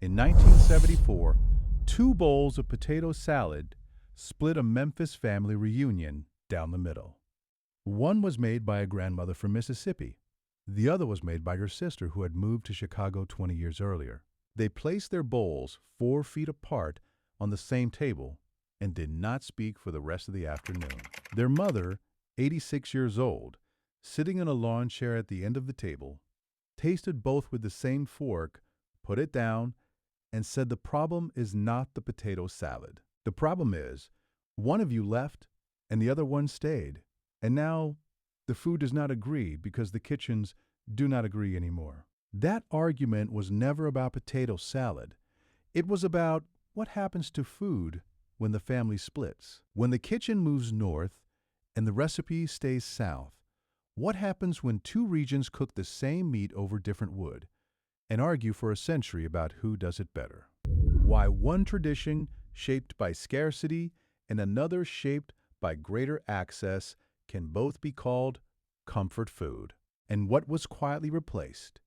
In 1974, two bowls of potato salad split a Memphis family reunion down the middle. One was made by a grandmother from Mississippi. The other was made by her sister who had moved to Chicago 20 years earlier. They placed their bowls 4 feet apart on the same table and did not speak for the rest of the afternoon. Their mother, 86 years old, sitting in a lawn chair at the end of the table, tasted both with the same fork, put it down, and said the problem is not the potato salad. The problem is, one of you left and the other one stayed. And now the food does not agree because the kitchens do not agree anymore. That argument was never about potato salad. It was about what happens to food when the family splits. When the kitchen moves north and the recipe stays south, what happens when two regions cook the same meat over different wood and argue for a century about who does it better? Why one tradition shaped by scarcity and another shaped by greater access can both be called comfort food, and what was quietly replaced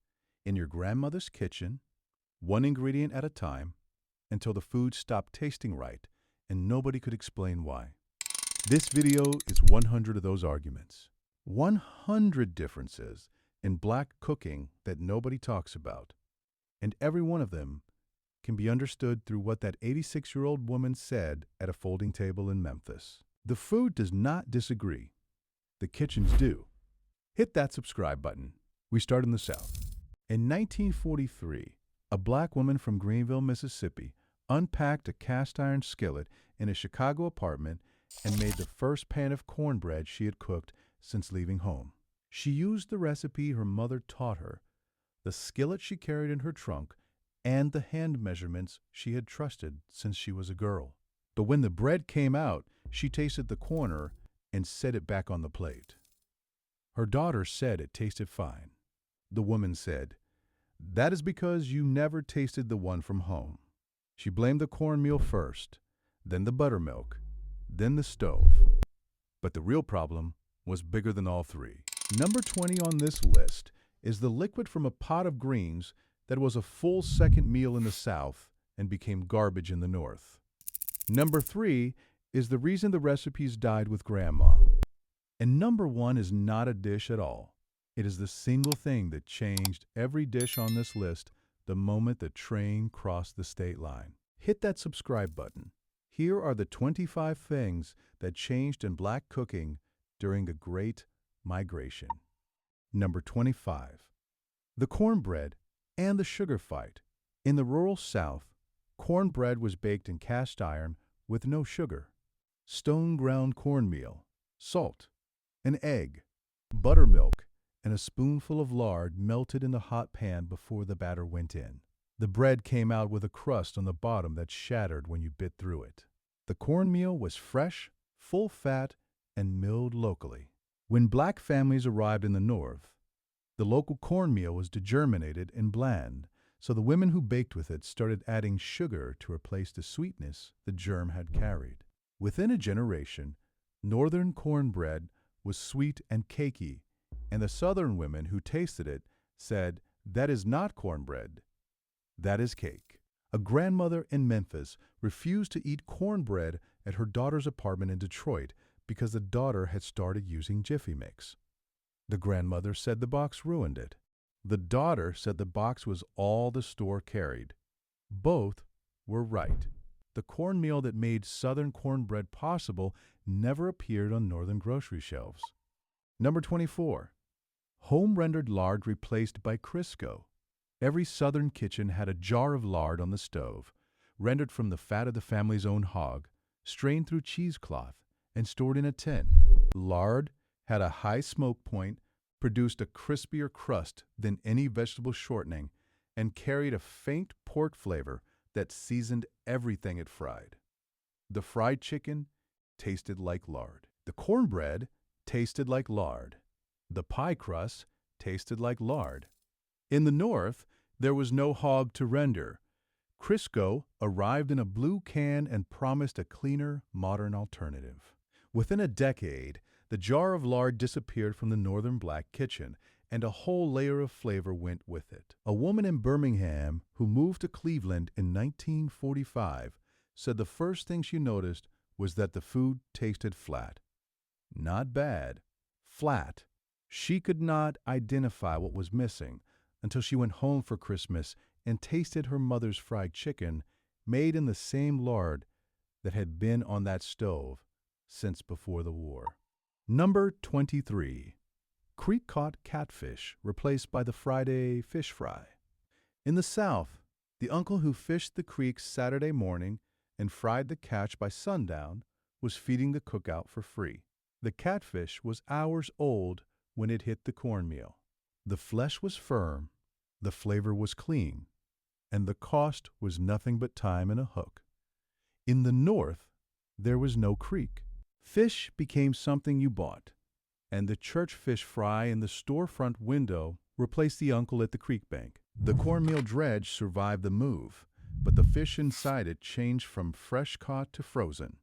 in your grandmother's kitchen, one ingredient at a time, until the food stopped tasting right and nobody could explain why. This video is 100 of those arguments. 100 differences in Black cooking that nobody talks about, and every one of them can be understood through what that 86-year-old woman said at a folding table in Memphis. The food does not disagree. The kitchens do. Hit that subscribe button. We start in the South. In 1943, a Black woman from Greenville, Mississippi, unpacked a cast-iron skillet in a Chicago apartment and made the first pan of cornbread she had cooked since leaving home. She used the recipe her mother taught her, the skillet she carried in her trunk, and the hand measurements she had trusted since she was a girl. But when the bread came out, she tasted the corner and set it back on the plate. Her daughter said it tasted fine. The woman said, "That is because you never tasted the one from home." She blamed the cornmeal first, then the buttermilk, then the stove. But the real problem was bigger than all three. Number 20 on this list is the liquid from a pot of greens that was a full second meal in the South and became garbage in the North. Number 3 is the reason the recipes died with Grandma. And number 1 is not a dish at all. It is the single thing that changed every dish on this list the moment the train crossed the state line. Hit that subscribe button. Here are the 25 things that changed in Black cooking during the Great Migration. Number 25. The cornbread and the sugar fight. In the rural South, cornbread was baked in cast iron with no sugar. Stone-ground cornmeal, salt, an egg, buttermilk, and a spoonful of lard melted in the hot pan before the batter went in. The bread came out with a crust on the bottom that shattered when you bit through it. The cornmeal was fresh, full fat, and milled locally. When Black families arrived in the North, the local cornmeal was degerminated and bland, so the women who baked with it started adding sugar to replace the sweetness the germ had carried. Within a generation, Northern cornbread was sweet and cakey, and the Southern women who tasted it said, "That is not cornbread, that is cake." A grandmother in Memphis refused to eat cornbread at her daughter's apartment in Detroit because the daughter had started using Jiffy Mix. The grandmother said the box ruined it. The daughter said the box was all the store carried. Both were right. The cornmeal that made Southern cornbread possible never appeared on Northern grocery shelves. Number 24. Home-rendered lard replaced by Crisco. Every Southern kitchen had a jar of lard on the stove, rendered from the fat of the family's own hog, strained through cheesecloth, and stored in a tin. Lard had a high smoke point, produced a crispier crust than any vegetable shortening, and carried a faint pork flavor that seasoned everything it fried. The fried chicken tasted like lard. The cornbread tasted like lard. The pie crust tasted like lard. In the North, there was no hog to render. Crisco arrived in a blue can and promised a cleaner, modern alternative. Within a decade, the jar of lard disappeared from the Northern Black kitchen, and a whole layer of flavor went with it. A woman in Birmingham who moved to Cleveland in 1945 said the first thing she noticed was that the food tasted flat. Not bad, flat. She could not identify what was missing until she went home for Christmas and tasted her mother's fried chicken made in the same lard that had been on that stove since before the war. Number 23. Creek-caught catfish replaced by the Friday fish fry. In the South, the uncle who fished the creek Saturday morning and fried the catch by sundown was feeding the cookout for free. The catfish was hours old when it hit the cornmeal. The flesh was firm, the flavor was clean, and the cost was nothing but time and a hook. In the North, there was no creek. Fish became something you bought, and the church fish fry in the storefront window replaced the uncle at the creek bank. The cornmeal dredge survived the move, but the fish inside it changed from fresh caught to frozen,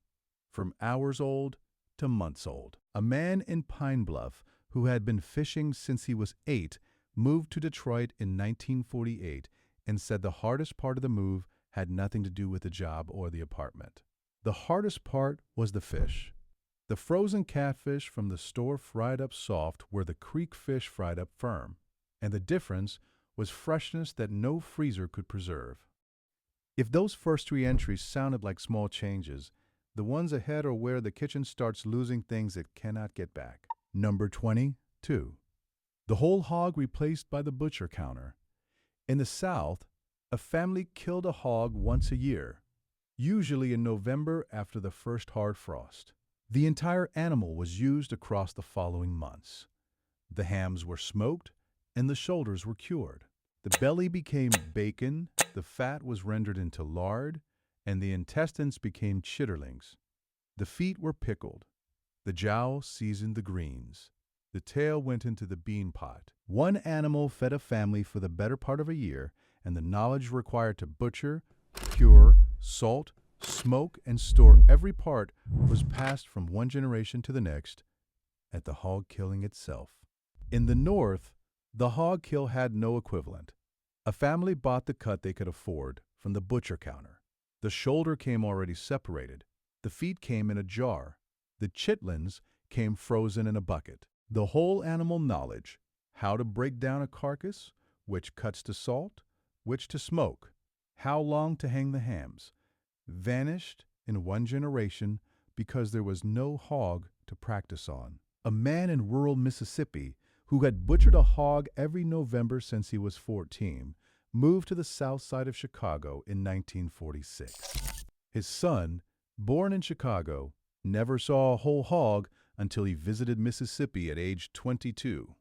from hours old to months old. A man in Pine Bluff who had been fishing since he was 8 moved to Detroit in 1948 and said the hardest part of the move had nothing to do with the job or the apartment. The hardest part was the fish. The frozen catfish from the store fried up soft where the creek fish fried up firm, and the difference was freshness that no freezer could preserve. If those first 3 entries sounded like small changes, the ones ahead are where the kitchen starts losing things it cannot get back. Number 22. The whole hog replaced by the butcher counter. In the South, a family killed a hog once a year, usually in November after the first hard frost. The entire animal was used across the following months. The hams were smoked and the shoulders were cured. The belly became bacon, the fat was rendered into lard, and the intestines became chitterlings. The feet were pickled. The jowl seasoned the greens. The tail went into the bean pot. One animal fed a family for the better part of a year, and the knowledge required to butcher, cure, salt, smoke, and store every part was passed from one generation to the next at the hog killing itself. In the North, the hog kill had no equivalent. A family bought the cut they could afford from the butcher counter. The shoulder came already separated. The feet came in a jar. The chitlins came frozen in a bucket. The whole animal knowledge, how to break down a carcass, which cuts to salt, which to smoke, how long to hang the hams, vanished in one generation because there was no hog to practice on. A man in rural Mississippi who had butchered a hog every November since he was 14 moved to the south side of Chicago in 1946. His son, born in Chicago, never saw a whole hog until he visited Mississippi at age 22.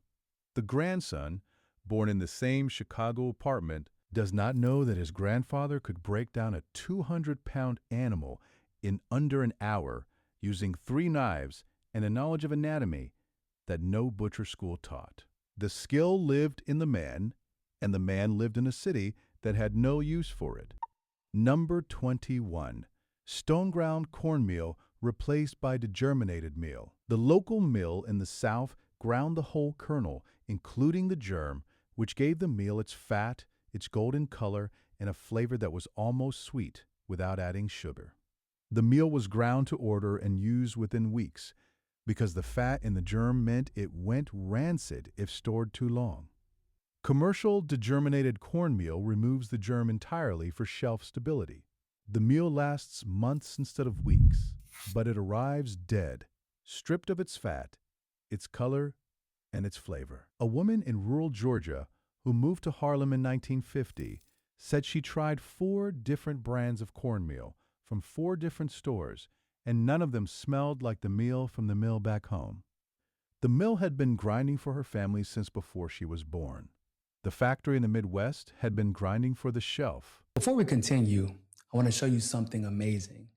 The grandson, born in the same Chicago apartment, does not know that his grandfather could break down a 200-pound animal in under an hour using 3 knives and a knowledge of anatomy that no butcher school taught. The skill lived in the man, and the man lived in a city that had no use for it. Number 21. Stone-ground cornmeal replaced by degerminated meal. The local mill in the South ground the whole kernel, including the germ, which gave the meal its fat, its golden color, and a flavor that was almost sweet without adding sugar. The meal was ground to order and used within weeks, because the fat in the germ meant it went rancid if stored too long. Commercial degerminated cornmeal removes the germ entirely for shelf stability. The meal lasts months instead of weeks, but it arrives dead, stripped of its fat, its color, and its flavor. A woman in rural Georgia who moved to Harlem in 1950 said she tried 4 different brands of cornmeal from 4 different stores, and none of them smelled like the meal from the mill back home. The mill had been grinding for her family since before she was born. The factory in the Midwest had been grinding for the shelf. Before we continue, I want to show you something amazing.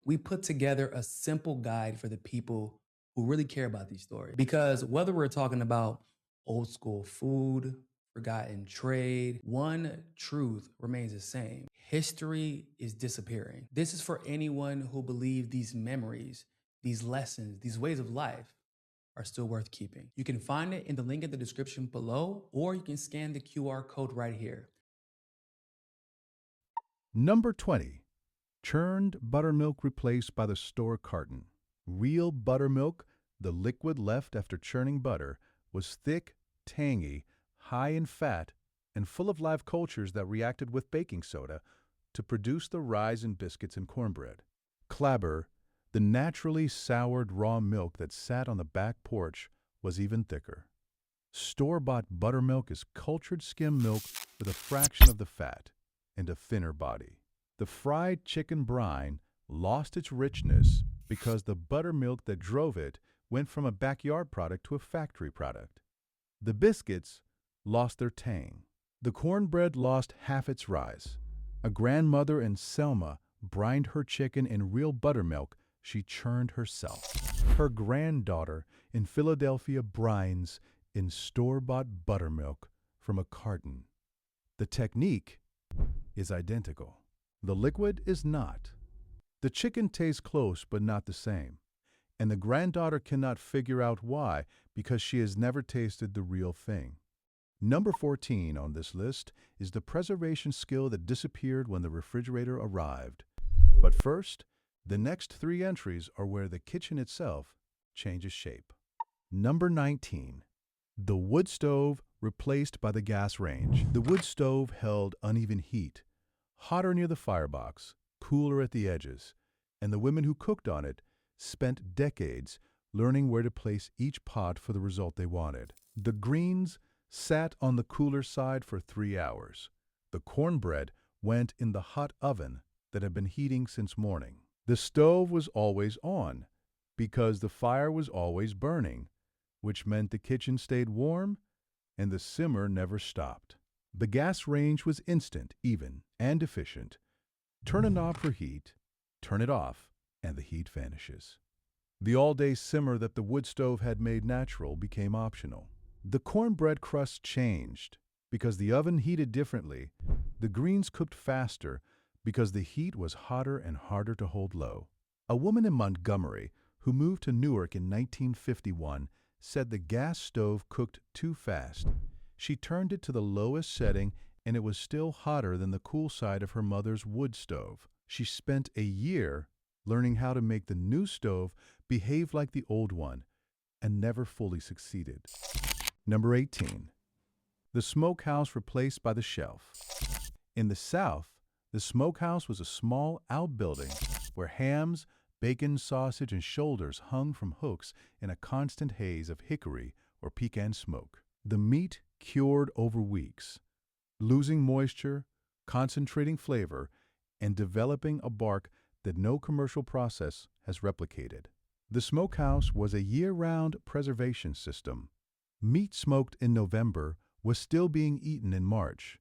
We put together a simple guide for the people who really care about these stories. Because whether we're talking about old school food, forgotten trade, one truth remains the same. History is disappearing. This is for anyone who believes these memories, these lessons, these ways of life are still worth keeping. You can find it in the link in the description below, or you can scan the QR code right here. Number 20. Churned buttermilk replaced by the store carton. Real buttermilk, the liquid left after churning butter, was thick, tangy, high in fat, and full of live cultures that reacted with baking soda to produce the rise in biscuits and cornbread. Clabber, the naturally soured raw milk that sat on the back porch, was even thicker. Store-bought buttermilk is cultured skim milk with a fraction of the fat and a thinner body. The fried chicken brine lost its richness because the buttermilk that drove it went from a backyard product to a factory product. The biscuits lost their tang. The cornbread lost half its rise. A grandmother in Selma brined her chicken in real buttermilk she churned herself. Her granddaughter in Philadelphia brines in store-bought buttermilk from a carton. The technique is identical. The liquid is not. The chicken tastes close but not the same. And the granddaughter cannot figure out why because she has never tasted the real thing. Number 14 on this list is the preservation skill that disappeared when the refrigerator arrived. But first, the next 3 entries are where the kitchen itself changes shape. Number 19. The wood stove replaced by the gas range. The wood stove held uneven heat, hotter near the firebox, cooler at the edges, and the women who cooked on it spent decades learning where to place each pot for the result they wanted. The greens sat on the cooler side for 3 hours. The cornbread went in the hot oven that had been heating since morning. The stove was always on because the fire was always burning, which meant the kitchen stayed warm and the simmer never stopped. The gas range was instant, even, and efficient. Turn a knob for heat, turn it off, and the heat vanishes. The all-day simmer that the wood stove had made natural became optional. The cornbread crust changed because the oven heated differently. The greens cooked faster because the heat was hotter and harder to hold low. A woman in Montgomery who moved to Newark in 1951 said the gas stove cooked too fast. She turned it to the lowest setting and it was still hotter than the cool side of her mother's wood stove. She spent a year learning how to make the new stove behave like the old one and never fully succeeded. Number 18. The smokehouse replaced by the shelf. In the South, the smokehouse was a small outbuilding where hams, bacon, sausage, and shoulders hung from hooks in a constant haze of hickory or pecan smoke. The meat cured over weeks, losing moisture, concentrating flavor, and developing a bark that no commercial process has replicated. The smokehouse was a year-round preservation system. Meat smoked in November was still being eaten in March.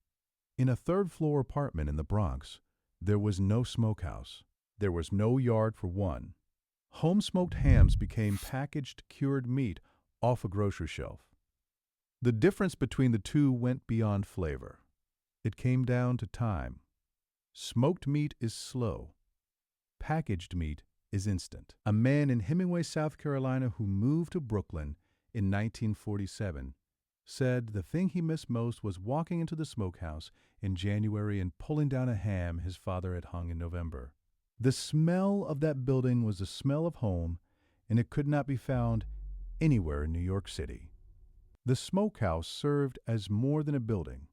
In a third-floor apartment in the Bronx, there was no smokehouse. There was no yard for one. Home-smoked hams became packaged cured meat off a grocery shelf. The difference between the two went beyond flavor. It came down to time. Smoked meat is slow. Packaged meat is instant. A man in Hemingway, South Carolina, who moved to Brooklyn in 1947, said the thing he missed most was walking into the smokehouse in January and pulling down a ham his father had hung in November. The smell of that building was the smell of home, and it could not be found anywhere in New York City. The smokehouse served as more than a building.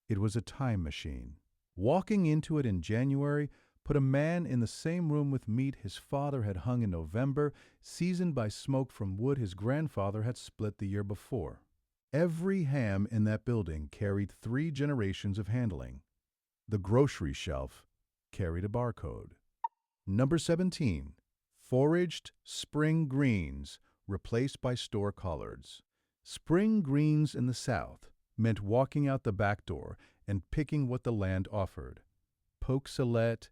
It was a time machine. Walking into it in January put a man in the same room with meat his father had hung in November, seasoned by smoke from wood his grandfather had split the year before. Every ham in that building carried 3 generations of handling. The grocery shelf carried a barcode. Number 17. Foraged spring greens replaced by store collards. Spring greens in the South meant walking out the back door and picking what the land offered. Poke salette,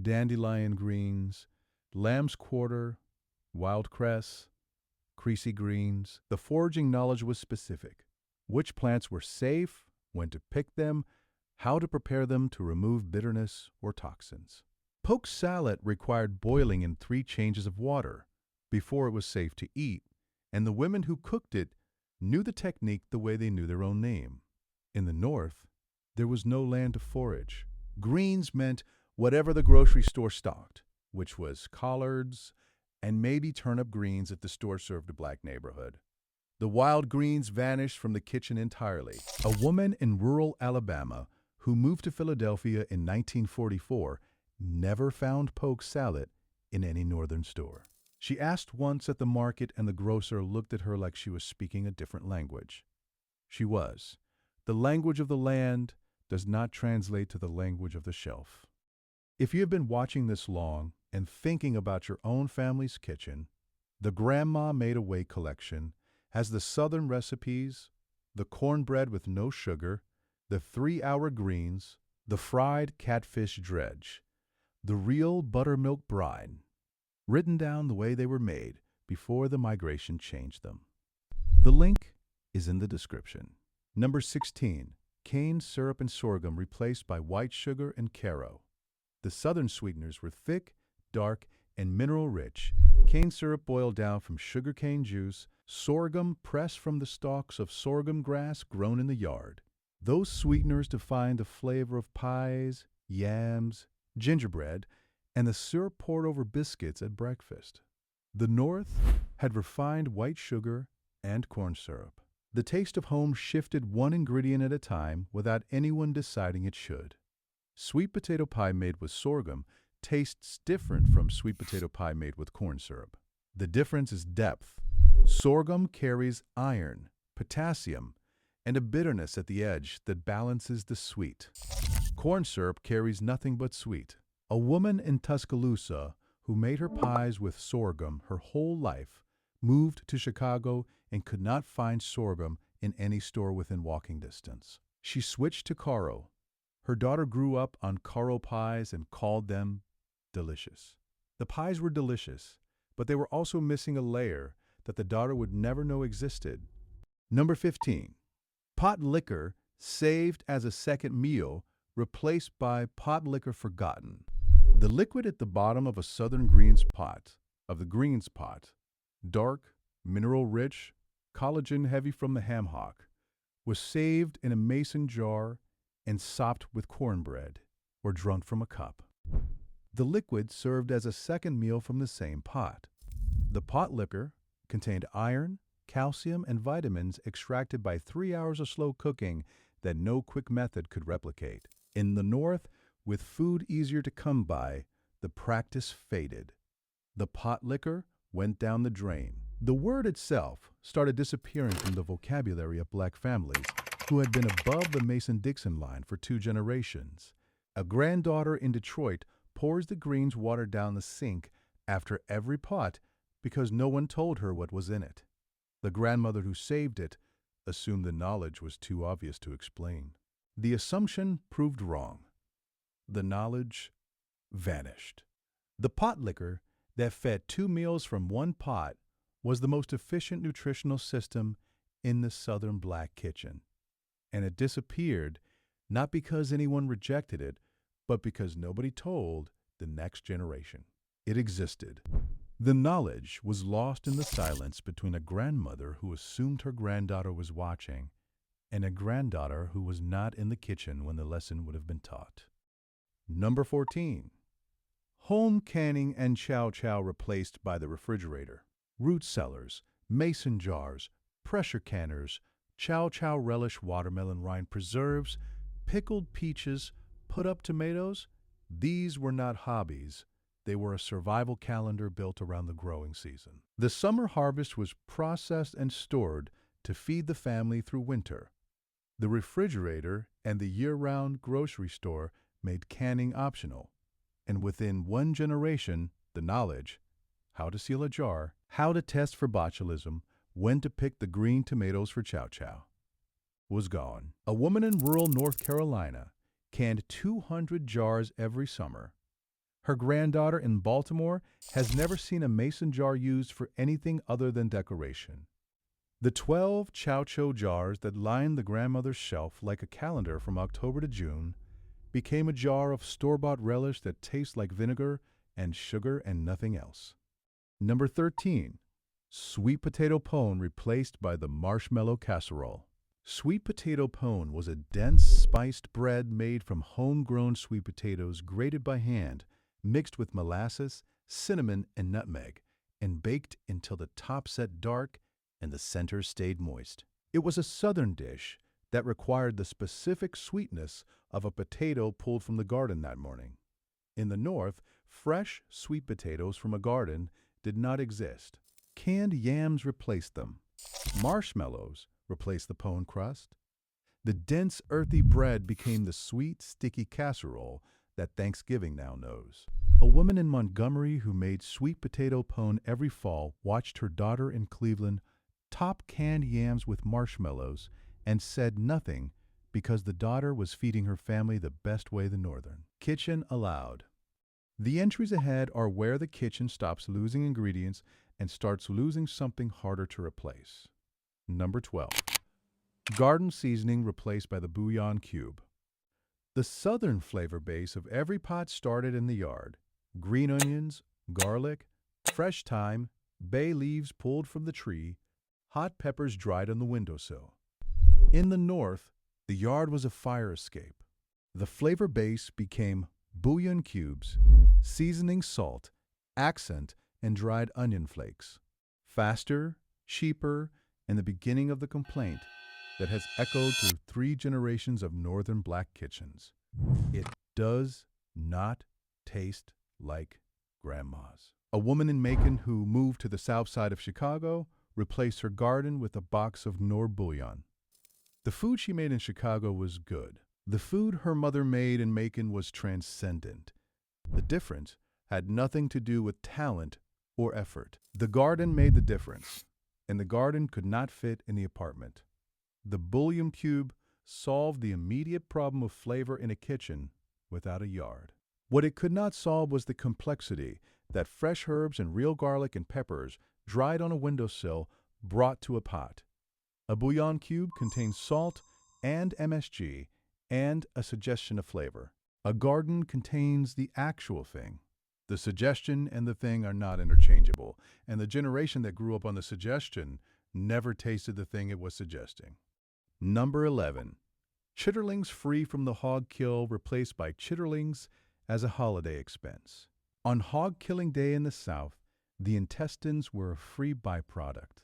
dandelion greens, lamb's quarter, wild cress, creasy greens. The foraging knowledge was specific. Which plants were safe, when to pick them, how to prepare them to remove bitterness or toxins. Poke salad required boiling in 3 changes of water before it was safe to eat, and the women who cooked it knew the technique the way they knew their own name. In the North, there was no land to forage. Greens meant whatever the grocery store stocked, which was collards and maybe turnip greens if the store served a black neighborhood. The wild greens vanished from the kitchen entirely. A woman in rural Alabama who moved to Philadelphia in 1944 never found poke salad in any northern store. She asked once at the market and the grocer looked at her like she was speaking a different language. She was. The language of the land does not translate to the language of the shelf. If you have been watching this long and thinking about your own family's kitchen, the Grandma Made Away collection has the Southern recipes, the cornbread with no sugar, the 3-hour greens, the fried catfish dredge, the real buttermilk brine, written down the way they were made before the migration changed them. The link is in the description. Number 16, cane syrup and sorghum replaced by white sugar and caro. The Southern sweeteners were thick, dark, and mineral-rich. Cane syrup boiled down from sugarcane juice, sorghum pressed from the stalks of sorghum grass grown in the yard. Those sweeteners defined the flavor of pies, yams, gingerbread, and the syrup poured over biscuits at breakfast. The North had refined white sugar and corn syrup. The taste of home shifted one ingredient at a time without anyone deciding it should. Sweet potato pie made with sorghum tastes different from sweet potato pie made with corn syrup. The difference is depth. Sorghum carries iron, potassium, and a bitterness at the edge that balances the sweet. Corn syrup carries nothing but sweet. A woman in Tuscaloosa who made her pies with sorghum her whole life moved to Chicago and could not find sorghum in any store within walking distance. She switched to caro. Her daughter grew up on caro pies and called them delicious. The pies were delicious, but they were also missing a layer that the daughter would never know existed. Number 15. Pot liquor saved as a second meal, replaced by pot liquor forgotten. The liquid at the bottom of a southern greens pot, dark, mineral-rich, collagen-heavy from the ham hock, was saved in a mason jar and sopped with cornbread or drunk from a cup. The liquid served as a second meal from the same pot. The pot liquor contained iron, calcium, and vitamins extracted by 3 hours of slow cooking that no quick method could replicate. In the North, with food easier to come by, the practice faded. The pot liquor went down the drain. The word itself started disappearing from the vocabulary of black families who had been above the Mason-Dixon line for 2 generations. A granddaughter in Detroit pours the greens water down the sink after every pot because no one told her what was in it. The grandmother who saved it assumed the knowledge was too obvious to explain. The assumption proved wrong. The knowledge vanished. The pot liquor that fed 2 meals from one pot was the most efficient nutritional system in the Southern black kitchen. And it disappeared not because anyone rejected it, but because nobody told the next generation. It existed. The knowledge was lost in the silence between a grandmother who assumed her granddaughter was watching and a granddaughter who was not in the kitchen when the lesson would have been taught. Number 14. Home canning and chow chow replaced by the refrigerator. Root cellars, mason jars, pressure canners, chow chow relish watermelon rind preserves, pickled peaches, put up tomatoes. These were not hobbies. They were a survival calendar built around the growing season. The summer harvest was processed and stored to feed the family through winter. The refrigerator and the year-round grocery store made canning optional. And within 1 generation, the knowledge, how to seal a jar, how to test for botulism, when to pick the green tomatoes for chow chow, was gone. A woman in rural North Carolina canned 200 jars every summer. Her granddaughter in Baltimore has never seen a mason jar used for anything other than decoration. The 12 chow chow jars that lined the grandmother's shelf like a calendar from October to June became a jar of store-bought relish that tastes like vinegar and sugar and nothing else. Number 13. Sweet potato pone replaced by the marshmallow casserole. Sweet potato pone was a dense, spiced bread made from homegrown sweet potatoes grated by hand, mixed with molasses, cinnamon, and nutmeg, and baked until the top set dark and the center stayed moist. It was a southern dish that required the specific sweetness of a potato pulled from the garden that morning. In the North, fresh sweet potatoes from a garden did not exist. Canned yams replaced them. Marshmallows replaced the pone crust. The dense, earthy bread became the sweet, sticky casserole that Thanksgiving now knows. A woman in Montgomery who made sweet potato pone every fall watched her daughter in Cleveland top canned yams with marshmallows and said nothing because the daughter was feeding her family the best way the Northern. Kitchen allowed. The entries ahead are where the kitchen stops losing ingredients and starts losing something harder to replace. Number 12. Garden seasoning replaced by the bouillon cube. The southern flavor base of every pot started in the yard. Green onions, garlic, fresh thyme, bay leaves pulled from the tree, hot peppers dried on the windowsill. In the North, the yard was a fire escape. The flavor base became bouillon cubes, seasoning salt, accent, and dried onion flakes. Faster, cheaper, and the beginning of the complaint that has echoed through 3 generations of northern black kitchens. It does not taste like grandma's. A woman in Macon who moved to the south side of Chicago replaced her garden with a box of Knorr bouillon. The food she made in Chicago was good. The food her mother made in Macon was transcendent. The difference had nothing to do with talent or effort. The garden made the difference, and the garden could not fit in the apartment. The bouillon cube solved the immediate problem of flavor in a kitchen without a yard. What it could not solve was the complexity that fresh herbs and real garlic and peppers dried on a windowsill brought to a pot. A bouillon cube contains salt and MSG and a suggestion of flavor. A garden contains the actual thing. The suggestion and the thing are not interchangeable, and the generation that grew up on the suggestion never tasted the thing it was suggesting. Number 11. Chitterlings free from the hog kill replaced by chitterlings as a holiday expense. On hog killing day in the South, the intestines were a free byproduct.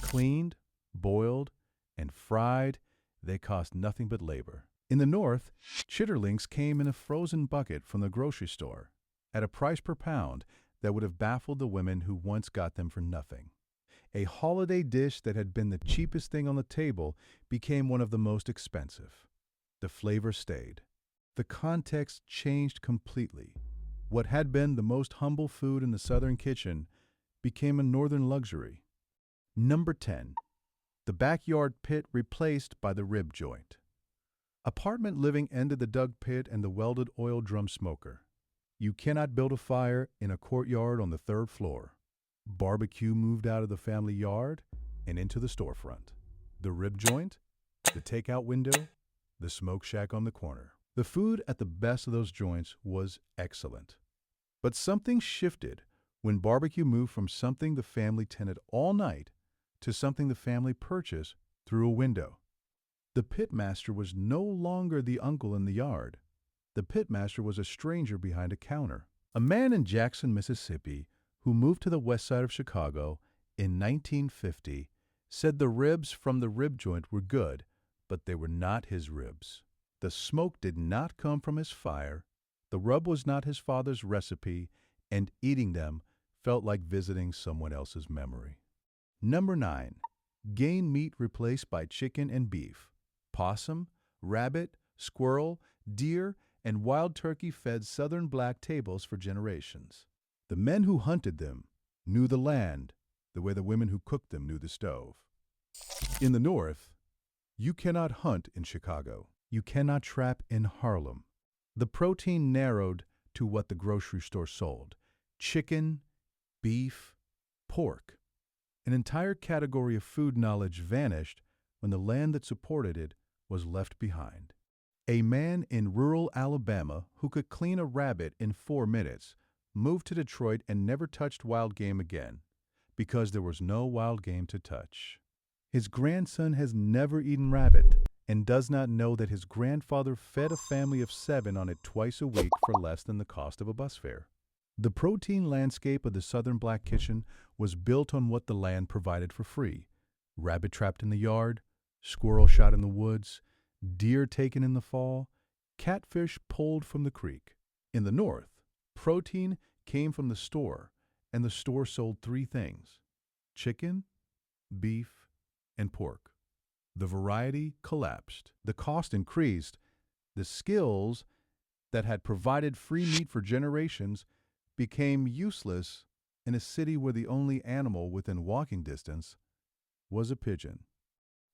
Cleaned, boiled, and fried, they cost nothing but labor. In the North, chitterlings came in a frozen bucket from the grocery store at a price per pound that would have baffled the women who once got them for nothing. A holiday dish that had been the cheapest thing on the table became one of the most expensive. The flavor stayed. The context changed completely. What had been the most humble food in the Southern kitchen became a Northern luxury. Number 10. The backyard pit replaced by the rib joint. Apartment living ended the dug pit and the welded oil drum smoker. You cannot build a fire in a courtyard on the 3rd floor. Barbecue moved out of the family yard and into the storefront. The rib joint, the takeout window, the smoke shack on the corner. The food at the best of those joints was excellent. But something shifted when barbecue moved from something the family tended all night to something the family purchased through a window. The pitmaster was no longer the uncle in the yard. The pitmaster was a stranger behind a counter. A man in Jackson, Mississippi, who moved to the west side of Chicago in 1950, said the ribs from the rib joint were good, but they were not his ribs. The smoke did not come from his fire, the rub was not his father's recipe, and eating them felt like visiting someone else's memory. Number 9. Game meat replaced by chicken and beef. Possum, rabbit, squirrel, deer, and wild turkey fed southern black tables for generations. The men who hunted them knew the land the way the women who cooked them knew the stove. In the North, you cannot hunt in Chicago. You cannot trap in Harlem. The protein narrowed to what the grocery store sold: chicken, beef, pork. An entire category of food knowledge vanished when the land that supported it was left behind. A man in rural Alabama who could clean a rabbit in 4 minutes moved to Detroit and never touched wild game again because there was no wild game to touch. His grandson has never eaten rabbit and does not know that his grandfather fed a family of 7 on it twice a week for less than the cost of a bus fare. The protein landscape of the Southern Black Kitchen was built on what the land provided for free: rabbit trapped in the yard, squirrel shot in the woods, deer taken in the fall, catfish pulled from the creek. In the North, protein came from the store, and the store sold 3 things: chicken, beef, and pork. The variety collapsed. The cost increased. The skills that had provided free meat for generations became useless in a city where the only animal within walking distance was a pigeon.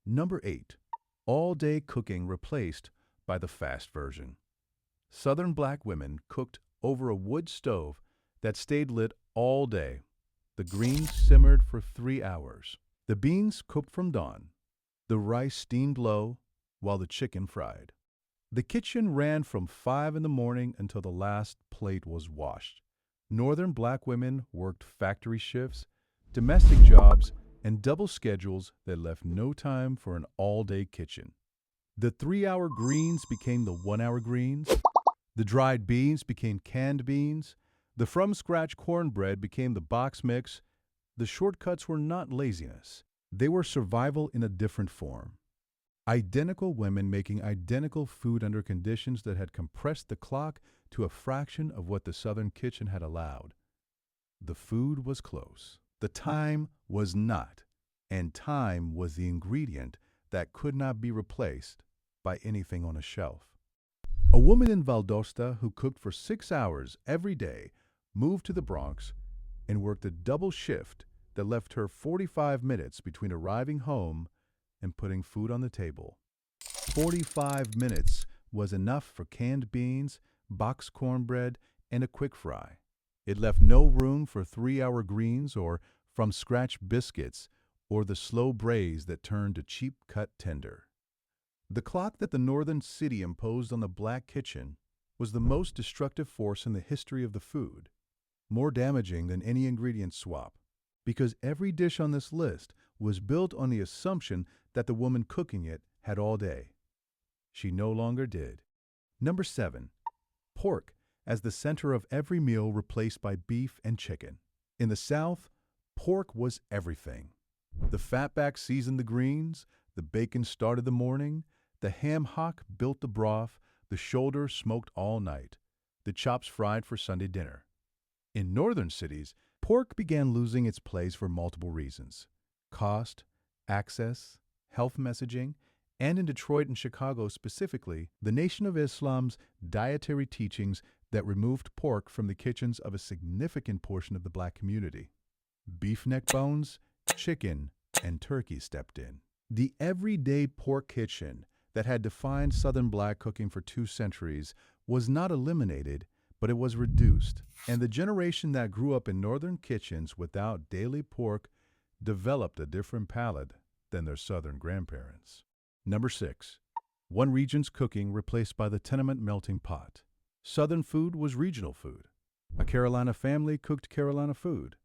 Number 8. All-day cooking replaced by the fast version. Southern Black women cooked over a wood stove that stayed lit all day. The greens simmered for 3 hours. The beans cooked from dawn. The rice steamed low while the chicken fried. The kitchen ran from 5 in the morning until the last plate was washed. Northern Black women worked factory shifts, domestic jobs, and double schedules that left no time for an all-day kitchen. The 3-hour greens became the 1-hour greens. The dried beans became canned beans. The from-scratch cornbread became the box mix. The shortcuts were not laziness. They were survival in a different form. Identical women making identical food under conditions that had compressed the clock to a fraction of what the Southern kitchen had allowed. The food was close. The time was not. And time was the ingredient that could not be replaced by anything on a shelf. A woman in Valdosta who cooked for 6 hours every day moved to the Bronx and worked a double shift that left her 45 minutes between arriving home and putting food on the table. 45 minutes was enough for canned beans, boxed cornbread, and a quick fry. It left no room for 3-hour greens or from-scratch biscuits or the slow braise that turned to cheap-cut tender. The clock that the northern city imposed on the Black kitchen was the most destructive force in the history of the food, more damaging than any ingredient swap, because every dish on this list was built on the assumption that the woman cooking it had all day. She no longer did. Number 7. Pork as the center of every meal replaced by beef and chicken. In the South, pork was everything. The fatback seasoned the greens, the bacon started the morning, the ham hock built the broth, the shoulder smoked all night, the chops fried for Sunday dinner. In northern cities, pork began losing its place for multiple reasons: cost, access, health messaging, and in Detroit and Chicago specifically, the Nation of Islam's dietary teachings that removed pork from the kitchens of a significant portion of the Black community. Beef neck bones, chicken, and turkey stepped in. The everyday pork kitchen that had defined Southern Black cooking for 2 centuries was not eliminated, but it was reduced, and the generation that grew up in northern kitchens without daily pork developed a different palate than their southern grandparents. Number 6. One region's cooking replaced by the tenement melting pot. Southern food was regional food. A Carolina family cooked Carolina food.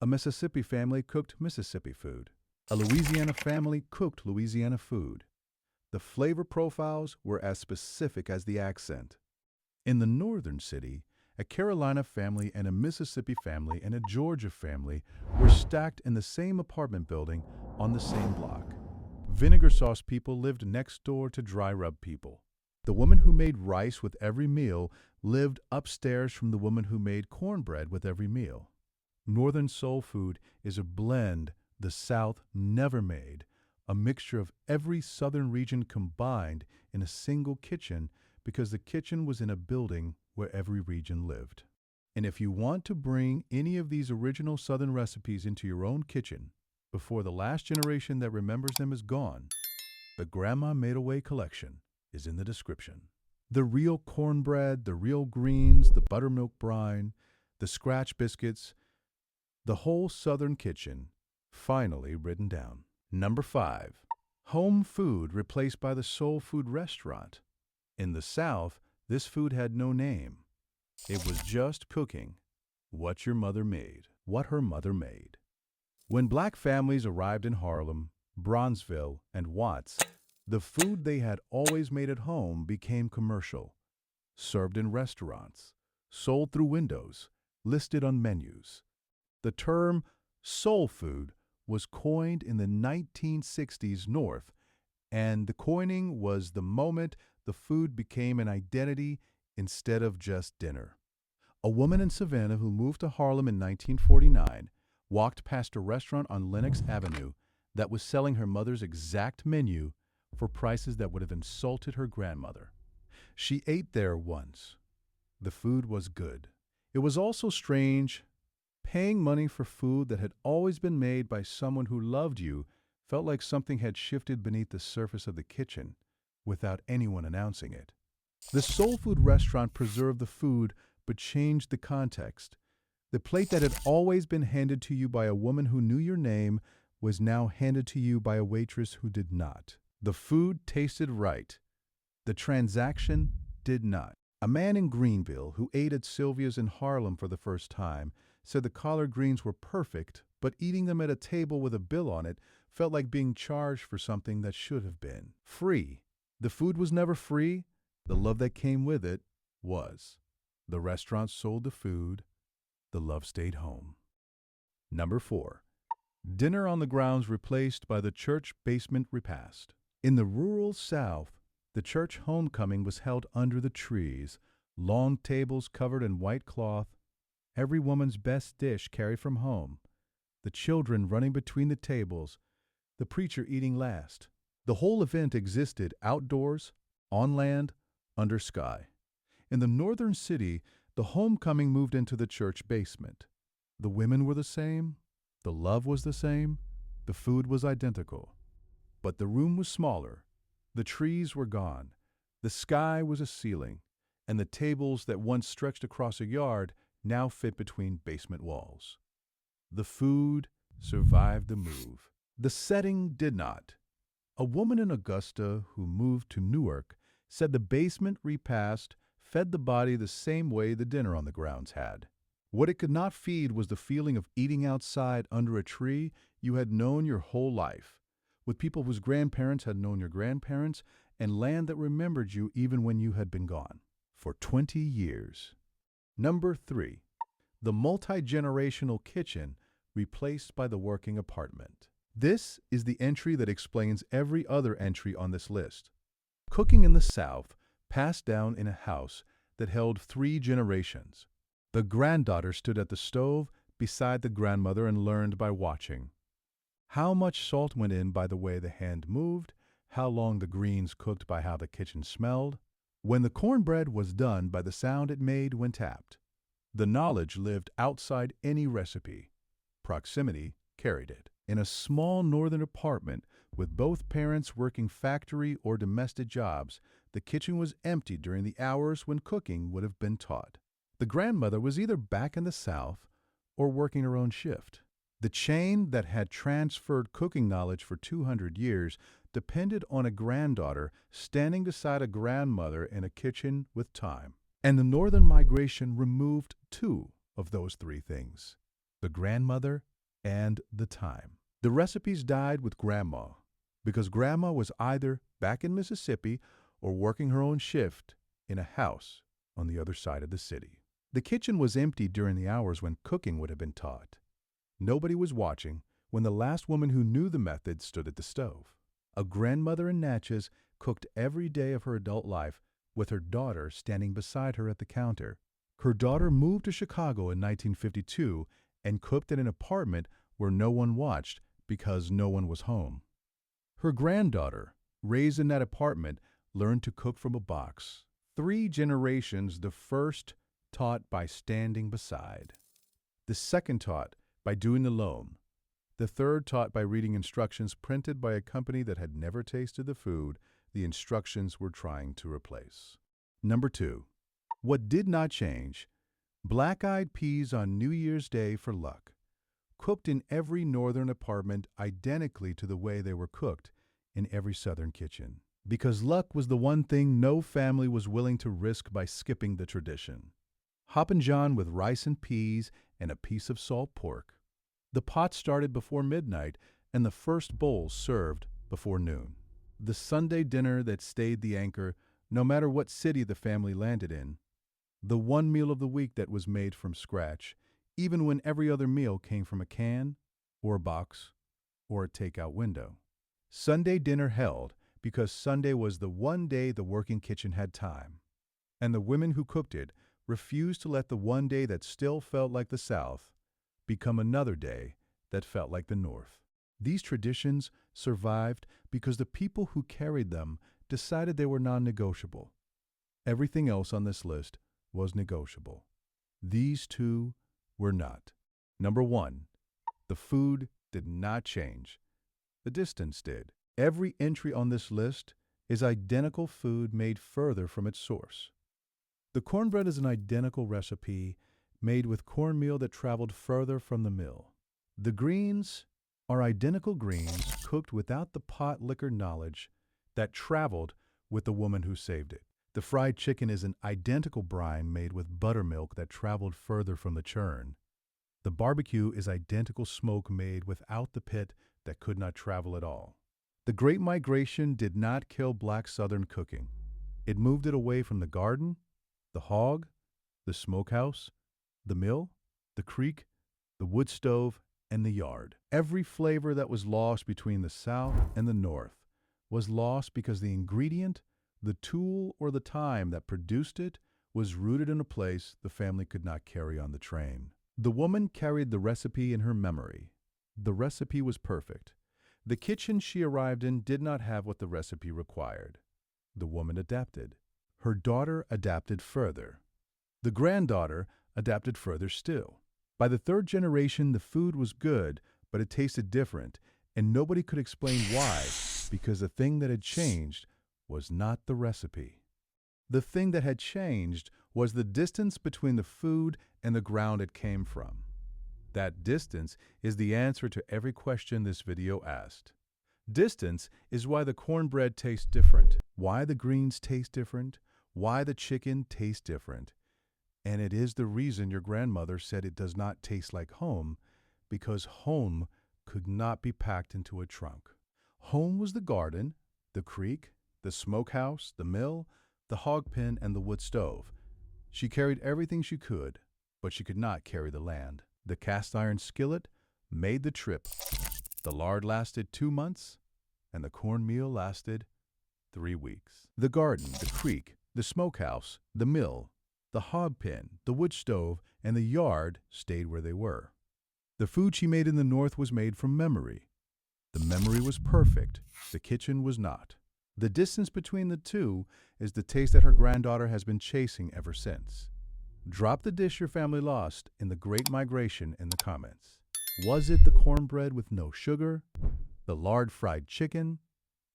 A Mississippi family cooked Mississippi food. A Louisiana family cooked Louisiana food. The flavor profiles were as specific as the accent. In the northern city, a Carolina family and a Mississippi family and a Georgia family were stacked in the same apartment building on the same block. Vinegar sauce people lived next door to dry rub people. The woman who made rice with every meal lived upstairs from the woman who made cornbread with every meal. Northern soul food is a blend the South never made, a mixture of every southern region combined in a single kitchen because the kitchen was in a building where every region lived. And if you want to bring any of these original southern recipes into your own kitchen before the last generation that remembers them is gone, the Grandma Made Away collection is in the description. The real cornbread, the real greens, the buttermilk brine, the scratch biscuits, the whole southern kitchen finally written down. Number 5. Home food replaced by the soul food restaurant. In the South, this food had no name. It was just cooking what your mother made, what her mother made. When black families arrived in Harlem, Bronzeville, and Watts, the food they had always made at home became commercial, served in restaurants, sold through windows, listed on menus. The term soul food was coined in the 1960s North, and the coining was the moment the food became an identity instead of just dinner. A woman in Savannah who moved to Harlem in 1949 walked past a restaurant on Lenox Avenue that was selling her mother's exact menu for prices that would have insulted her grandmother. She ate there once. The food was good. It was also strange. Paying money for food that had always been made by someone who loved you felt like something had shifted beneath the surface of the kitchen without anyone announcing it. The soul food restaurant preserved the food but changed the context. The plate that had always been handed to you by a woman who knew your name was now handed to you by a waitress who did not. The food tasted right. The transaction did not. A man in Greenville who ate at Sylvia's in Harlem for the first time said the collard greens were perfect, but eating them at a table with a bill on it felt like being charged for something that should have been free. The food was never free. The love that came with it was. The restaurant sold the food. The love stayed home. Number 4. Dinner on the grounds replaced by the church basement repast. In the rural South, the church homecoming was held under the trees, long tables covered in white cloth, every woman's best dish carried from home, the children running between the tables, the preacher eating last. The whole event existed outdoors, on land, under sky. In the northern city, the homecoming moved into the church basement. The women were the same, the love was the same, the food was identical. But the room was smaller, the trees were gone, the sky was a ceiling, and the tables that once stretched across a yard now fit between basement walls. The food survived the move. The setting did not. A woman in Augusta who moved to Newark said the basement repast fed the body the same way the dinner on the grounds had. What it could not feed was the feeling of eating outside under a tree you had known your whole life, with people whose grandparents had known your grandparents, and land that remembered you even when you had been gone. For 20 years. Number 3. The multi-generational kitchen replaced by the working apartment. This is the entry that explains every other entry on this list. Cooking in the South passed down in a house that held 3 generations. The granddaughter stood at the stove beside the grandmother and learned by watching. How much salt went in by the way the hand moved, how long the greens cooked by how the kitchen smelled. When the cornbread was done by the sound it made when tapped. The knowledge lived outside any recipe. Proximity carried it. In a small northern apartment with both parents working factory or domestic jobs, the kitchen was empty during the hours when cooking would have been taught. The grandmother was either back in the South or working her own shift. The chain that had transferred cooking knowledge for 200 years depended on a granddaughter standing beside a grandmother in a kitchen with time. And the northern migration removed 2 of those 3 things, the grandmother and the time. The recipes died with Grandma because Grandma was either back in Mississippi or working her own shift in a house on the other side of the city. The kitchen was empty during the hours when cooking would have been taught. Nobody was watching when the last woman who knew the method stood at the stove. A grandmother in Natchez cooked every day of her adult life with her daughter standing beside her at the counter. Her daughter moved to Chicago in 1952 and cooked in an apartment where no one watched because no one was home. Her granddaughter, raised in that apartment, learned to cook from a box. 3 generations, the first taught by standing beside. The second taught by doing alone. The third taught by reading instructions printed by a company that had never tasted the food the instructions were trying to replace. Number 2. What did not change? Black-eyed peas on New Year's Day for luck. Cooked in every northern apartment identically to the way they were cooked in every southern kitchen. Because luck was the one thing no family was willing to risk by skipping the tradition. Hoppin' John with rice and peas and a piece of salt pork. The pot started before midnight and the first bowl served before noon. The Sunday dinner that stayed the anchor, no matter what city the family landed in. The one meal of the week that was made from scratch, even when every other meal came from a can, or a box, or a takeout window. Sunday dinner held because Sunday was the one day the working kitchen had time, and the women who cooked it refused to let the one day that still felt like the South become another day that felt like the North. These traditions survived because the people who carried them decided they were non-negotiable. Everything else on this list was negotiable. These two were not. Number 1, the food did not change. The distance did. Every entry on this list is identical food made further from its source. The cornbread is an identical recipe made with cornmeal that traveled further from the mill. The greens are identical greens cooked without the pot liquor knowledge that traveled with the woman who saved it. The fried chicken is an identical brine made with buttermilk that traveled further from the churn. The barbecue is identical smoke made without the pit that could not travel at all. The Great Migration did not kill black Southern cooking. It moved it away from the garden, the hog, the smokehouse, the mill, the creek, the wood stove, and the yard. Every flavor that was lost between the South and the North was lost because the ingredient, the tool, or the time that produced it was rooted in a place the family could not carry on the train. The woman carried the recipe in her memory. The recipe was perfect. The kitchen she arrived in did not have what the recipe required. The woman adapted. Her daughter adapted further. The granddaughter adapted further still. By the third generation, the food was good, but it tasted different, and nobody could explain why, because the thing that had changed was not the recipe. The thing that had changed was the distance between the food and the ground it came from. That distance is the answer to every question this video asked. Distance is why the cornbread tastes different, why the greens taste different, why the chicken tastes different. And it is the reason your grandmother said it does not taste like home, because home could not be packed into a trunk. Home was the garden, the creek, the smokehouse, the mill, the hog pen, and the wood stove. She carried everything she could, but she could not carry the land. The cast iron skillet made the trip. The lard lasted 2 months, and the cornmeal lasted 3 weeks. The garden, the creek, the smokehouse, the mill, the hog pen, the wood stove, and the yard stayed where they were. The food she made in the North was made from memory. The memory was perfect. The kitchen was not. The distance between the two is the taste that her granddaughter has been chasing ever since. Drop the dish your family lost in the Great Migration in the comments. Was it the cornbread with no sugar, the lard fried chicken,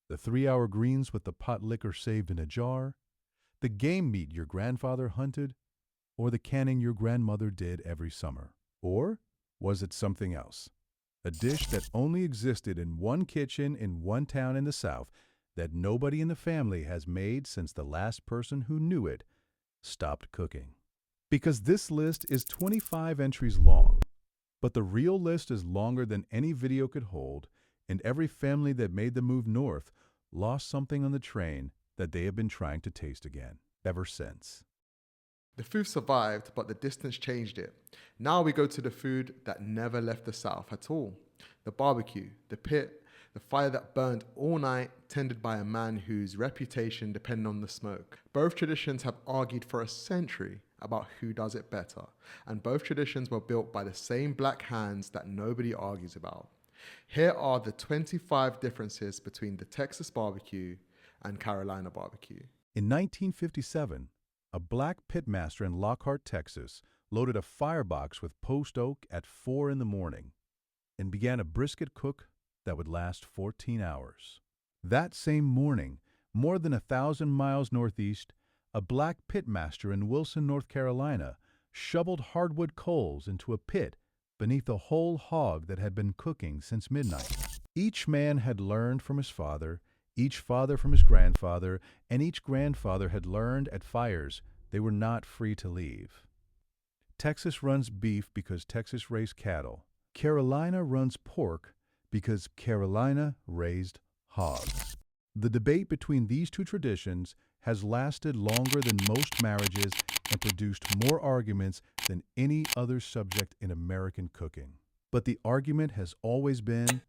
the 3-hour greens with the pot liquor saved in a jar, the game meat your grandfather hunted, or the canning your grandmother did every summer? Or was it something else? A dish that only existed in one kitchen in one town in the South that nobody in the family has made since the last person who knew it stopped cooking. Because this list is 25 entries long, but the real list is longer than any video could hold, and every family that made the move north lost something on the train that they have been trying to taste again ever since. The food survived, but the distance changed it. Now we go to the food that never left the South at all. The barbecue, the pit, the fire that burned all night, tended by a man whose reputation depended on the smoke. Both traditions have argued for a century about who does it better, and both traditions were built by the same black hands that nobody argues about. Here are the 25 differences between the Texas barbecue and Carolina barbecue. In 1957, a black pitmaster in Lockhart, Texas, loaded a firebox with post oak at 4 in the morning and began a brisket cook that would last 14 hours. That same morning, more than 1,000 miles northeast, a black pitmaster in Wilson, North Carolina, shoveled hardwood coals into a pit beneath a whole hog that had been cooking since midnight. Each man had learned from his father, each father from his grandfather, and each grandfather had learned at fires they were not free to leave. Texas runs beef because Texas raised cattle. Carolina runs pork because Carolina raised hogs. The debate between these two traditions has lasted longer than most marriages and produced more arguments than any other subject in American cooking. But the argument has always been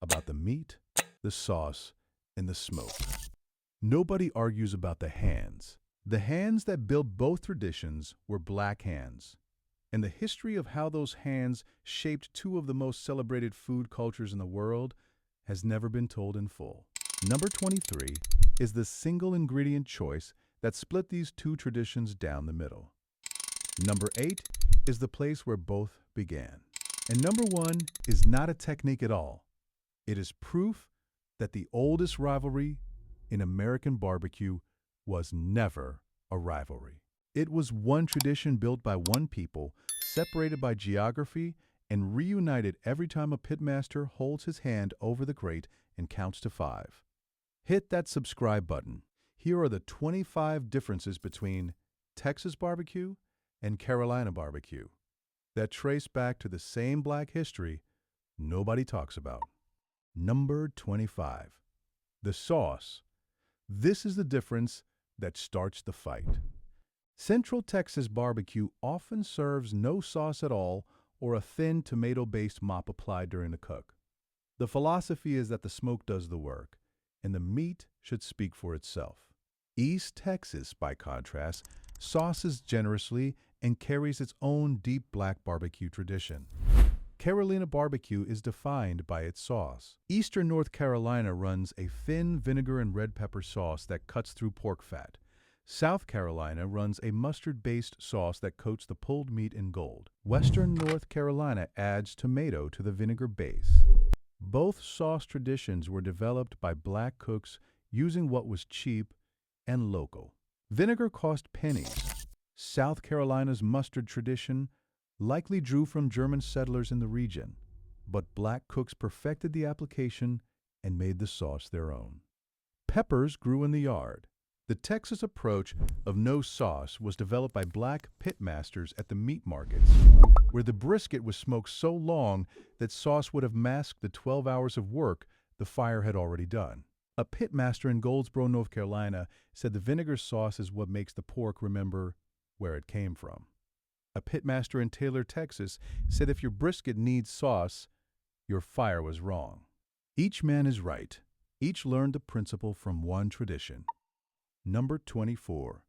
about the meat, the sauce, and the smoke. Nobody argues about the hands. The hands that built both traditions were black hands. And the history of how those hands shaped two of the most celebrated food cultures in the world has never been told in full. Number 23 is the single ingredient choice that split these two traditions down the middle. Number 8 is the place where both began. And number 1 is not a technique at all. It is proof that the oldest rivalry in American barbecue was never a rivalry. It was one tradition built by one people, separated by geography, and reunited every time a pitmaster holds his hand over the grate and counts to 5. Hit that subscribe button. Here are the 25 differences between Texas barbecue and Carolina barbecue that trace back to the same black history nobody talks about. Number 25. The sauce. This is the difference that starts the fight. Central Texas barbecue often serves no sauce at all or a thin tomato-based mop applied during the cook. The philosophy is that the smoke does the work, and the meat should speak for itself. East Texas, by contrast, sauces generously and carries its own deep black barbecue tradition. Carolina barbecue is defined by its sauce. Eastern North Carolina runs a thin vinegar and red pepper sauce that cuts through pork fat. South Carolina runs a mustard-based sauce that coats the pulled meat in gold. Western North Carolina adds tomato to the vinegar base. Both sauce traditions were developed by black cooks using what was cheap and local. Vinegar cost pennies. South Carolina's mustard tradition likely drew from German settlers in the region, but black cooks perfected the application and made the sauce their own. Peppers grew in the yard. The Texas approach of no sauce was developed by black pitmasters at the meat markets, where the brisket was smoked so long that sauce would have masked the 12 hours of work the fire had already done. A pitmaster in Goldsboro, North Carolina, said the vinegar sauce is what makes the pork remember where it came from. A pitmaster in Taylor, Texas, said if your brisket needs sauce, your fire was wrong. Each man is right. Each learned the principle from one tradition. Number 24.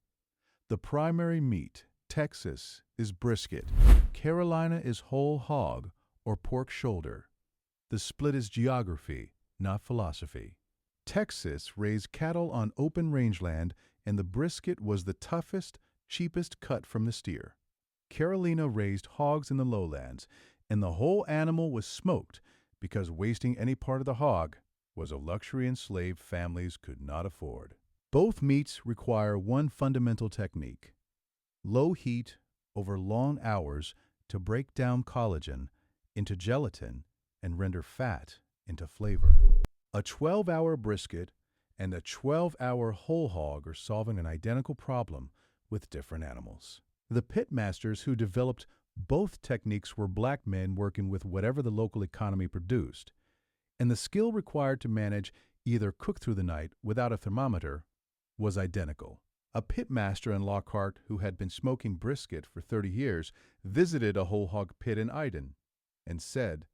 The primary meat, Texas, is brisket. Carolina is whole hog or pork shoulder. The split is geography, not philosophy. Texas raised cattle on open rangeland, and the brisket was the toughest, cheapest cut from the steer. Carolina raised hogs in the lowlands, and the whole animal was smoked because wasting any part of the hog was a luxury enslaved families could not afford. Both meats require one fundamental technique: low heat over long hours to break down collagen into gelatin and render fat into flavor. A 12-hour brisket and a 12-hour whole hog are solving an identical problem with different animals. The pitmasters who developed both techniques were black men working with whatever the local economy produced, and the skill required to manage either cook through the night without a thermometer was identical. A pitmaster in Lockhart who had been smoking brisket for 30 years visited a whole hog pit in Iden and said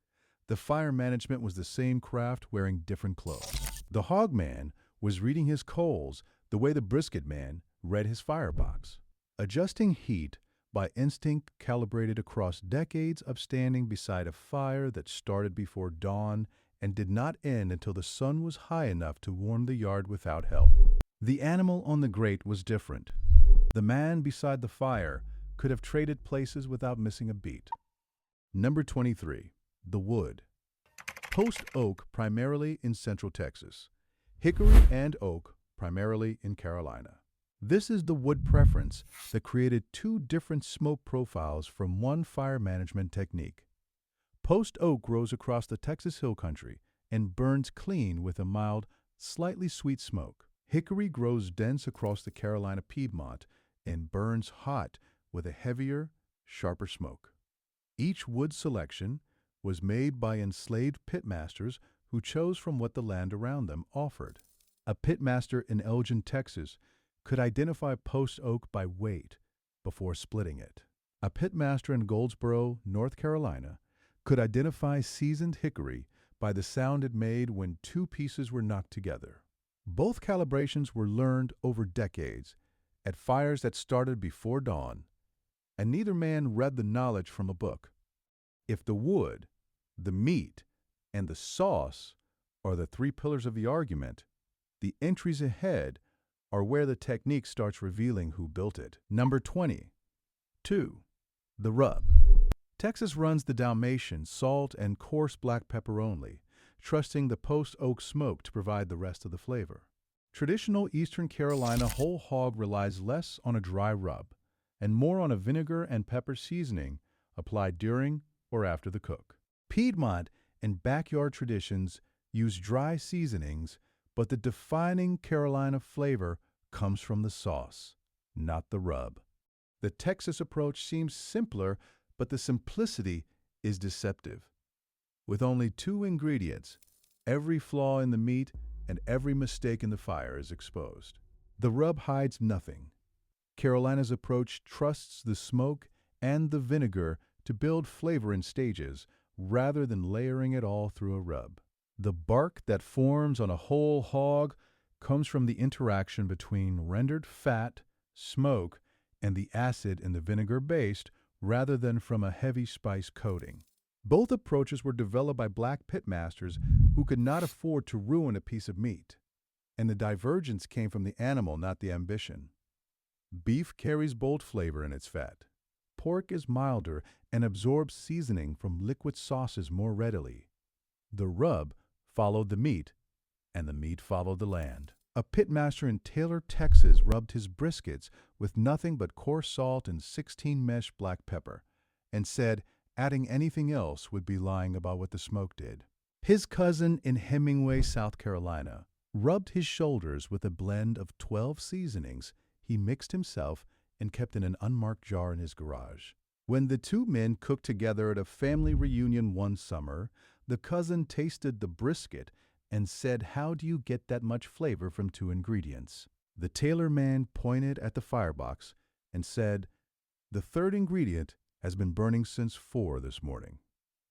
the fire management was the same craft wearing different clothes. The hog man was reading his coals the way the brisket man read his firebox. Adjusting heat by instinct calibrated across decades of standing beside a fire that started before dawn and did not end until the sun was high enough to warm the yard without help. The animal on the grate was different. The man beside the fire could have traded places without missing a beat. Number 23. The wood. Post oak primarily in Central Texas. Hickory and oak primarily in Carolina. This is the wood preference that created two different smoke profiles from one fire management technique. Post oak grows across the Texas Hill Country and burns clean with a mild, slightly sweet smoke. Hickory grows dense across the Carolina Piedmont and burns hot with a heavier, sharper smoke. Each wood selection, was made by enslaved pitmasters who chose from what the land around them offered. A pitmaster in Elgin, Texas, could identify post oak by weight before splitting it. A pitmaster in Goldsboro, North Carolina, could identify seasoned hickory by the sound it made when two pieces were knocked together. Both calibrations were learned over decades at fires that started before dawn, and neither man read the knowledge from a book. If the wood, the meat, and the sauce are the three pillars of the argument, the entries ahead are where the technique starts revealing who built it. Number 20. 2. The rub. Texas runs the Dalmatian, salt, and coarse black pepper only, trusting the post-oak smoke to provide the rest of the flavor. Traditional Eastern Carolina whole hog relies less on a dry rub and more on a vinegar and pepper seasoning applied during or after the cook. Piedmont and backyard traditions use dry seasonings, but the defining Carolina flavor comes from the sauce, not the rub. The Texas approach seems simpler, but the simplicity is deceptive. With only 2 ingredients, every flaw in the meat and every mistake in the fire is exposed. The rub hides nothing. Carolina's approach trusts the smoke and the vinegar to build flavor in stages rather than layering it all through a rub. The bark that forms on a whole hog comes from the interaction between rendered fat, smoke, and the acid in the vinegar based rather than from a heavy spice coating. Both approaches were developed by black pitmasters who could not afford to ruin a piece of meat, and the divergence came from the animal, not the ambition. Beef carries bold flavor in its fat. Pork is milder and absorbs seasoning from liquid sauces more readily. The rub followed the meat, and the meat followed the land. A pitmaster in Taylor, Texas, rubbed his briskets with nothing but coarse salt and 16-mesh black pepper, and said adding anything else would be lying about what the smoke did. His cousin in Hemingway, South Carolina, rubbed his shoulders with a blend of 12 seasonings he mixed himself and kept in an unmarked jar in his garage. When the two men cooked together at a family reunion one summer, the cousin tasted the brisket and said, "How do you get that much flavor from 2 ingredients?" The Taylor man pointed at the firebox and said, "The 3rd ingredient has been burning since 4 this morning."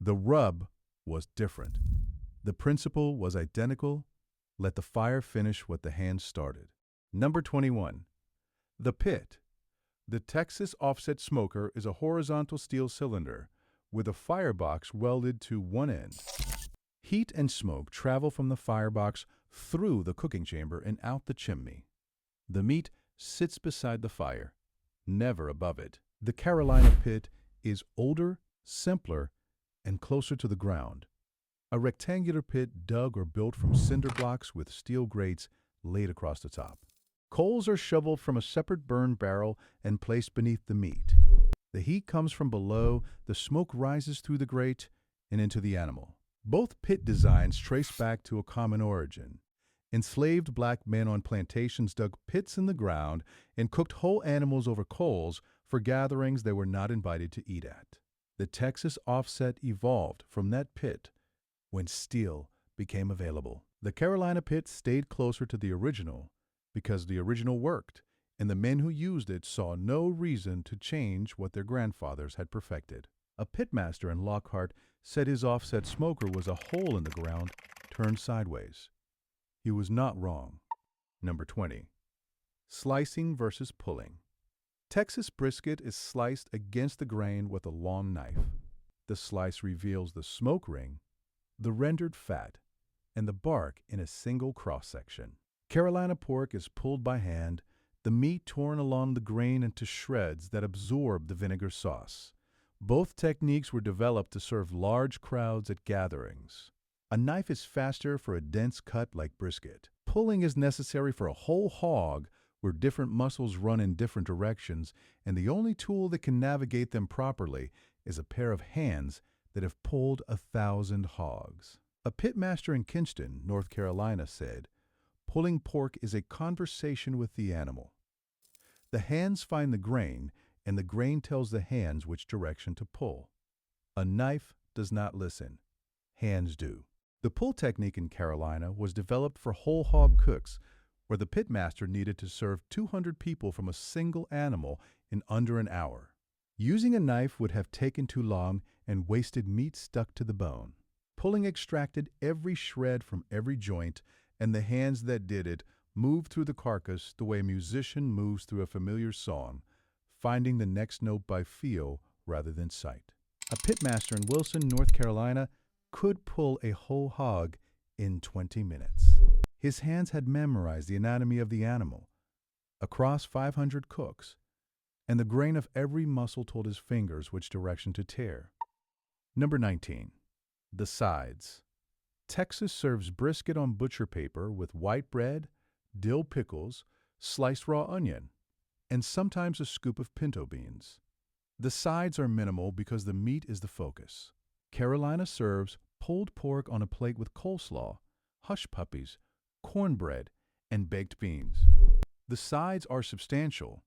The rub was different. The principle was identical. Let the fire finish what the hand started. Number 21. The pit. The Texas offset smoker is a horizontal steel cylinder with a firebox welded to one end. Heat and smoke travel from the firebox through the cooking chamber and out the chimney. The meat sits beside the fire, never above it. The Carolina pit is older, simpler, and closer to the ground. A rectangular pit dug or built from cinder blocks with steel grates laid across the top. Coals are shoveled from a separate burn barrel and placed beneath the meat. The heat comes from below, the smoke rises through the grate and into the animal. Both pit designs trace back to a common origin. Enslaved black men on plantations dug pits in the ground and cooked whole animals over coals for gatherings they were not invited to eat at. The Texas offset evolved from that pit when steel became available. The Carolina pit stayed closer to the original because the original worked, and the men who used it saw no reason to change what their grandfathers had perfected. A pitmaster in Lockhart said his offset smoker was a hole in the ground turned sideways. He was not wrong. Number 20. Slicing versus pulling. Texas brisket is sliced against the grain with a long knife. The slice reveals the smoke ring, the rendered fat, and the bark in a single cross-section. Carolina pork is pulled by hand, the meat torn along the grain into shreds that absorb the vinegar sauce. Both techniques were developed to serve large crowds at gatherings. A knife is faster for a dense cut like brisket. Pulling is necessary for a whole hog where different muscles run in different directions, and the only tool that can navigate them properly is a pair of hands that have pulled 1,000 hogs. A pitmaster in Kinston, North Carolina, said, "Pulling pork is a conversation with the animal. The hands find the grain, and the grain tells the hands which direction to pull. A knife does not listen. Hands do. The pull technique in Carolina was developed for whole hog cooks, where the pitmaster needed to serve 200 people from a single animal in under an hour. Using a knife would have taken too long and wasted meat stuck to the bone. Pulling extracted every shred from every joint, and the hands that did it moved through the carcass the way a musician moves through a familiar song, finding the next note by feel rather than sight. A pitmaster in Wilson, North Carolina, could pull a whole hog in 20 minutes. His hands had memorized the anatomy of the animal, across 500 cooks, and the grain of every muscle told his fingers which direction to tear. Number 19. The sides. Texas serves brisket on butcher paper with white bread, dill pickles, sliced raw onion, and sometimes a scoop of pinto beans. The sides are minimal because the meat is the focus. Carolina serves pulled pork on a plate with coleslaw, hush puppies, cornbread, and baked beans. The sides are substantial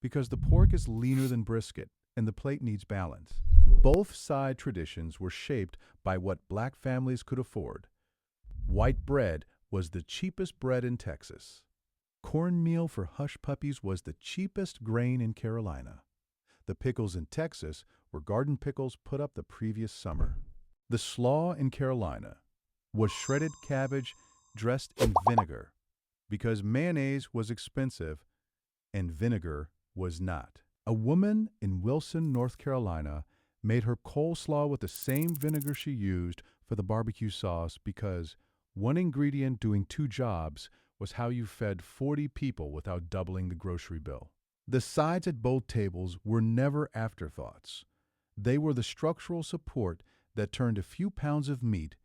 because the pork is leaner than brisket and the plate needs balance. Both side traditions were shaped by what black families could afford. White bread was the cheapest bread in Texas. Cornmeal for hush puppies was the cheapest grain in Carolina. The pickles in Texas were garden pickles put up the previous summer. The slaw in Carolina was shredded cabbage dressed in vinegar because mayonnaise was expensive and vinegar was not. A woman in Wilson, North Carolina, made her coleslaw with the same vinegar she used for the barbecue sauce because one ingredient doing two jobs was how you fed 40 people without doubling the grocery bill. The sides at both tables were never afterthoughts. They were the structural support that turned a few pounds of meat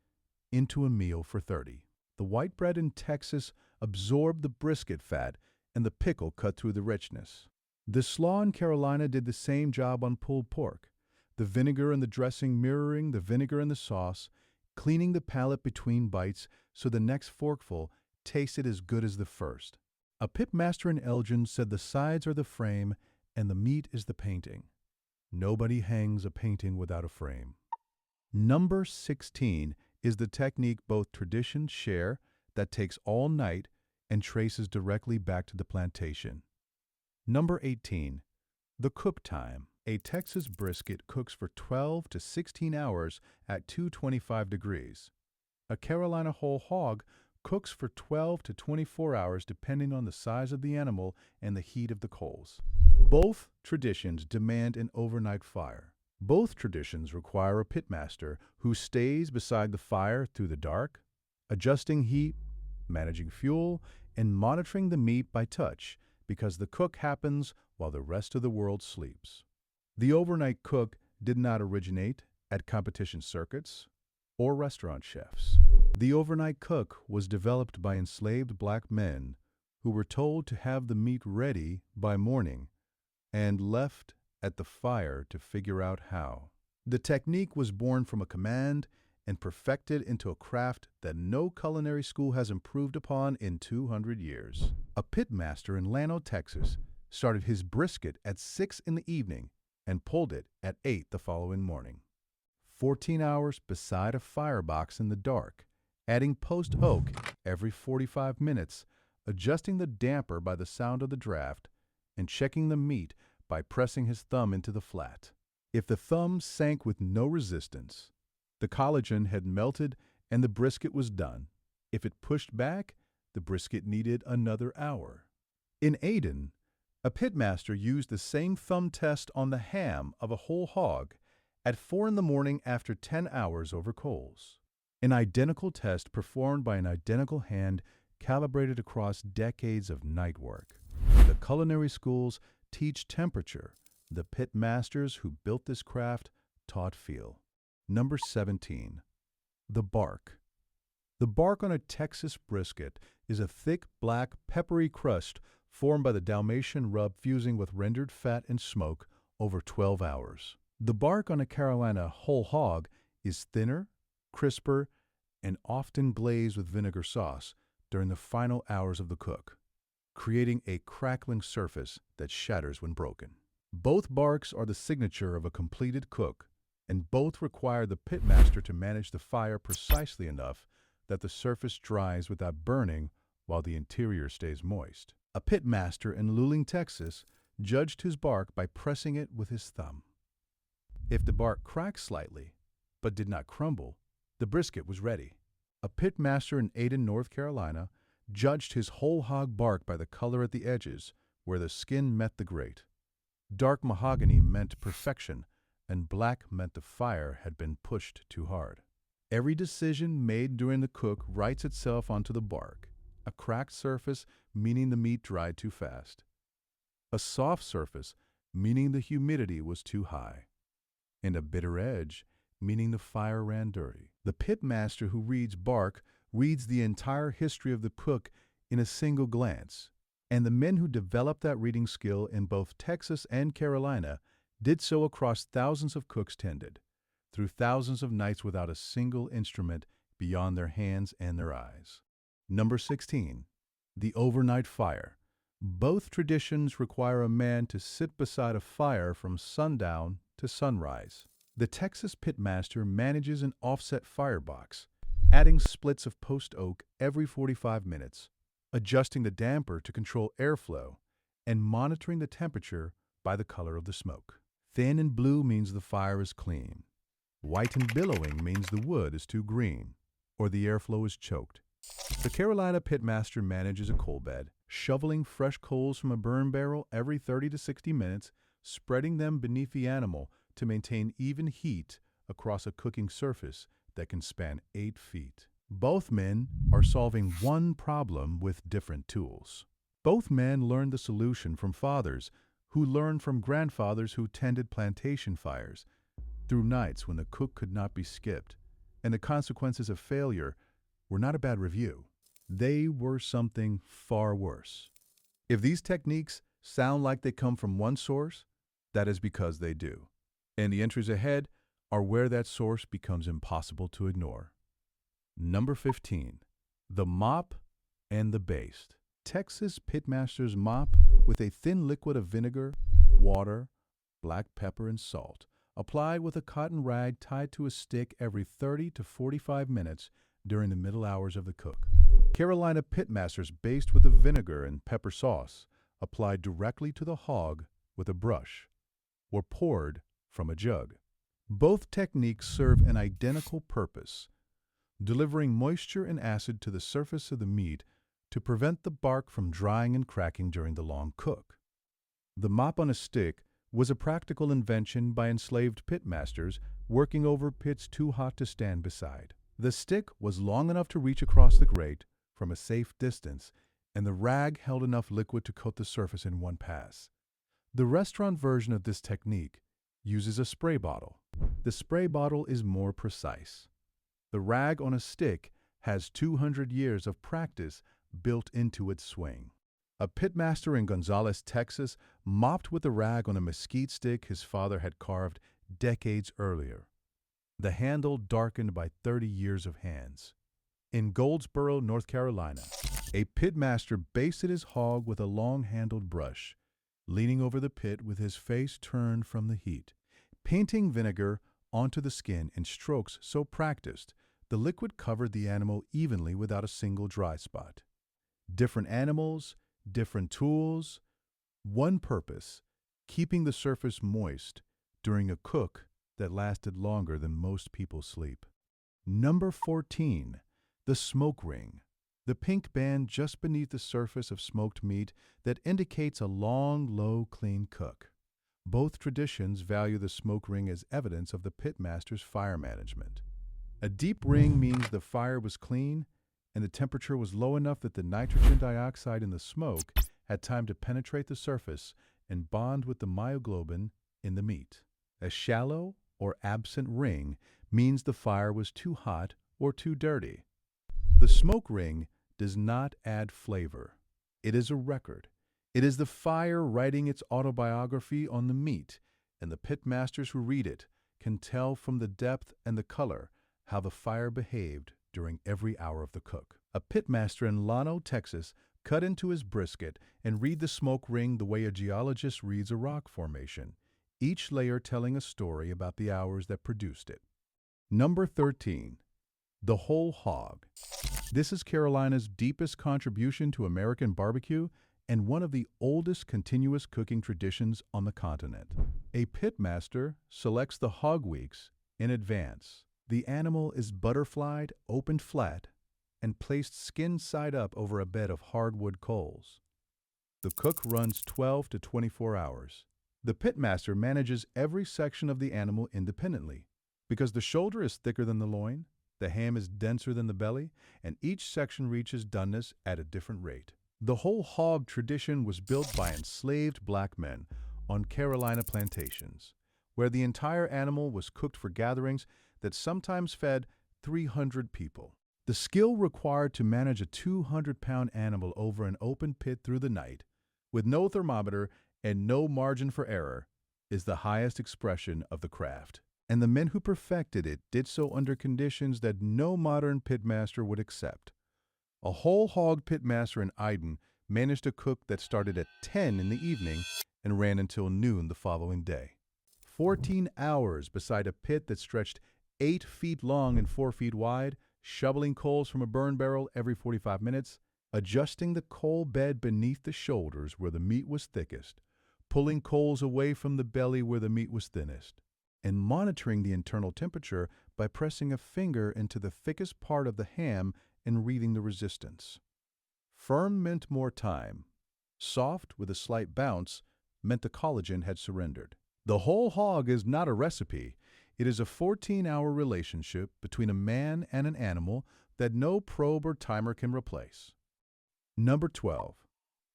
into a meal for 30. The white bread in Texas absorbed the brisket fat and the pickle cut through the richness. The slaw in Carolina did the same job on pulled pork, the vinegar and the dressing mirroring the vinegar and the sauce, cleaning the palate between bites so the next forkful tasted as good as the first. A pitmaster in Elgin said the sides are the frame and the meat is the painting. Nobody hangs a painting without a frame. Number 16 is the technique both traditions share that takes all night and traces directly back to the plantation. Number 18. The cook time. A Texas brisket cooks for 12 to 16 hours at 225 degrees. A Carolina whole hog cooks for 12 to 24 hours depending on the size of the animal and the heat of the coals. Both traditions demand an overnight fire. Both traditions require a pitmaster who stays beside the fire through the dark, adjusting heat, managing fuel, and monitoring the meat by touch because the cook happens while the rest of the world sleeps. The overnight cook did not originate at competition circuits or restaurant chefs. The overnight cook was developed by enslaved black men who were told to have the meat ready by morning and left at the fire to figure out how. The technique was born from a command and perfected into a craft that no culinary school has improved upon in 200 years. A pitmaster in Llano, Texas, started his brisket at 6 in the evening and pulled it at 8 the following morning. 14 hours beside a firebox in the dark, adding post oak every 45 minutes, adjusting the damper by the sound of the draft, and checking the meat by pressing his thumb into the flat. If the thumb sank with no resistance, the collagen had melted and the brisket was done. If it pushed back, the brisket needed another hour. In Aden, a pitmaster used the same thumb test on the ham of a whole hog at 4 in the morning after 10 hours over coals. An identical test performed by an identical hand calibrated across decades of night work. The culinary schools teach temperature. The pit masters who built this craft taught feel. Number 17. The bark. The bark on a Texas brisket is a thick, black, peppery crust formed by the Dalmatian rub fusing with rendered fat and smoke over 12 hours. The bark on a Carolina whole hog is thinner, crisper, and often glazed with vinegar sauce during the final hours of the cook, creating a crackling surface that shatters when broken. Both barks are the signature of a completed cook, and both require the pitmaster to manage the fire precisely enough that the surface dries without burning while the interior stays moist. A pitmaster in Luling, Texas, judged his bark by pressing it with his thumb. If the bark cracked slightly, but did not crumble, the brisket was ready. A pitmaster in Ayden, North Carolina, judged his whole hog bark by the color at the edges, where the skin met the grate. Dark mahogany meant perfection, and black meant the fire had been pushed too hard. Every decision made during the cook writes itself onto the bark. A cracked surface, meaning the meat dried too fast. A soft surface, meaning the humidity was too high. And a bitter edge, meaning the fire ran dirty. The pitmaster who reads bark reads the entire history of the cook in a single glance, and the men who developed that reading skill in both Texas and Carolina did so across thousands of cooks tended, through thousands of nights without a single instrument beyond their hands and their eyes. Number 16. The overnight fire. Both traditions require a man to sit beside a fire from sundown to sunrise. The Texas pitmaster manages an offset firebox, adding splits of post oak every 45 minutes, adjusting the damper to control airflow, and monitoring the temperature by the color of the smoke. Thin and blue means the fire is clean. White and billowing means the wood is too green, or the airflow is choked. The Carolina pitmaster manages a coal bed, shoveling fresh coals from a burn barrel every 30 to 60 minutes, spreading them beneath the animal to maintain even heat across a cooking surface that can span 8 feet. Both men are solving one problem with different tools. Both men learned the solution from fathers who learned from grandfathers who tended plantation fires, through nights when the cook could not be skipped, and the consequences of failure were not a bad review. They were something far worse. If these techniques sound like they come from one source, that is because they do. And the entries ahead are where that source becomes impossible to ignore. Number 15. The mop and the baste. Texas pitmasters mop with a thin liquid of vinegar, water, black pepper, and salt, applied with a cotton rag tied to a stick every 30 to 45 minutes during the middle hours of the cook. Carolina pitmasters baste with a vinegar and pepper sauce, applied directly to the hog with a brush, or poured from a jug. Both techniques serve an identical purpose, delivering moisture and acid to the surface of the meat to prevent the bark from drying and cracking during the long cook. The mop on a stick was a practical invention by enslaved pitmasters working over pits too hot to stand beside. The stick was long enough to reach across the grate from a safe distance, and the rag held enough liquid to coat the surface in one pass. The restaurant version of this technique uses a spray bottle. The spray bottle is more precise. The rag on a stick has 200 years of practice built into its swing. A pitmaster in Gonzales, Texas, mopped with a rag on a mesquite stick his father had carved decades earlier, the handle darkened by 30 years of hands. In Goldsboro, North Carolina, a pitmaster basted his hog with a long-handled brush, leaning over the pit with his face turned from the heat, painting vinegar onto the skin in strokes so practiced the liquid covered the animal evenly without a single dry spot. Different animals, different tools, one purpose, keeping the surface moist during a cook that lasted longer than most people sleep. Number 14. The smoke ring. The pink band just beneath the surface of smoked meat that indicates a long, low, clean cook. Both traditions value the smoke ring as evidence of the pitmaster's fire management. A deep ring means the fire was clean and the temperature was low enough that the nitrogen dioxide in the smoke had time to penetrate the surface and bond with the myoglobin in the meat. A shallow or absent ring means the fire was too hot or too dirty. The smoke ring does not add flavor. It is a record. It is the fire writing its autobiography on the meat, and the pitmasters who read it can tell from the depth and the color how the fire behaved during every hour of the cook. A pitmaster in Llano, Texas, cut into his brisket and read the smoke ring the way a geologist reads a rock formation, each layer telling a story about the hours that produced it. Number 13. The whole hog. This is Carolina's deepest contribution to American barbecue and one of the oldest continuous cooking traditions on the continent. A pitmaster selects the hog weeks in advance. The animal is butterflied, opened flat, and placed skin side up over a bed of hardwood coals. The cook runs 12 to 24 hours. The pitmaster manages every section of the animal independently. Because the shoulder is thicker than the loin, the ham is denser than the belly, and each section reaches doneness at a different rate. The whole hog tradition was built by enslaved black men on Carolina plantations, where the entire animal was cooked for gatherings that sometimes fed 300 people. The skill required to manage a 200-pound animal over an open pit through the night, with no thermometer and no margin for error, is the highest expression of the craft. And the men who perfected it did so under conditions that no modern pitmaster would accept. A whole hog pitmaster in Iden managed a cook that started at 10 in the evening and ran until noon the following day. 14 hours beside a pit that stretched 8 feet long and 4 feet wide, shoveling coals from a burn barrel every 45 minutes, adjusting the coal bed beneath the shoulders where the meat was thickest, pulling coals away from the belly where the meat was thinnest, and monitoring the internal temperature by pressing a finger into the thickest part of the ham and reading the resistance. Firm meant more time. Soft, with a slight bounce, meant the collagen had surrendered. The whole hog is not a recipe. It is a 14-hour relationship between a man and an animal that no probe or timer can replace. Number 12.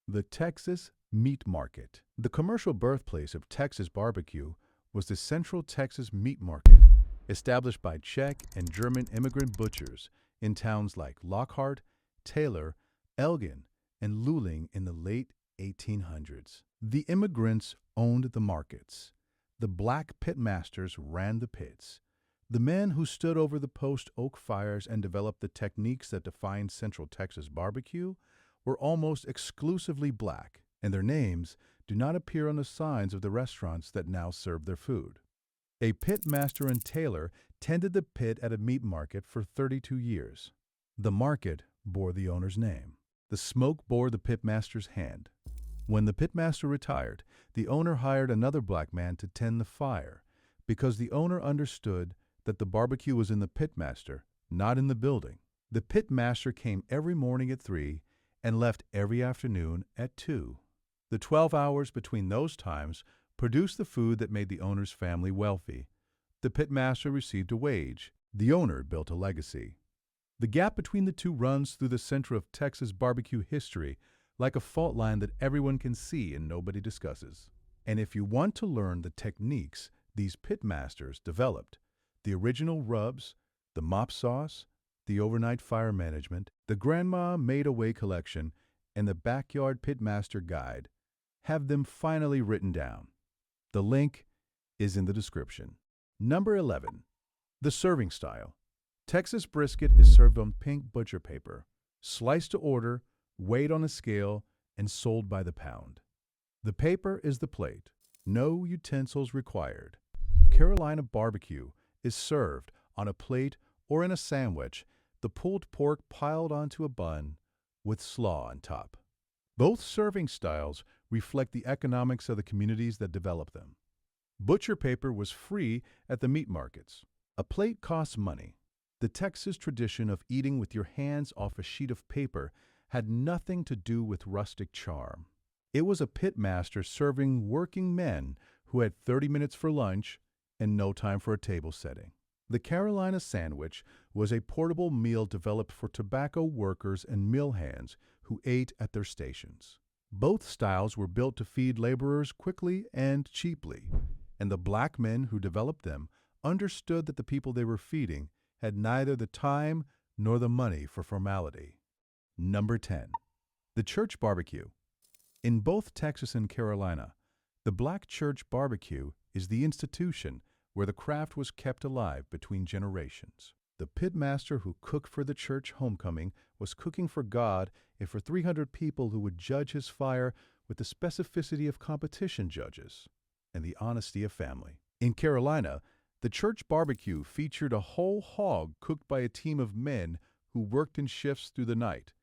The Texas Meat Market. The commercial birthplace of Texas barbecue was the Central Texas Meat Market, established by Czech and German immigrant butchers in towns like Lockhart, Taylor, Elgin, and Luling in the late 1800s. The immigrants owned the markets. The black pitmasters ran the pits. The men who stood over the post oak fires and developed the techniques that defined Central Texas barbecue were almost exclusively black, and their names do not appear on the signs of the restaurants that now serve their food. A pitmaster in Taylor tended the pit at a meat market for 32 years. The market bore the owner's name. The smoke bore the pitmaster's hand. When the pitmaster retired, the owner hired another black man to tend the fire, because the owner understood that the barbecue was in the pitmaster, not in the building. The pitmaster came every morning at 3 and left every afternoon at 2. The 12 hours between those times produced the food that made the owner's family wealthy. The pitmaster received a wage. The owner built a legacy. The gap between the two runs through the center of Texas barbecue history like a fault line that everyone can see and nobody discusses. And if you want to learn the techniques these pitmasters developed, the original rubs, the mop sauce, the overnight fire management, the Grandma Made Away collection, and the Backyard Pitmaster Guide, have them finally written down. The link is in the description. Number 11. The serving style. Texas brisket is served on pink butcher paper, sliced to order, weighed on a scale, and sold by the pound. The paper is the plate. No utensils required. Carolina barbecue is served on a plate or in a sandwich, the pulled pork piled onto a bun with slaw on top. Both serving styles reflect the economics of the communities that developed them. Butcher paper was free at the meat markets. A plate costs money. The Texas tradition of eating with your hands off a sheet of paper had nothing to do with rustic charm. It was a pitmaster serving working men who had 30 minutes for lunch and no time for a table setting. The Carolina sandwich was a portable meal developed for tobacco workers and mill hands who ate at their stations. Both styles were built to feed laborers quickly and cheaply, and the black men who developed them understood that the people they were feeding had neither the time nor the money for formality. Number 10. The church barbecue. In both Texas and Carolina, the black church barbecue is the institution where the craft was kept alive between generations. The pitmaster who cooked for the church homecoming was cooking for God and for 300 people who would judge his fire with the specificity of competition judges. and the honesty of family. In Carolina, the church barbecue featured a whole hog cooked by a team of men who worked in shifts through the night.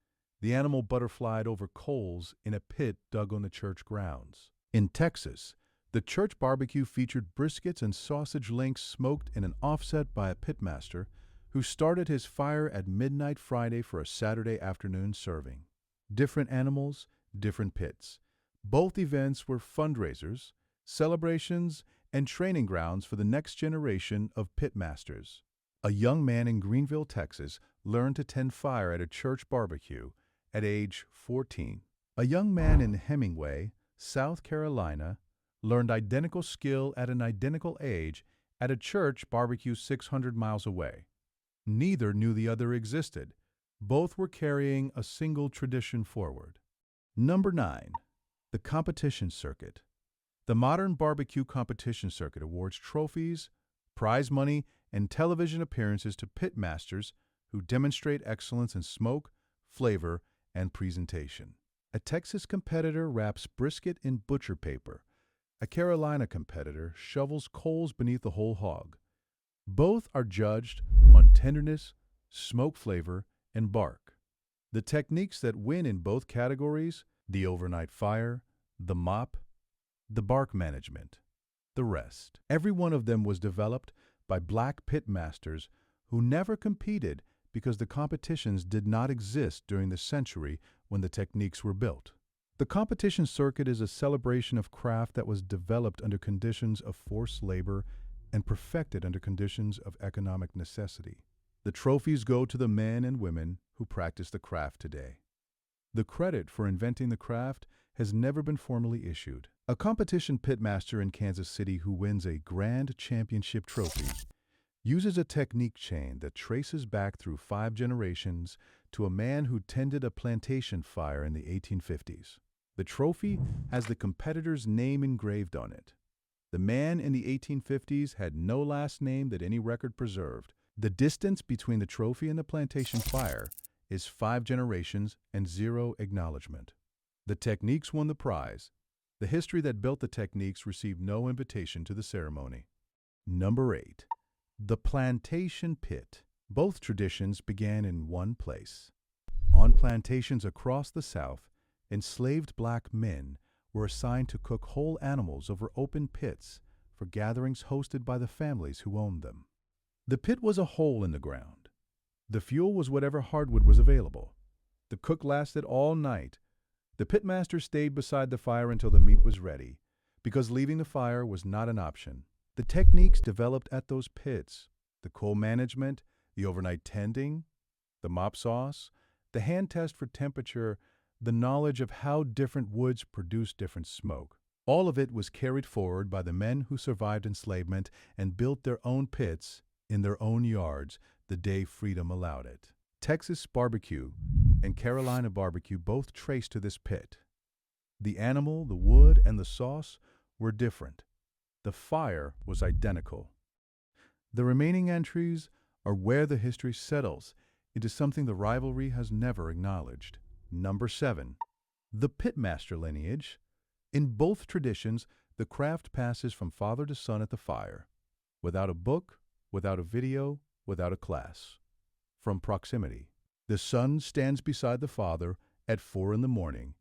The animal butterflied over coals in a pit dug on the church grounds. In Texas, the church barbecue featured briskets and sausage links smoked in an offset by a pitmaster who started his fire at midnight Friday for a Saturday afternoon serving. Different animals, different pits. Both events were fundraisers, celebrations, and training grounds for the next generation of pitmasters. A young man in Greenville, Texas, learned to tend fire at a church barbecue at age 14. A young man in Hemingway, South Carolina, learned identical skill at an identical age at a church barbecue 600 miles away. Neither knew the other existed. Both were carrying a single tradition forward. Number 9. The competition circuit. The modern barbecue competition circuit awards trophies, prize money, and television appearances to pitmasters who demonstrate excellence in smoke, flavor, and presentation. A Texas competitor wraps brisket in butcher paper. A Carolina competitor shovels coals beneath the whole hog. Both are judged on tenderness, smoke flavor, and bark. The techniques that win in both categories, the overnight fire, the mop, the bark management, the rest. Every one of them was developed by black pitmasters who never competed because the competitions did not exist during the century when the techniques were built. The competition circuit is a celebration of craft that was developed under conditions of forced labor and perfected under conditions of economic necessity. The trophies go to the men and women who practice the craft today. The credit for inventing the craft has never been formally issued. A competition pitmaster in Kansas City who wins a grand championship trophy uses a technique chain that traces back through 5 generations to a man who tended a plantation fire in the 1850s. The trophy has the competitor's name engraved on it. The man in the 1850s had no last name that any record preserved. The distance between the trophy and the plantation fire is 5 generations and 0 acknowledgement. The techniques won the prize. The history that built the techniques received no invitation to the ceremony. Number 8. The plantation pit. Both traditions began in one place. On plantations across the South, enslaved black men were assigned to cook whole animals over open pits for gatherings hosted by the families who owned them. The pit was a hole in the ground. The fuel was whatever hardwood was available. The cook lasted all night. The pitmaster stayed beside the fire until the meat was ready, because leaving the fire was not an option. The techniques developed at those pits, the coal management, the overnight tending, the mop sauce, the hand test for temperature, the knowledge of how different woods produce different smoke. All of it was carried forward by the men who survived enslavement and built their own pits in their own yards the day freedom allowed it. Texas barbecue and Carolina barbecue both trace to this pit. The animal, the wood, and the sauce were different. The fire was identical. The remaining entries are where the history settles into something the rivalry has never acknowledged. Number 7. The pitmaster lineage. In both traditions, the craft passes from father to son at the fire, without a book, without a video, without a class. From proximity. The son stands beside the father at 4 in the morning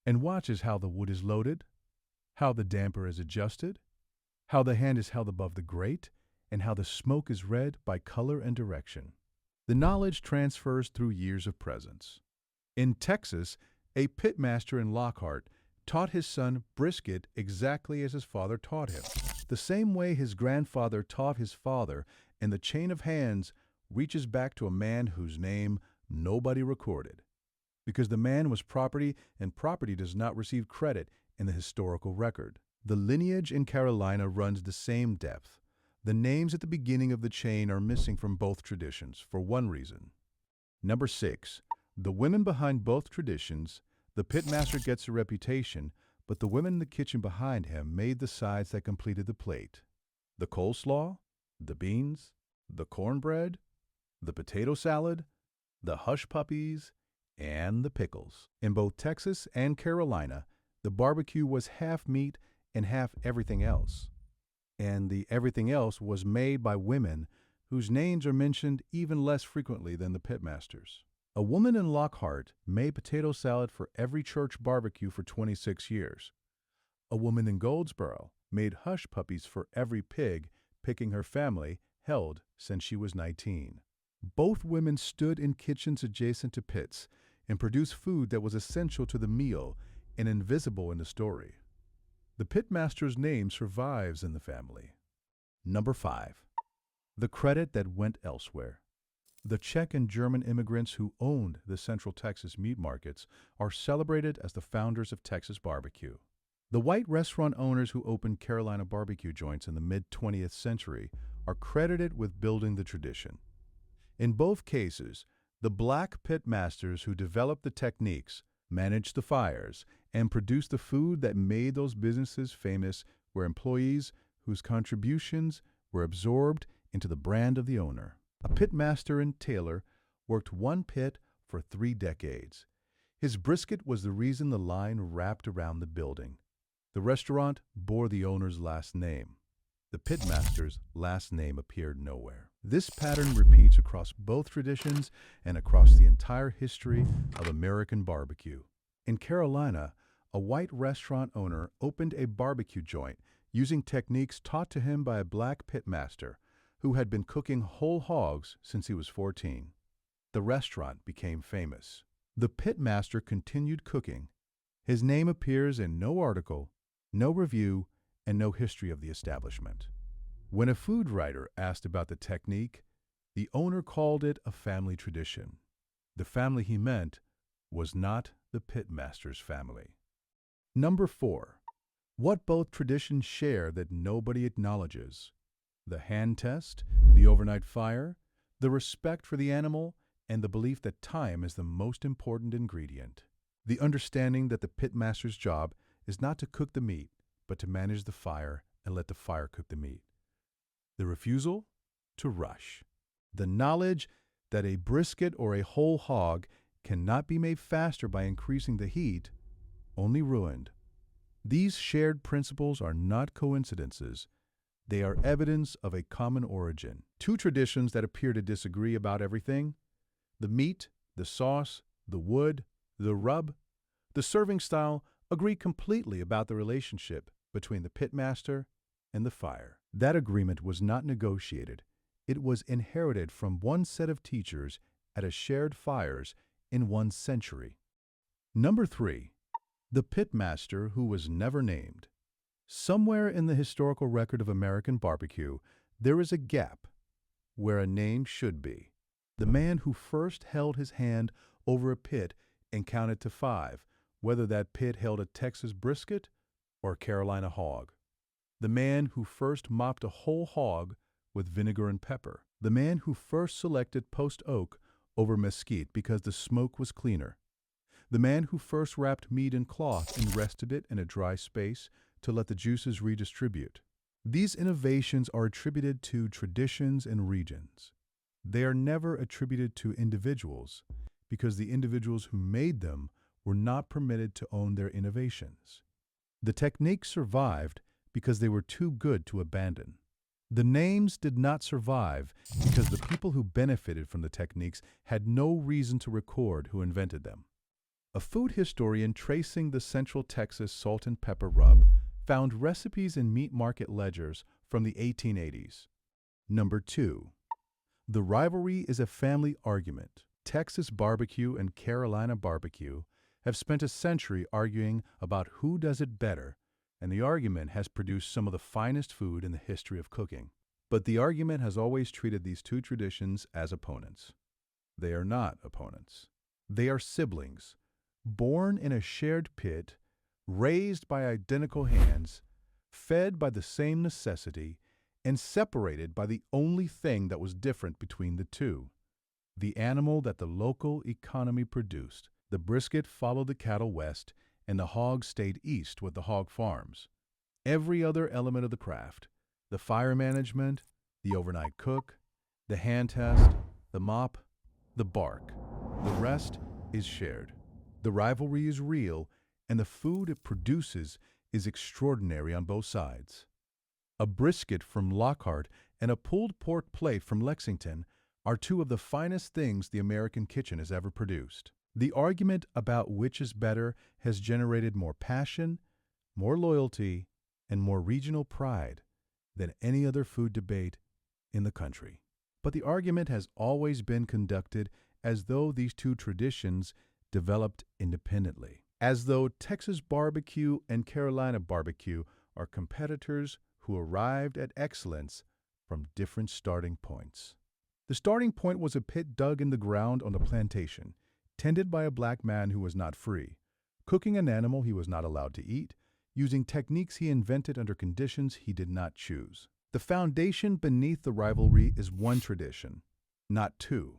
and watches how the wood is loaded, how the damper is adjusted, how the hand is held above the grate, and how the smoke is read by color and direction. The knowledge transfers through years of presence. In Texas, a pitmaster in Lockhart taught his son brisket exactly as his father taught him, the same way his grandfather taught his father, and the chain of hands reaches back to a man whose name nobody recorded, because the man was property and property does not receive credit in the historical record. The lineage in Carolina runs the same depth. The names at the beginning of the chain are missing from both traditions for one reason. Number 6. The women behind both traditions. The pitmaster gets a reputation, but the women in the kitchen behind him made the sides that completed the plate. The coleslaw, the beans, the cornbread, the potato salad, the hush puppies, and the pickles. In both Texas and Carolina, the barbecue was half meat and half everything else. And the everything else was made by women whose names are mentioned even less frequently than the pitmasters. A woman in Lockhart made potato salad for every church barbecue for 26 years. A woman in Goldsboro made hush puppies for every pig picking her family held since she was 19. Both women stood in kitchens adjacent to pits and produced food that was essential to the meal and invisible in the story. The pitmaster's name survives in the family. Number 5. The credit that went elsewhere. The Czech and German immigrants who owned the Central Texas meat markets are celebrated as the founders of Texas barbecue. The white restaurant owners who opened Carolina barbecue joints in the mid-20th century are credited with building the tradition. In both cases, the black pitmasters who developed the techniques, managed the fires, and produced the food that made those businesses famous were employees whose contributions were absorbed into the brand of the owner. A pitmaster in Taylor worked one pit for 3 decades. His brisket was the reason the line wrapped around the building. The restaurant bore the owner's last name. The pitmaster's last name appeared nowhere. This pattern repeats across both traditions and across the entire history of American barbecue. In Carolina, a white restaurant owner opened a barbecue joint using techniques taught to him by a black pitmaster who had been cooking whole hogs since he was 14. The restaurant became famous. The pitmaster continued cooking. His name appears in no article, no review, and no history of the establishment. When a food writer asked about the technique, the owner called it a family tradition. The family he meant was not the pitmaster's family. Number 4. What both traditions share that nobody acknowledges. The hand test, the overnight fire, the respect for the animal, and the belief that time is the most important ingredient. The understanding that the pitmaster's job is not to cook the meat, but to manage the fire and let the fire cook the meat. The refusal to rush. The knowledge that a brisket or a whole hog cannot be made faster by increasing the heat, only ruined. These shared principles are not coincidences. They are evidence of a common origin. 2 traditions that appear to disagree about everything: the meat, the sauce, the wood, the rub, the serving style agree completely about the relationship between the pitmaster and the fire. That agreement was not negotiated. It was inherited from one set of teachers at a shared fires in one century. Number 3. The pitmaster who was never named. Somewhere in the historical record of American barbecue, there is a gap where a name should be. The man who first held his hand over a pit and counted to 5, whether that pit held a Texas brisket or a Carolina hog. The man who first mopped a whole hog with vinegar and pepper. The man who first selected post oak over mesquite because the smoke was cleaner. The man who first wrapped meat in cloth and rested it in a dry space to let the juices redistribute. These innovations are attributed to traditions and regions. They are never attributed to individuals because the individuals who made them were not permitted to own their innovations. The techniques survived because they were too good to abandon. The names did not survive because the people who benefited from the techniques had no reason to record who invented them. A food historian tracing the Central Texas salt and pepper rub found recipes in meat market ledgers from the 1880s. Number 2. The rivalry is a family argument. Texas barbecue and Carolina barbecue have spent a century arguing about who does it better, and the argument has produced some of the finest food in the history of cooking. But the argument has always treated these 2 traditions as opponents. They are not opponents. They are siblings, born in a shared pit, raised by identical hands, fed by the same necessity, and separated by the only thing that was different between the 2, the animal that the local economy produced. The brisket followed the cattle west, and the hog stayed east with the hog farms. Every other element of the craft, the fire management, the overnight cook, the hand test, the mop, the bark, the rest is shared. The rivalry is real, and the food it produces is extraordinary on both sides. A brisket from Lockhart and a pulled pork plate from Lexington are two of the finest things the American kitchen has ever produced. The argument about which is better has generated more passion, more loyalty, and more regional pride than any other food debate in the country. But the argument has always been conducted as though these two traditions developed independently, as though Texas barbecue and Carolina barbecue are competitors who arrived at excellence from different starting points. The starting point was a pit dug in the ground on a plantation, tended by a black man who was not free, cooking an animal he was not allowed to eat, using techniques he invented under conditions he did not choose. The foundation beneath the rivalry is one tradition, not two.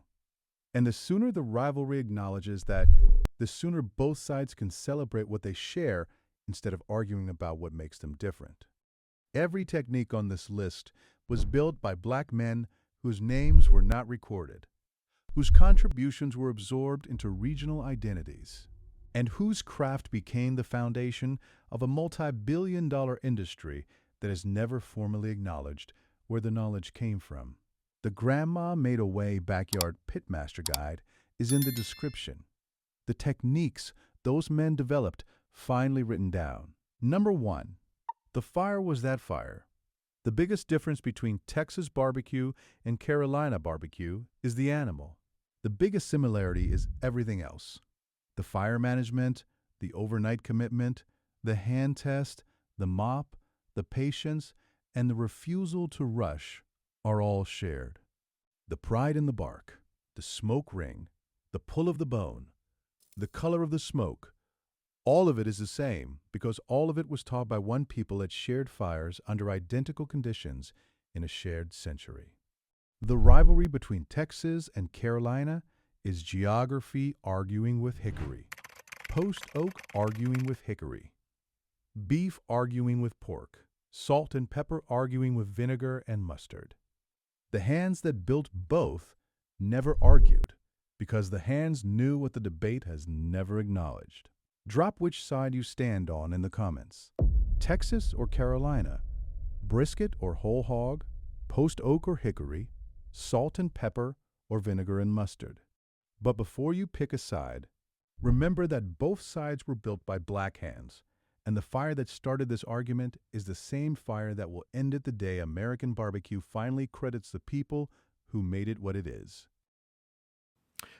And the sooner the rivalry acknowledges that, the sooner both sides can celebrate what they share instead of arguing about what makes them different. Every technique on this list was built by black men whose names were not recorded, whose contributions were absorbed into regional identities, and whose craft became the foundation of a multi-billion-dollar industry that is never formally acknowledged where the knowledge came from. The Grandma Made Away Backyard Pitmaster Guide is in the description. The techniques those men developed finally written down. Number 1. The fire was that fire. The biggest difference between Texas barbecue and Carolina barbecue is the animal. The biggest similarity is everything else. The fire management, the overnight commitment, the hand test, the mop, the patience, and the refusal to rush are all shared. The pride in the bark, the smoke ring, the pull of the bone, the color of the smoke, all of it is the same because all of it was taught by one people at shared fires under identical conditions in a shared century. The rivalry between Texas and Carolina is geography arguing with hickory, post oak arguing with hickory, beef arguing with pork, salt and pepper arguing with vinegar and mustard. The hands that built both never argued because the hands knew what the debate has never acknowledged. Drop which side you stand on in the comments. Texas or Carolina, brisket or whole hog, post oak or hickory, salt and pepper or vinegar and mustard. But before you pick a side, remember that both sides were built by black hands, and the fire that started this argument is the same fire that will end it the day American barbecue finally credits the people who made it what it is.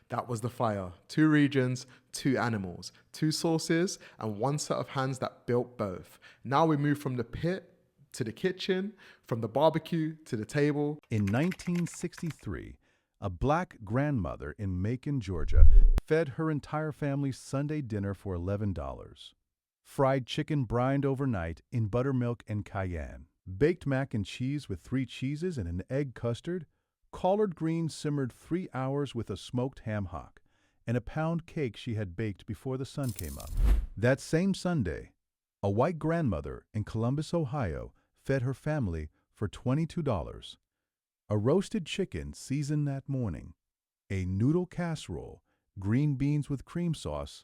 That was the fire. 2 regions, 2 animals, 2 sources, and 1 set of hands that built both. Now we move from the pit to the kitchen, from the barbecue to the table. In 1963, a black grandmother in Macon, Georgia, fed her entire family Sunday dinner for $11. Fried chicken brined overnight in buttermilk and cayenne, baked mac and cheese with 3 cheeses and an egg custard, collard greens simmered 3 hours with a smoked ham hock, and a pound cake she had baked before the sun came up. That same Sunday, a white grandmother in Columbus, Ohio, fed her family for $22. A roasted chicken seasoned that morning, a noodle casserole, green beans with cream sauce,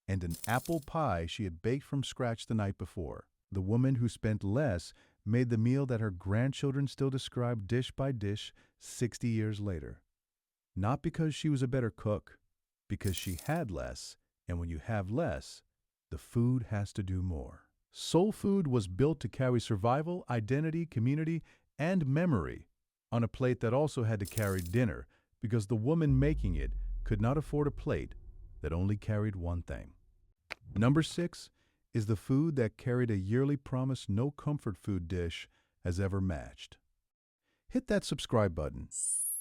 and an apple pie she had baked from scratch the night before. The woman who spent less made the meal that her grandchildren still describe dish by dish 60 years later. Not because she was a better cook, because she had less, and when you have less, the food has to do more. Soul food was built to carry survival, identity, community, and memory on a plate that also had to carry dinner because the woman making it could not afford a plate that only carried one thing. Number 6 is the food that carried a yearly promise no comfort food dish has ever matched. Hit that subscribe button.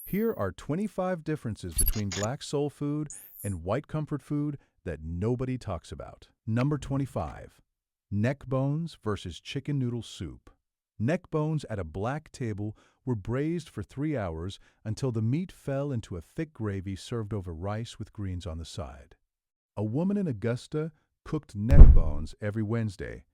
Here are 25 differences between black soul food and white comfort food that nobody talks about. Number 25, neck bones versus chicken noodle soup. Neck bones at a black table were braised for 3 hours until the meat fell into a thick gravy served over rice with greens on the side. A woman in Augusta cooked neck bones every Wednesday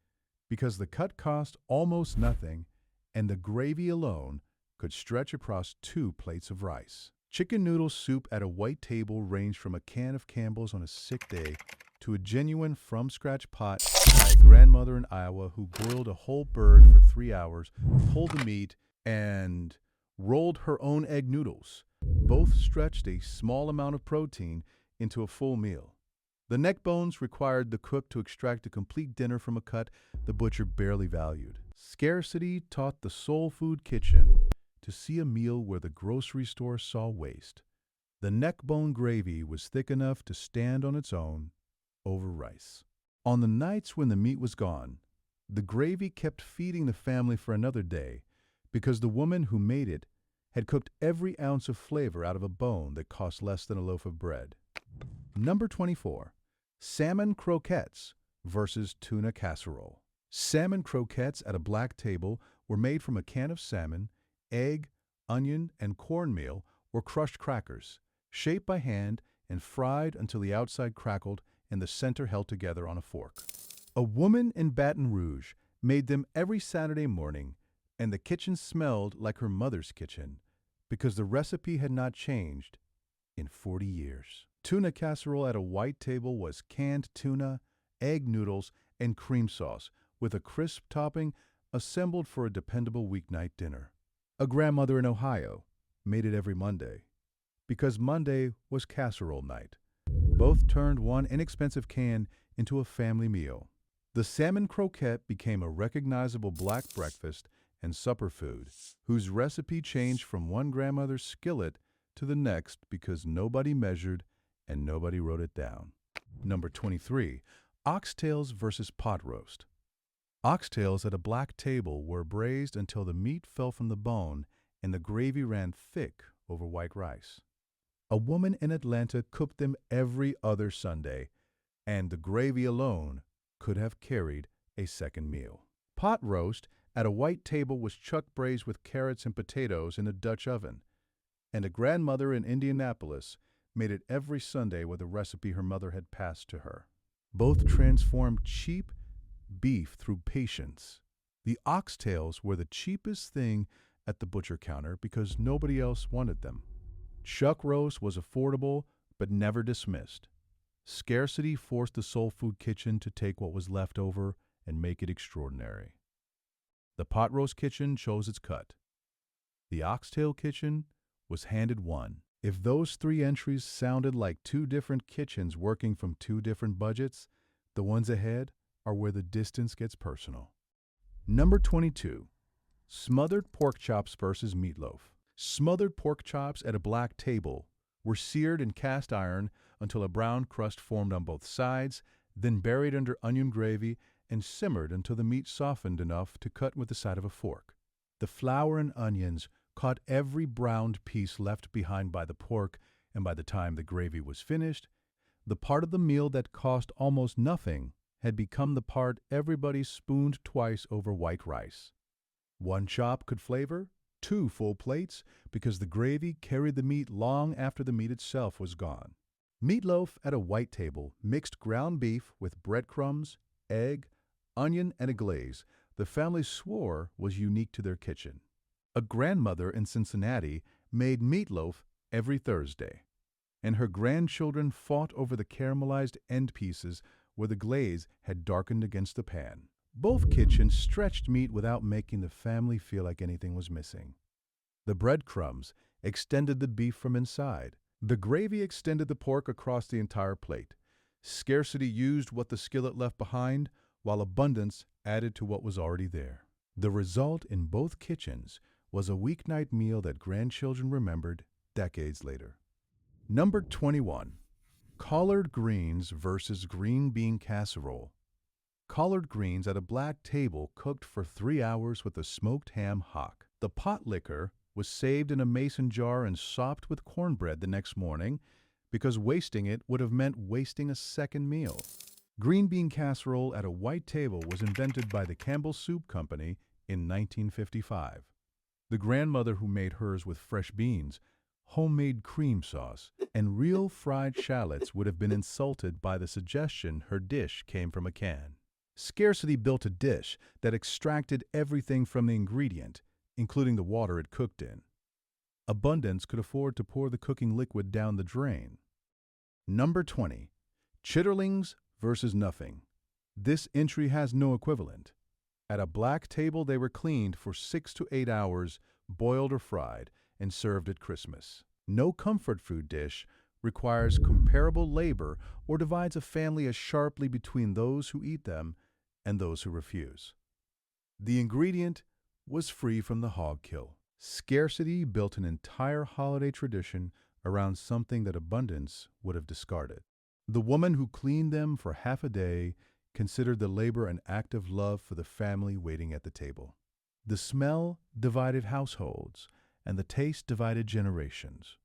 because the cut cost almost nothing and the gravy alone could stretch across 2 plates of rice. Chicken noodle soup at a white table ranged from a can of Campbell's on a sick day to a genuine from-scratch pot by a grandmother in Iowa who boiled a whole bird for 3 hours, pulled the meat, and rolled her own egg noodles. Both stretched a small amount of protein into a full meal. The neck bones required the cook to extract a complete dinner from a cut the butcher barely valued. Scarcity taught the soul food kitchen to see a meal where the grocery store saw waste. The neck bone gravy was thick enough to stand on its own over rice. On the nights when the meat was gone, the gravy kept feeding the family for another day because the woman who made it had cooked every ounce of flavor out of a bone that cost less than a loaf of bread. Number 24. Salmon croquettes versus tuna casserole. Salmon croquettes at a black table were made from a can of salmon, egg, onion, and cornmeal or crushed crackers, shaped by hand and fried until the outside crackled and the center held together on a fork. A woman in Baton Rouge made them every Saturday morning, and the kitchen smelled like her mother's kitchen because the recipe had not changed in 40 years. Tuna casserole at a white table was canned tuna, egg noodles, and cream sauce with a crisp topping assembled for a dependable weeknight dinner. A grandmother in Ohio made it every Monday because Monday was casserole night. Both turned one inexpensive can into a family meal. The salmon croquette became a recognizable black breakfast and supper food whose recipe changed from one grandmother's skillet to the next because nobody measured and nobody wrote it down. Number 23. Oxtails versus pot roast. Oxtails at a black table were braised until the meat fell from the bone and the gravy ran thick over white rice. A woman in Atlanta cooked them every other Sunday, and the gravy alone could have carried a second meal. Pot roast at a white table was chuck braised with carrots and potatoes in a Dutch oven, and a grandmother in Indianapolis made it every Sunday with a recipe her mother had passed to her. Both transformed cheap beef through patience. The oxtails were the cheapest thing at the butcher counter because nobody else wanted them. Chuck roast was affordable but never dismissed. Scarcity forced the soul food kitchen to take what was left over and make it extraordinary. The pot roast kitchen chose its cut. The oxtail kitchen was handed one. If those 3 entries sounded like 2 different kitchens working from 2 different budgets, the ones ahead are where the distance gets personal. Number 22. Smothered pork chops versus meatloaf. Smothered pork chops at a black table were seared in cast iron until a brown crust formed on both sides, then buried under onion gravy and simmered until the meat softened enough to cut with the side of a fork. The flour and onions caught every browned piece left behind by the pork, and by the time the gravy was finished, the part of the meal that cost almost nothing had become the part everybody spooned twice over white rice. 1 chop could flavor 2 full plates because the gravy carried the meat long after the meat itself was gone. Meatloaf at a white table mixed ground beef with breadcrumbs, egg, onion, and a glaze the family swore was unique to their kitchen. A grandmother in Cincinnati made meatloaf every Thursday, and her grandchildren fought over the caramelized end pieces where the glaze had darkened against the pan. Both kitchens stretched meat without making the family feel like anything was missing. The breadcrumbs extended the beef from inside. The gravy extended the pork across the entire plate. Scarcity used what the skillet left behind, while abundance added to what was already there. The result in both kitchens was a weeknight meal that grandchildren remembered decades later. Number 21. Collard greens versus green bean casserole. Collard greens at a black table cooked for 3 hours with a smoked ham hock. The pot liquor was saved in a mason jar and sopped with cornbread the next morning because wasting it would have meant wasting a second meal. Green bean casserole at a white table was invented by the Campbell Soup Company in 1955. The grandmother who made hers with fresh beans, homemade cream sauce, and real fried shallots would have been insulted by the suggestion her dish came from a can. Scarcity built a dish that extracted everything from the ingredient, including the water it cooked in. Abundance could afford to pour the cooking liquid down the drain. Number 20. Chitterlings versus nothing. This entry has no equivalent. At a black table, they were cleaned for 6 to 8 hours, boiled or fried, and served at Christmas. No comfort food dish requires comparable labor or divides a family as sharply between those who eat them and those who refuse. The ingredient was free from the hog kill. Scarcity built an entire holiday tradition around something that abundance would have discarded. The woman who cleaned them for half a day considered the labor an act of love for the family waiting at the table. The smell divided households, and the taste divided generations.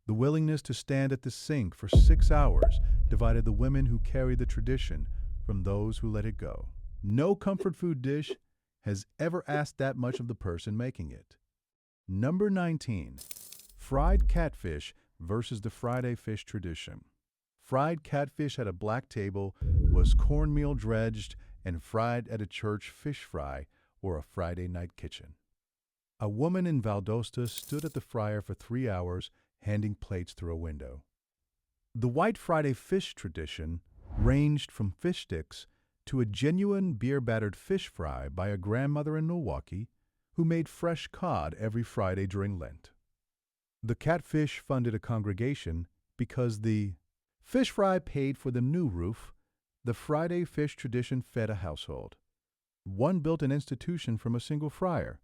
The willingness to stand at the sink for 6 hours divided the women who carried the tradition from those who let it go. No comfort food dish has ever asked that much of the person making it. Number 19. Fried catfish versus the Friday fish tradition. Fried catfish at a black table was cornmeal dredged and fried at a church fish fry or a Friday night kitchen. A woman in Valdosta stood at the fryer for 3 hours, handing plates through a window. The White Friday fish tradition ranged from fish sticks to a genuine beer-battered fish fry by a grandmother in Milwaukee who made fresh cod every Friday during Lent. The catfish funded a congregation because the fish fry paid for the new roof. The Friday fish tradition fed a household. One built an institution from a single fryer.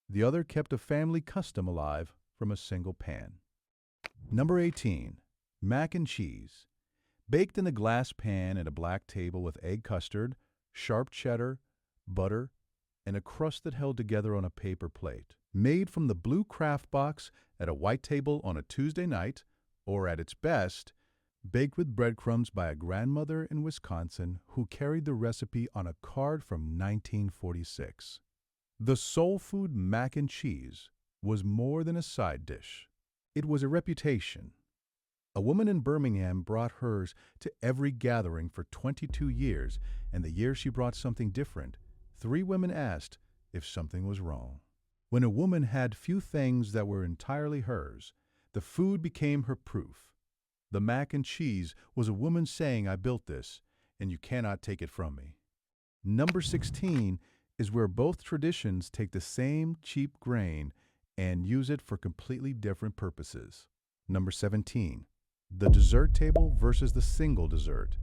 The other kept a family custom alive from a single pan. Number 18. Mac and cheese. Baked in a glass pan at a black table with egg custard, sharp cheddar, butter, and a crust that held together on a paper plate. Made from the blue Kraft box at a white table on a Tuesday night, or at its best, baked with breadcrumbs by a grandmother in Wisconsin who carried the recipe on a card from 1946. The soul food mac and cheese was more than a side dish. It was a reputation. A woman in Birmingham brought hers to every gathering for 22 years, and the year she brought something different, 3 women asked if something was wrong. When a woman had few things that were entirely hers, the food became her proof. The mac and cheese was a woman saying, "I built this, and you cannot take it from me." Number 16 is where both traditions take the same cheap grain and use it for completely different purposes. Number 17. The dessert table versus the single dessert.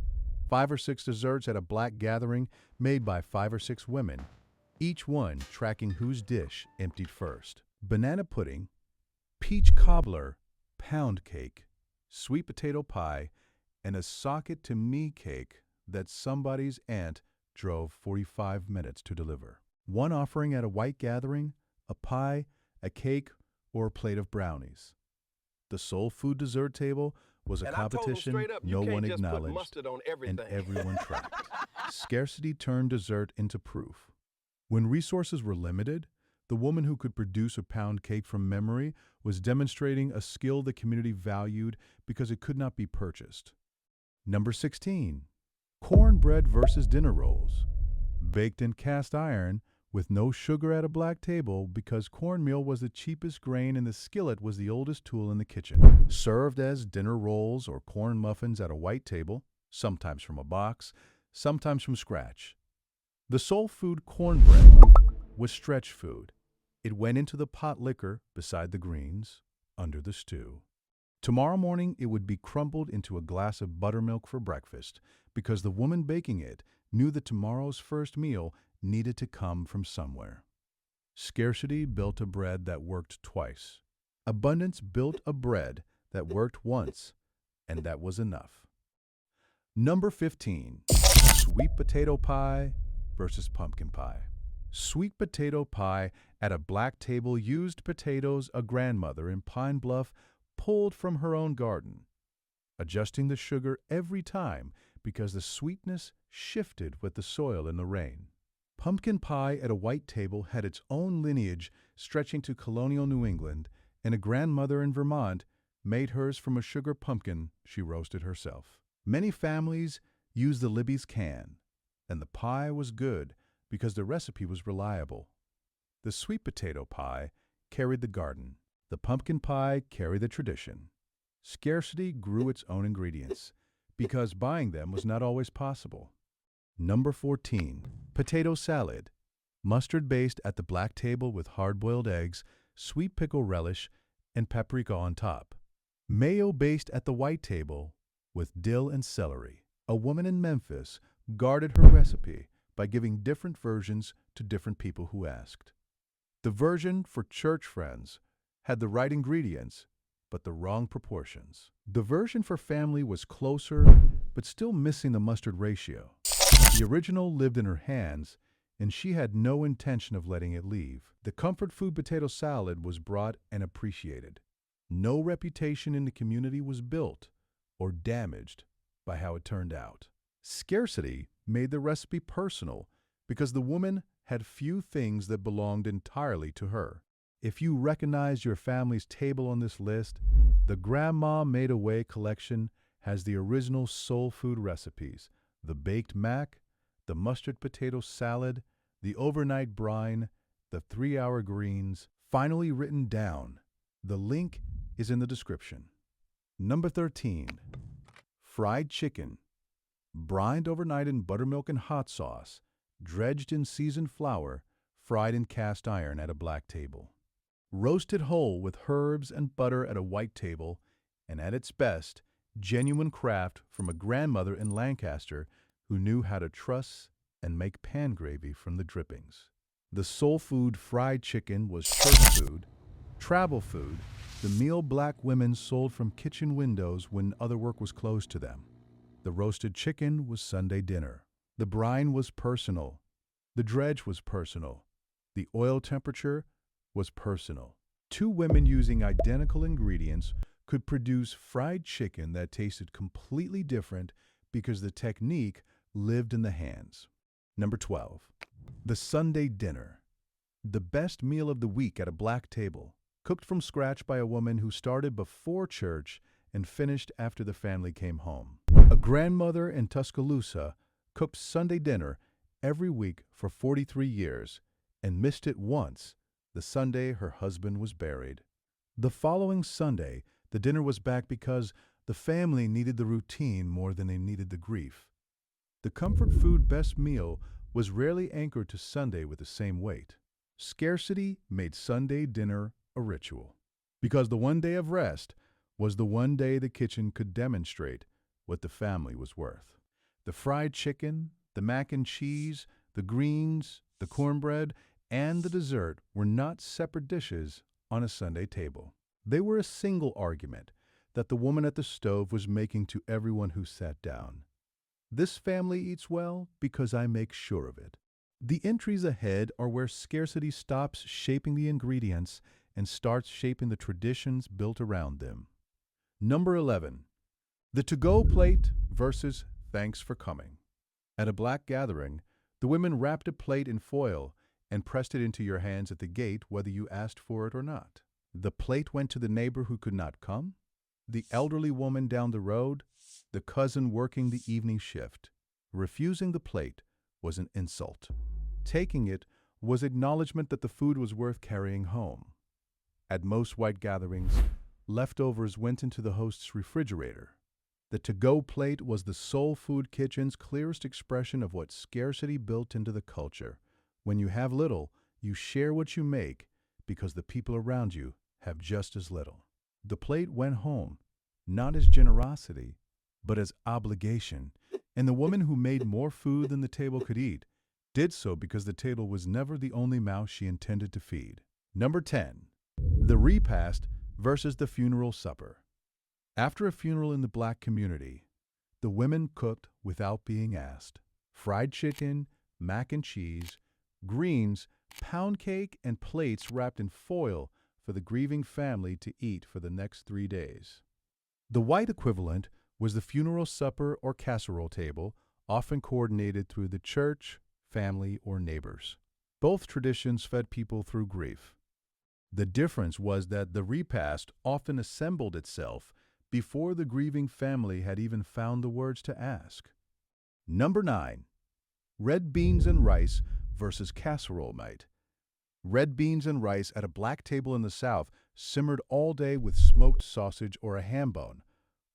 5 or 6 desserts at a black gathering made by 5 or 6 women, each one tracking whose dish emptied first. Banana pudding, peach cobbler, pound cake, sweet potato pie, and a sock-it-to-me cake that somebody's aunt drove 45 minutes to deliver. One offering at a white gathering, a pie, a cake, or a plate of brownies. The soul food dessert table was a competition no one acknowledged and everyone tracked. Scarcity turned dessert into proof. When resources were limited, the woman who could produce a pound cake from memory was demonstrating a skill the community valued because it could not be purchased. Number 16. Cornbread versus dinner rolls. Baked in cast iron with no sugar at a black table because cornmeal was the cheapest grain and the skillet was the oldest tool in the kitchen. Served as dinner rolls or corn muffins at a white table, sometimes from a box, sometimes from scratch. The soul food cornbread was stretch food. It went into the pot liquor beside the greens, under the stew. Tomorrow morning it would be crumbled into a glass of buttermilk for breakfast because the woman baking it knew that tomorrow's first meal needed to come from somewhere. Scarcity built a bread that worked twice. Abundance built a bread that worked once, and that was enough. Number 15. Sweet potato pie versus pumpkin pie. Sweet potato pie at a black table used potatoes a grandmother in Pine Bluff pulled from her own garden, adjusting the sugar every time because the sweetness shifted with the soil in the rain. Pumpkin pie at a white table had its own lineage stretching to colonial New England, and a grandmother in Vermont made hers from a sugar pumpkin she roasted herself. Many families used the Libby's can, and the pie was good because the recipe was reliable. The sweet potato pie carried the garden. The pumpkin pie carried the tradition. Scarcity grew its own ingredients because buying them was not always possible. Number 14. Potato salad. Mustard based at the black table with hard-boiled eggs, sweet pickle relish, and paprika on top. Mayo based at the white table with dill and celery. A woman in Memphis guarded her recipe by giving different versions to different people who asked. The version for church friends had the right ingredients, but the wrong proportions. The version for family was closer, but still missing the mustard ratio. The original lived in her hands, and she had no intention of letting it leave. The comfort food potato salad was brought and appreciated. No reputation in the community was built or damaged by how it turned out. Scarcity made the recipe personal because the woman had few things that belonged entirely to her. If you recognize your family's table on this list, the Grandma Made Away collection has the original soul food recipes: the baked mac, the mustard potato salad, the overnight brine, the 3-hour greens, finally written down. The link is in the description. Number 13. Fried chicken. Brined overnight in buttermilk and hot sauce, dredged in seasoned flour, fried in cast iron at a black table. Roasted whole with herbs and butter at a white table, and at its best, genuine craft from a grandmother in Lancaster who knew how to truss and make pan gravy from the drippings. The soul food fried chicken was church food, travel food, the meal black women sold from kitchen windows when other work was closed to them. The roasted chicken was Sunday dinner. The brine was personal. The dredge was personal. The oil temperature was personal. Two women using identical ingredients could produce fried chicken that tasted completely different because the technique lived in the hands. Number 12. The Sunday dinner. The best meal of the week at a black table, cooked from scratch by a woman who started before church and finished after the family came home. A grandmother in Tuscaloosa cooked Sunday dinner every week for 43 years and missed it once, the Sunday her husband was buried. The following Sunday, the dinner was back because the family needed the routine more than they needed the grief. The comfort food best meal was rarely anchored to Sunday with the same weight. Scarcity made Sunday dinner a ritual, because the one day of rest was the one day the kitchen could demonstrate what the family was worth. The fried chicken, the mac and cheese, the greens, the cornbread, and the dessert were not separate dishes on a Sunday table. They were a single argument that the woman at the stove was making to everyone who sat down. This family eats well because I make sure of it. The entries ahead are where scarcity stops shaping the ingredients and starts shaping the traditions built around them. Number 11. The to-go plate versus thanks for coming. At a black gathering, the women wrapped a plate in foil and pressed it into your hands at the gate whether you asked for it or not. The plate went to the neighbor who could not come, the elderly woman down the road, the cousin working the evening shift. Refusing the plate was an insult. Taking it was acknowledgement that the food was worth carrying home. At most white gatherings, leftovers went into the host's refrigerator. The to-go plate was the soul food kitchen's clearest expression of what scarcity built into the culture. When you have little, you share what you make because the people around you have just as little. The plate went home, not as generosity, but as obligation, and the woman who made more food than the table could eat did so because the table was never the only mouth she intended to feed. Number 10. The repast versus the funeral supper. After a funeral in the black community, the women cooked without being asked. Fried chicken, mac and cheese, greens, pound cake, and plates wrapped in foil for the grieving family to eat for the next 3 days. The white equivalent was the funeral supper or casserole table, often coordinated through the church, family, or neighbors. Both traditions fed people through grief. The difference was that the repast often assembled itself before the grieving family had even found the words to ask. Number 9. Red beans and rice versus casserole night. Red beans and rice at a black table in the South simmered all day with smoked sausage or a ham bone,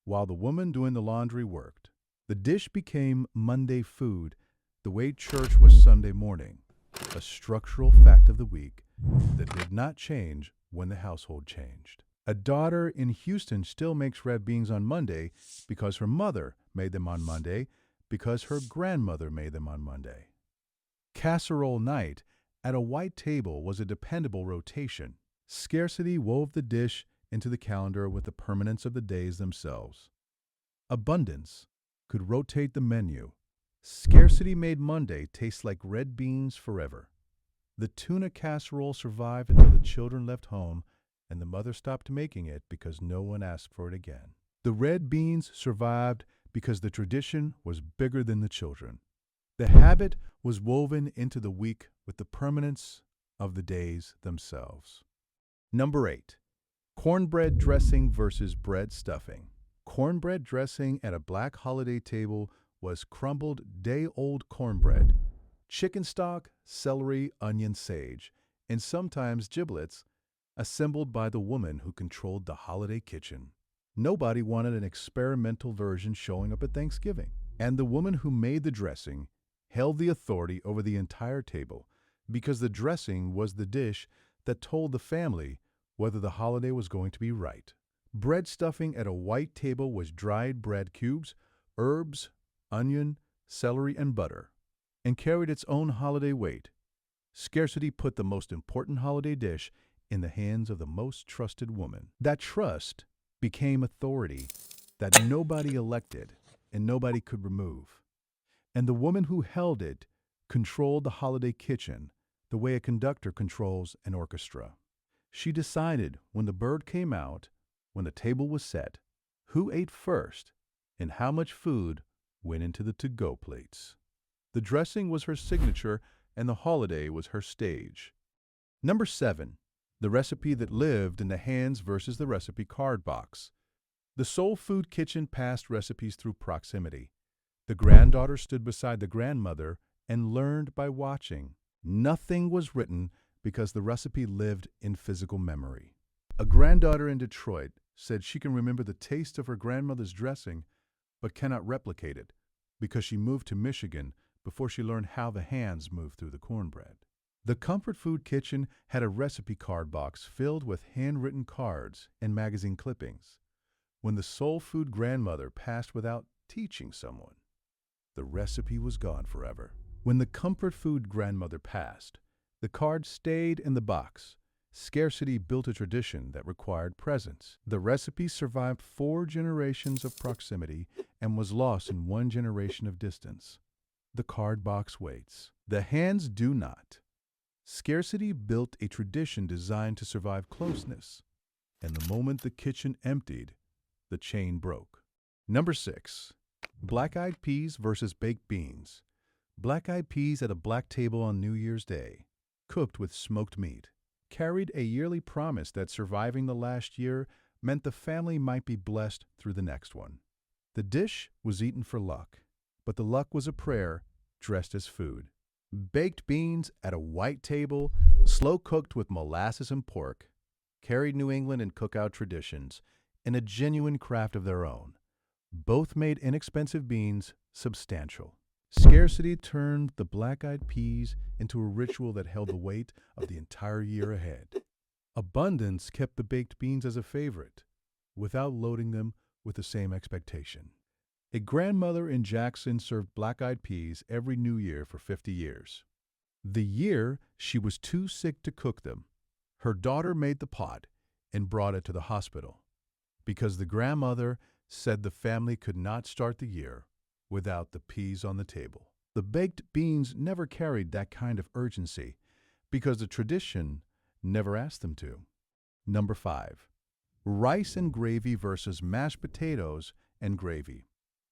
while the woman doing the laundry worked. The dish became Monday food the way church was Sunday morning, a structural fact of the week that did not change when the household changed. A daughter in Houston still makes red beans on Monday because her mother made them on Monday because her grandmother made them on Monday. Casserole night at a white table was a dependable rotation. Scarcity wove the dish into the calendar with the permanence of the days themselves. Abundance could rotate the menu. Scarcity made Monday taste like red beans forever. The tuna casserole survived until the children left home and the mother stopped making it because no one asked for it again. The red beans survived because the tradition was bigger than the children. The habit was woven into the week with the permanence of the days themselves. Number 8. Cornbread dressing versus bread stuffing. Cornbread dressing at a black holiday table was crumbled day-old cornbread, chicken stock, celery, onion, sage, and sometimes giblets, assembled by the woman who controlled the holiday kitchen. Nobody wanted an experimental version showing up at Thanksgiving, and the woman who made the dressing held the authority over the entire table because the dressing was the dish that told the family whether the holiday was going to be right. Bread stuffing at a white table was dried bread cubes, herbs, onion, celery, and butter, and carried its own holiday weight. Scarcity put the most important holiday dish in the hands of the most trusted woman. That trust became authority that nobody elected and nobody could remove. And the woman who held it controlled the holiday kitchen the way a conductor controls an orchestra. She decided when the bird came out, when the table was set, who ate first, and how much food went into the to-go plates. The dressing was her signature, and the holiday was her stage. Number 7. The recipe that lived in the hands versus the recipe card box. The soul food kitchen passed recipes through proximity. The granddaughter stood beside the grandmother and learned by watching. Nothing was written because the recipe lived in physical memory. A granddaughter in Detroit said she can remember the taste of her grandmother's dressing but cannot replicate it because she moved to Michigan before she learned how the hands moved through the cornbread. The comfort food kitchen had a recipe card box filled with handwritten cards and magazine clippings. When the soul food grandmother passed without teaching someone, the recipe was gone forever. When the comfort food grandmother passed, the card stayed in the box. Scarcity built a tradition that required presence. The recipe survived 4 generations of proximity and was lost in 1 generation of distance. The card box waits. The hands do not. Scarcity built a tradition designed to survive closeness, and the moment the kitchen emptied, the chain broke. Number 6. Black-eyed peas versus baked beans. Black-eyed peas at a black table on New Year's Day, cooked with smoked meat, carried a yearly promise that surviving the last year meant the family might be blessed through the next one. The dish was eaten for luck, but the luck was a prayer dressed as food. Baked beans at a white table, slow-cooked with molasses and pork, carried New England and cookout traditions in a genuine craft of their own. Both made inexpensive beans substantial. Scarcity turned the black-eyed peas into a ritual that held the weight of the entire year ahead. Abundance kept the baked beans as a favorite, without loading them with the same expectation. A grandmother in Jackson served black-eyed peas every New Year for 50 years. The year she was too sick to cook them, her daughter made the pot and brought it to the hospital, because the grandmother said the family could not start the year without the peas on the table. The baked beans never carried that kind of urgency because the tradition never asked them to. Number 5. Rice and gravy versus mashed potatoes and gravy.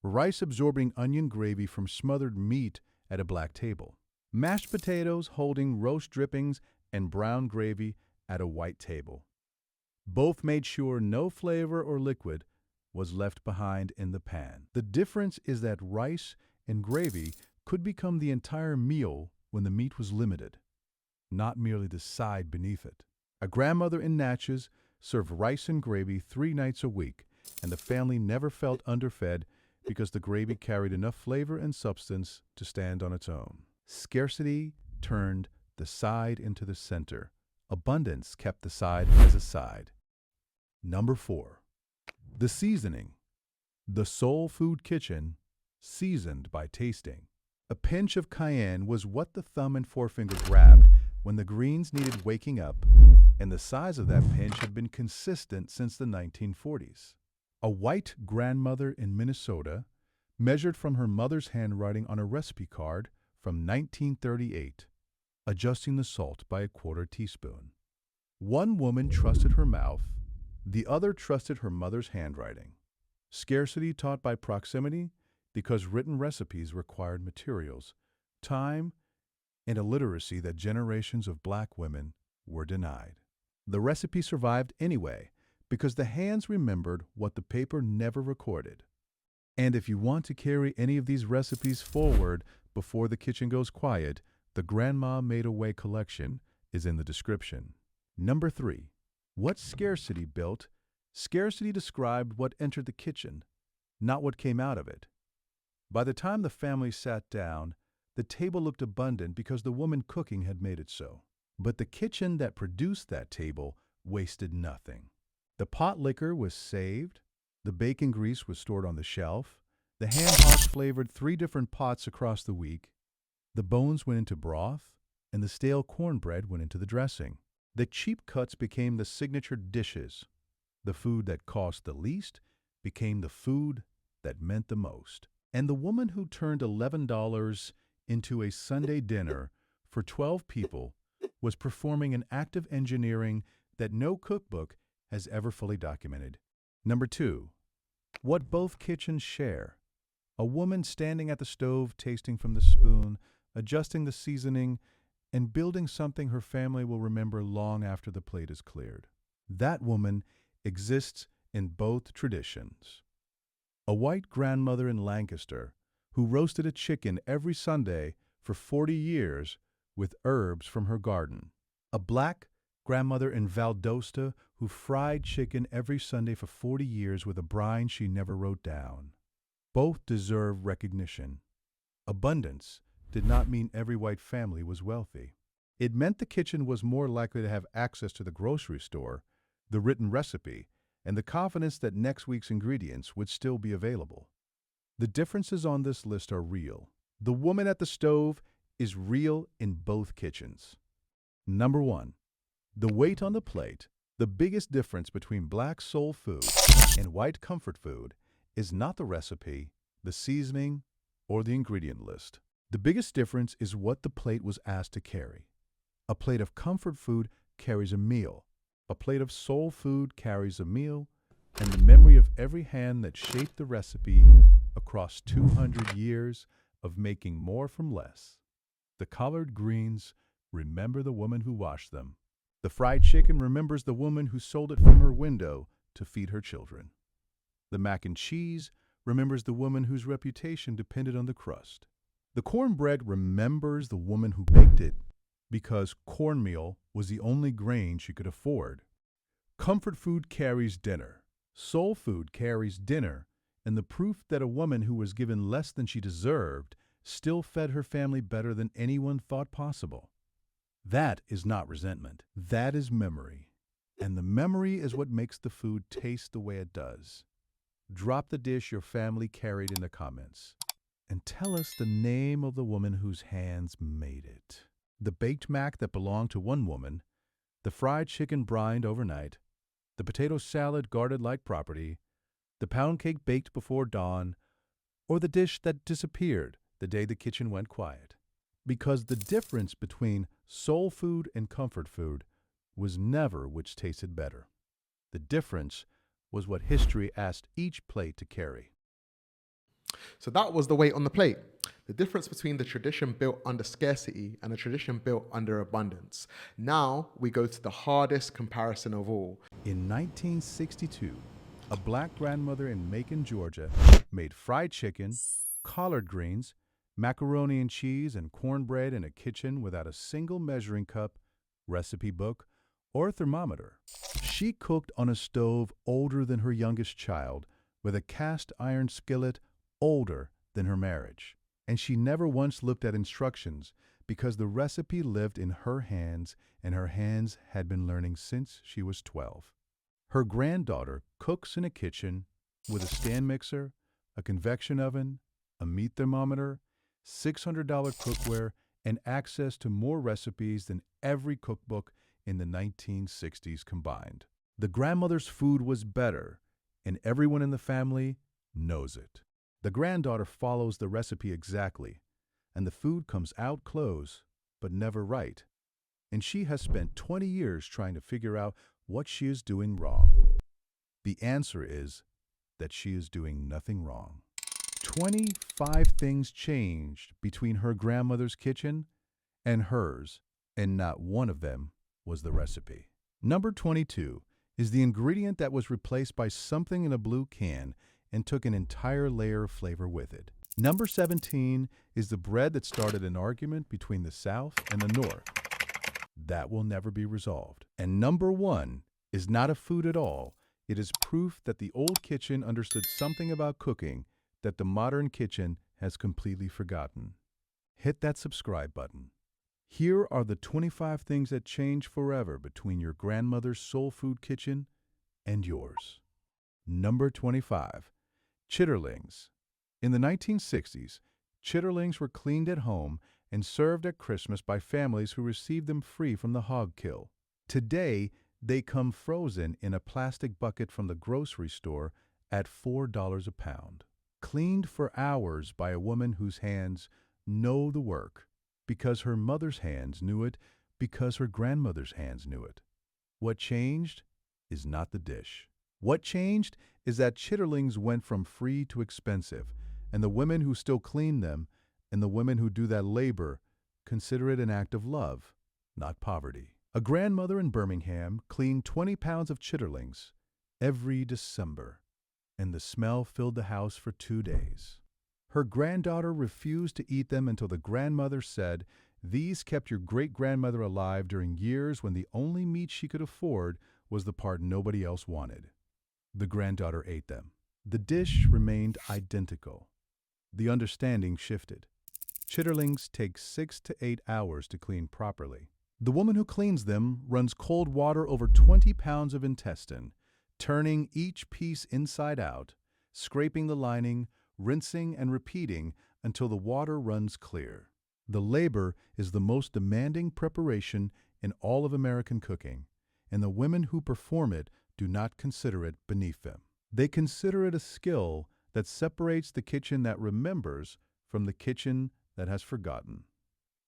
Rice absorbing onion gravy from smothered meat at a black table. Mashed potatoes holding roast drippings and brown gravy at a white table. Both made sure no flavor or liquid was left behind in the pan. The difference is that rice and gravy could become the entire meal when the meat was limited, not merely the side beneath it. A grandmother in Natchez served rice and gravy 3 nights a week, and the family never felt underfed because the gravy carried enough flavor and substance to stand on its own. Scarcity turned the side into the center. Abundance kept the side as a side. Number 4. The seasoning. The soul food kitchen, seasoned by tasting. A pinch of cayenne was what the thumb and forefinger grabbed when the greens needed waking up, and the size of that pinch had been consistent since the 1940s. A white grandmother in Minnesota measured from her mother's handwriting on a recipe card from 1938, adjusting the salt by a quarter teaspoon. One woman trusted her mouth, the other trusted her mother's handwriting. Scarcity taught by proximity because written recipes required materials, time, and a literacy that generations of Black women were denied. The recipe survived anyway because the hands remembered what the paper never recorded. And if you want to carry any of these recipes forward before the kitchen goes quiet, the Grandma Made a Way collection is in the description. Number 3. What scarcity built? Scarcity described what entered the kitchen, not what came out of it. By the time the family sat down, the table looked abundant because the woman cooking had made it so. But the kitchen that produced that table wasted nothing. The pot liquor was saved, the bacon grease was stored on the shelf, the ham hocks flavored 3 different pots across the week, the bones went into broth, and the stale cornbread went into the dressing. The cheap cuts became the signature dishes. The food that cost the least became the food that meant the most. And the woman who turned $11 into a Sunday dinner for 12 people was performing an act of engineering that no cookbook has ever fully documented. Number 2. What both kitchens share. A woman standing at the stove, tasting from the spoon, adjusting the seasoning, and building something her family will remember long after the plate is cleared. That woman exists in both traditions. A white grandmother in Lancaster who roasted a chicken every Sunday for 40 years with herbs from her garden. A Black grandmother in Valdosta who fried chicken every Sunday for 40 years with a brine she never wrote down. Both deserve recognition. Abundance did not mean every white family was wealthy. It meant the kitchen was more likely to have access to the grocery store, the written recipe, and the confidence that next week's ingredients would still be available. The differences on this list are real. The woman at the stove is real in both kitchens. Number 1. The weight on the plate. The biggest difference between Black soul food and white comfort food is not the recipe, the seasoning, or the ingredient list. The biggest difference is what the plate was asked to carry. A plate of comfort food carries a meal. A plate of soul food carries a meal and the memory of every hand that shaped the recipe across 200 years of making more from less. The collard greens remember the woman who washed them. The fried chicken remembers the woman who sold it from her window to feed her children. The mac and cheese remembers the woman whose reputation depended on the crust. The cornbread remembers the woman who baked it because cornmeal was the only grain she could afford. Comfort food carries dinner. Soul food carries dinner, and the proof that a woman who was given less than she deserved still fed her family better than anyone thought possible. That is not resentment. That is memory. And the memory is what makes the food taste the way it does. Drop the dish your family carried in the comments. And tell us the name of the woman whose hands made it. The baked mac that belonged to one woman, the fried chicken brined overnight, the potato salad guarded like property, the pound cake baked before dawn, or the dish that disappeared the day the kitchen went quiet. Because the difference between soul food and comfort food was never which tasted better. The difference was what history asked each plate to carry. So that was the weight on the plate. The difference between the tradition built under scarcity and a tradition built under abundance. Now we go to the hardest comparison of all. In 1962, a Black grandmother in Macon, Georgia, made fried chicken, collard greens, macaroni and cheese, and cornbread in a kitchen without a single measuring cup, recipe book, or thermometer. She cooked on a stove older than her youngest child, with a cast iron skillet older than her marriage. And she never once looked at instructions because the recipe lived in her hands and her hands had been learning since she was 12. Her granddaughter cooks in a kitchen with a stand mixer, a convection oven, a meat thermometer, $600 cookware, and access to more recipes than every cookbook in the 1960s combined. The grandmother's food was better, and everyone in the family knows it. The granddaughter follows the recipe exactly, and the food comes out close, but never right. And she has spent 20 years trying to figure out what she is doing wrong. The answer is that she is doing nothing wrong. 25 things changed between her grandmother's kitchen and hers, and not one of them was the recipe. Number 22 is the ingredient that was replaced by something in a blue can and took an entire layer of flavor with it. Number 17 is the bread that started an argument between the South and the North. That will never be resolved. And number 1 is not a food at all. It is proof that the old kitchen understood something about cooking that the modern kitchen has completely forgotten. Hit that subscribe button. Here are the 25 things that changed forever between your grandmother's soul food kitchen and yours. Number 25. Chitterlings. In the 1960s, chitterlings were cleaned at home and served at Christmas by families who received them free from the hog kill. Today, they come frozen in a plastic bucket from the grocery store at $4 a pound. Cleaned for hours by a woman whose hands know the work, because her mother's hands knew it, because her grandmother's hands knew it. What changed is not the dish. What changed is that chitterlings went from free to expensive, and the women who still clean them and the women who do that labor consider it an act of love, not poverty. A grandmother in Birmingham cleaned 20 pounds of chitterlings every December, and the smell filled the house for 2 days. Her granddaughter refused to eat them until the grandmother said these kept your great-grandmother alive during years when the only meat she could afford was the part nobody else wanted. The granddaughter ate them. The dish remained identical. The understanding shifted. Chitterlings take 6 to 8 hours to clean properly. The woman who cleans them runs cold water over 20 pounds of intestine, turning each piece inside out, scraping the lining, rinsing and repeating until the water runs clear. The labor is the most demanding preparation in all of American cooking, and the women who perform it do not consider it beneath them. They consider it a skill that separates the kitchen that remembers from the kitchen that has forgotten.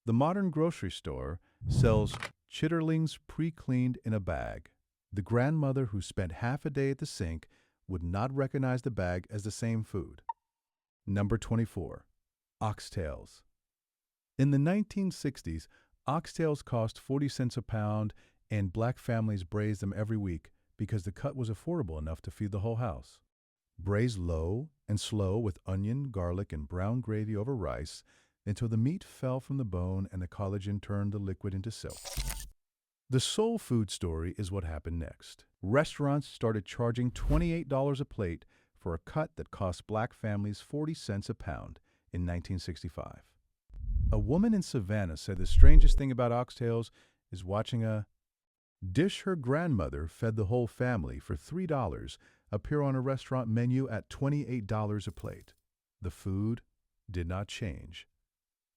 The modern grocery store sells chitterlings pre-cleaned in a bag. The grandmother who spent half a day at the sink would not recognize the bag as the same food. Number 24. Oxtails. In the 1960s, oxtails cost 40 cents a pound, and black families braised them every week because the cut was affordable enough to feed the whole house. Braise low and slow with onion, garlic, and brown gravy over rice until the meat fell from the bone and the collagen turned the liquid into silk. The soul food story is what happened next. Restaurants started charging $28 a plate for a cut that cost black families 40 cents a pound in 1965. A woman in Savannah said the strangest thing about oxtails is watching a dish her grandmother fed the whole family for $3 appear on a restaurant menu at $28 a plate. The food did not change.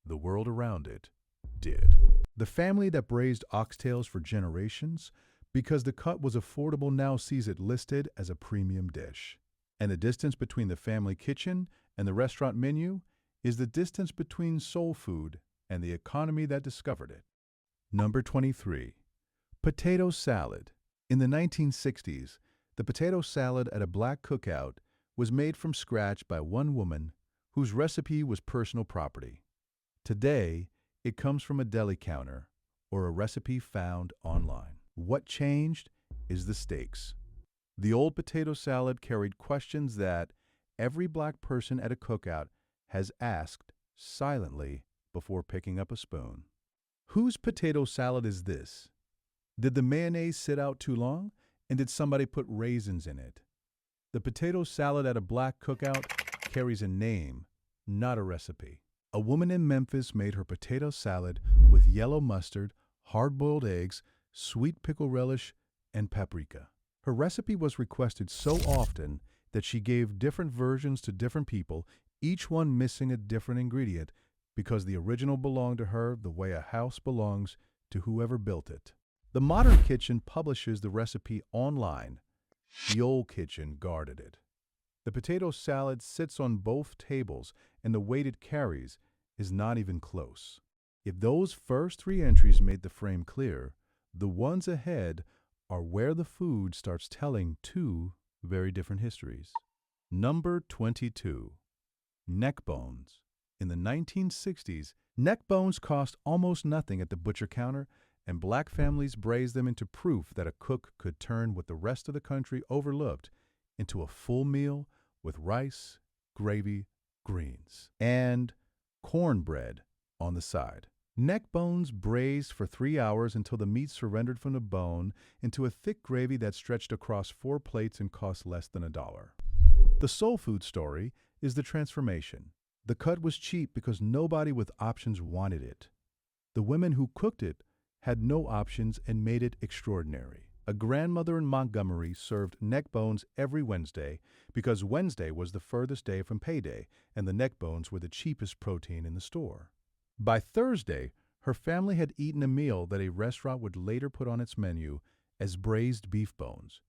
The world around it did. The family that braised oxtails for generations because the cut was affordable now sees it listed as a premium dish. And the distance between the family kitchen and the restaurant menu is the distance between soul food and the economy that discovered it. Number 23. Potato salad. In the 1960s, the potato salad at a black cookout was made from scratch by one woman whose recipe was personal property. Today, it comes from a deli counter or a recipe found online. What changed is the stakes. The old potato salad carried questions that every black person at a cookout has asked silently before picking up a spoon. Whose potato salad is this? Did the mayonnaise sit out too long? And did somebody put raisins in it? The potato salad at a black cookout carries a name, not a recipe. A woman in Memphis made her potato salad with yellow mustard, hard-boiled eggs, sweet pickle relish, and paprika. Her recipe was requested so often that she gave different versions to different people, each one missing a different ingredient, because the original belonged to her the way a house belongs to whoever built it. The modern kitchen publishes the recipe online. The old kitchen guarded it. The potato salad sits on both tables, and the weight it carries is not even close. If those first three entries made the frame clear, the ones ahead are where the food starts telling two very different histories. Number 22. Neck bones. In the 1960s, neck bones cost almost nothing at the butcher counter, and black families braised them into proof that a cook could turn what the rest of the country overlooked into a full meal with rice, gravy, greens, and cornbread on the side. Neck bones braised for 3 hours until the meat surrendered from the bone into a thick gravy that stretched across 4 plates and cost less than $1. The soul food story is the transformation. The cut was cheap because nobody with options wanted it. The women who cooked it had no options and made it extraordinary. A grandmother in Montgomery served neck bones every Wednesday because Wednesday was the furthest day from payday and the neck bones were the cheapest protein in the store. By Thursday, her family had eaten a meal that a restaurant would later put on its menu as braised beef bones.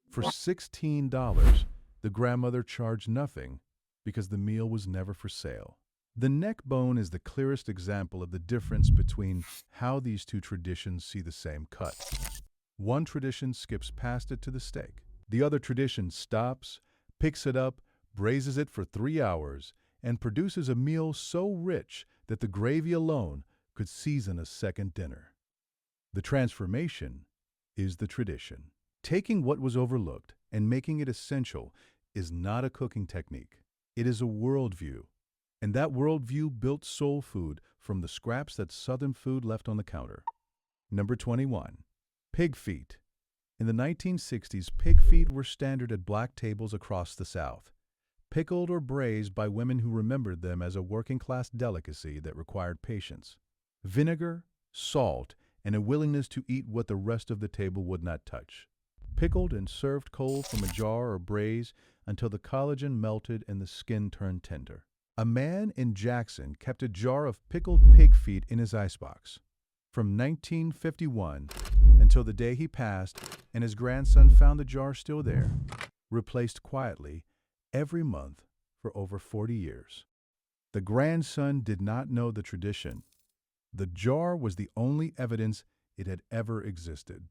For $16, the grandmother charged nothing because the meal was never for sale. The neck bone is the clearest example of the difference between how these two traditions see the same cut. One tradition skips past it to the steak. The other tradition stops, picks it up, braises it for 3 hours, and produces a meal so rich that the gravy alone could season a second dinner. The transformation is the tradition. Taking what was overlooked and making it essential is not a cooking technique. It is a worldview. And that worldview built soul food from the scraps that Southern food left on the counter. Number 21. Pig feet. In the 1960s, pig feet were standard at black tables across the South, pickled or braised by women who remembered them as a working-class delicacy that required patience, vinegar, salt, and a willingness to eat what the rest of the table would not touch. Pickled and served cold from a jar or braise until the collagen melted and the skin turned tender. A man in Jackson kept a jar of pickled pig feet in his icebox from 1951 until the day he passed and his grandson found the jar still there, replaced quietly every month for over 40 years. The grandson did not know the tradition. The jar was the only evidence it had ever existed.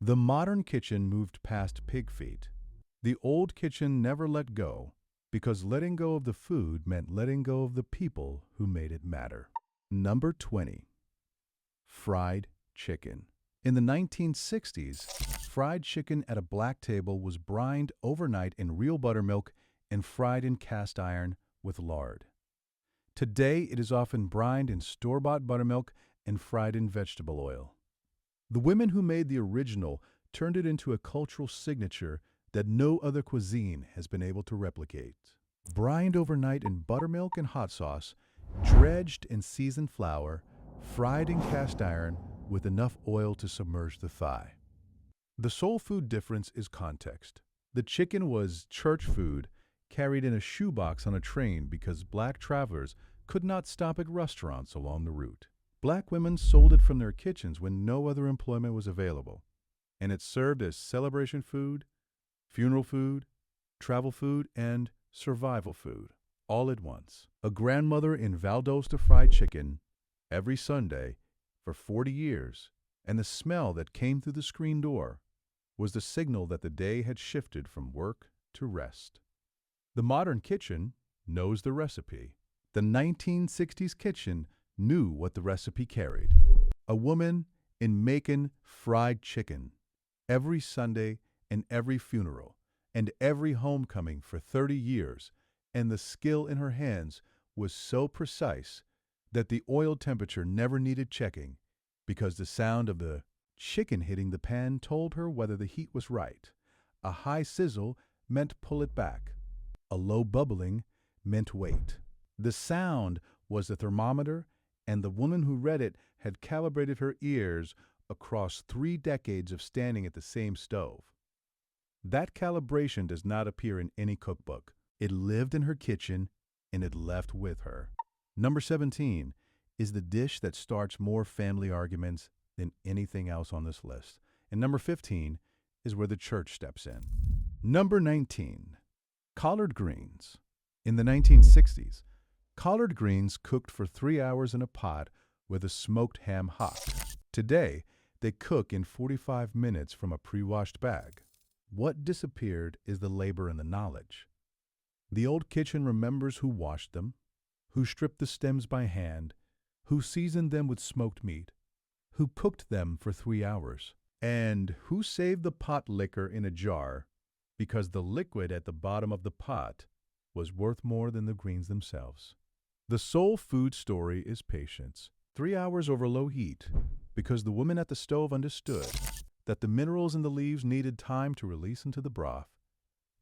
The modern kitchen moved past pig feet. The old kitchen never let go, because letting go of the food meant letting go of the people who made it matter. Number 20. Fried chicken. In the 1960s, fried chicken at a black table was brined overnight in real buttermilk and fried in cast iron with lard. Today, it is often brined in store-bought buttermilk and fried in vegetable oil. The women who made the original turned it into a cultural signature that no other cuisine has been able to replicate. Brined overnight in buttermilk and hot sauce, dredged in seasoned flour, fried in cast iron with enough oil to submerge the thigh. The soul food difference is context. The chicken was church food carried in a shoebox on a train because black travelers could not stop at restaurants along the route. Black women sold it from their kitchens when no other employment was available, and it served as celebration food, funeral food, travel food, and survival food, all at once. A grandmother in Valdosta fried chicken every Sunday for 40 years, and the smell that came through the screen door was the signal that the day had shifted from work to rest. The modern kitchen knows the recipe. The 1960s kitchen knew what the recipe carried. A woman in Macon fried chicken every Sunday and every funeral and every homecoming for 30 years, and the skill in her hands was so precise that the oil temperature never needed checking because the sound of the chicken hitting the pan told her whether the heat was right. A high sizzle meant pull it back. A low bubbling meant wait. The sound was the thermometer, and the woman who read it had calibrated her ears across 3 decades of standing at the same stove. That calibration does not appear in any cookbook. It lived in her kitchen, and it left with her. Number 17 is the dish that starts more family arguments than anything else on this list. And number 15 is where the church steps in. Number 19, collard greens. In the 1960s, collard greens cooked for 3 hours in a pot with a smoked ham hock. Today, they cook in 45 minutes from a pre-washed bag. What disappeared is the labor and the knowledge. The old kitchen remembers who washed them, who stripped the stems by hand, who seasoned them with smoked meat, who cooked them for 3 hours, and who saved the pot liquor in a jar because the liquid at the bottom of the pot was worth more than the greens themselves. The soul food story is patience. 3 hours over low heat because the woman at the stove understood that the minerals in the leaves needed time to release into the broth,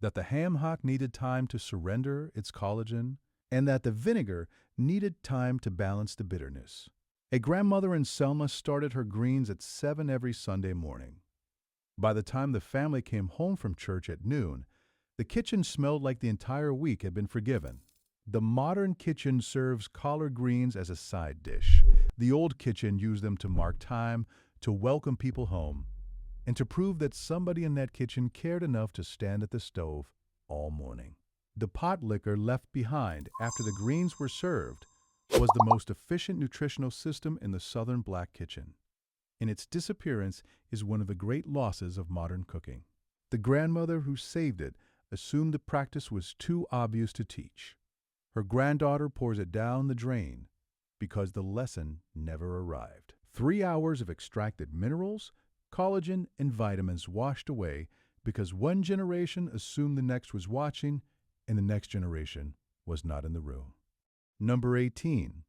that the ham hock needed time to surrender its collagen, and that the vinegar needed time to balance the bitterness. A grandmother in Selma started her greens at 7 every Sunday morning. By the time the family came home from church at noon, the kitchen smelled like the entire week had been forgiven. The modern kitchen serves collard greens as a side dish. The old kitchen used them to mark time, to welcome people home, and to prove that somebody in that kitchen cared enough to stand at the stove all morning. The pot liquor left behind after the greens were served was the most efficient nutritional system in the Southern black kitchen, and its disappearance is one of the great losses of modern cooking. The grandmother who saved it assumed the practice was too obvious to teach. Her granddaughter pours it down the drain because the lesson never arrived. 3 hours of extracted minerals, collagen, and vitamins washed away because one generation assumed the next was watching and the next generation was not in the room. Number 18,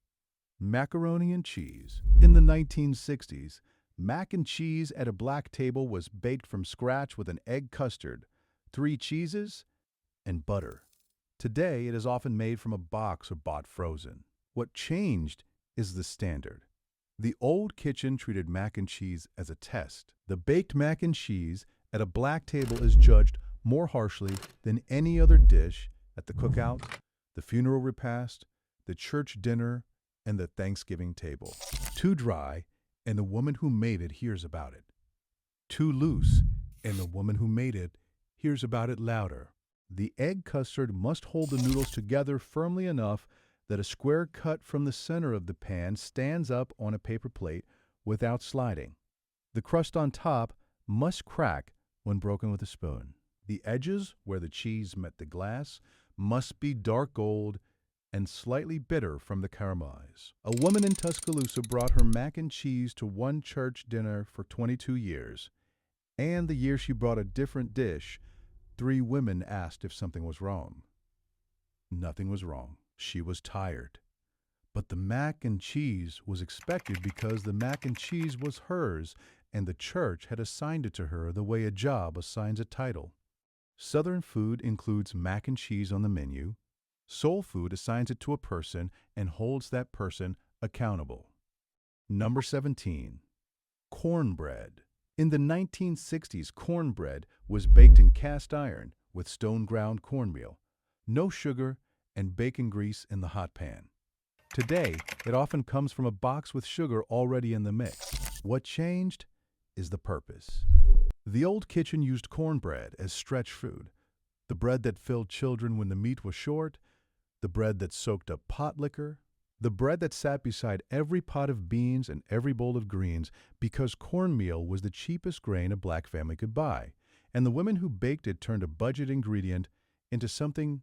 macaroni and cheese. In the 1960s, mac and cheese at a black table was baked from scratch with an egg custard, 3 cheeses, and butter. Today, it is often made from a box or bought frozen. What changed is the standard. The old kitchen treated mac and cheese as a test. The baked mac and cheese at a black table is judged more harshly than any other dish at the cookout, the funeral repast, the church dinner, and the Thanksgiving table. Too dry, and the woman who made it hears about it. Too loose, and the woman who made it hears about it louder. The egg custard must hold the noodles together firmly enough that a square cut from the center of the pan stands up on a paper plate without sliding. The crust on top must crack when broken with a spoon. The edges, where the cheese met the glass, must be dark gold and slightly bitter from the caramelize. A woman in Tuscaloosa brought her mac and cheese to one church dinner for 22 years, and the year she brought a different dish, 3 women asked if something was wrong. Nothing was wrong. She was tired. But the mac and cheese was expected because the mac and cheese was hers, and the church had assigned it to her the way a job assigns a title. Southern food includes mac and cheese on the menu. Soul food assigns it to a person and holds that person accountable. Number 17, cornbread. In the 1960s, cornbread was baked in cast iron with stone-ground cornmeal, no sugar, and bacon grease in the hot pan. Today, it often comes from a box with sugar already in the mix. What changed is the purpose. The old kitchen used cornbread as stretch food, the bread that filled children when the meat was short, the bread that soaked up pot liquor, the bread that sat beside every pot of beans and every bowl of greens because cornmeal was the cheapest grain a black family could buy, and the women who baked it turned a budget ingredient into something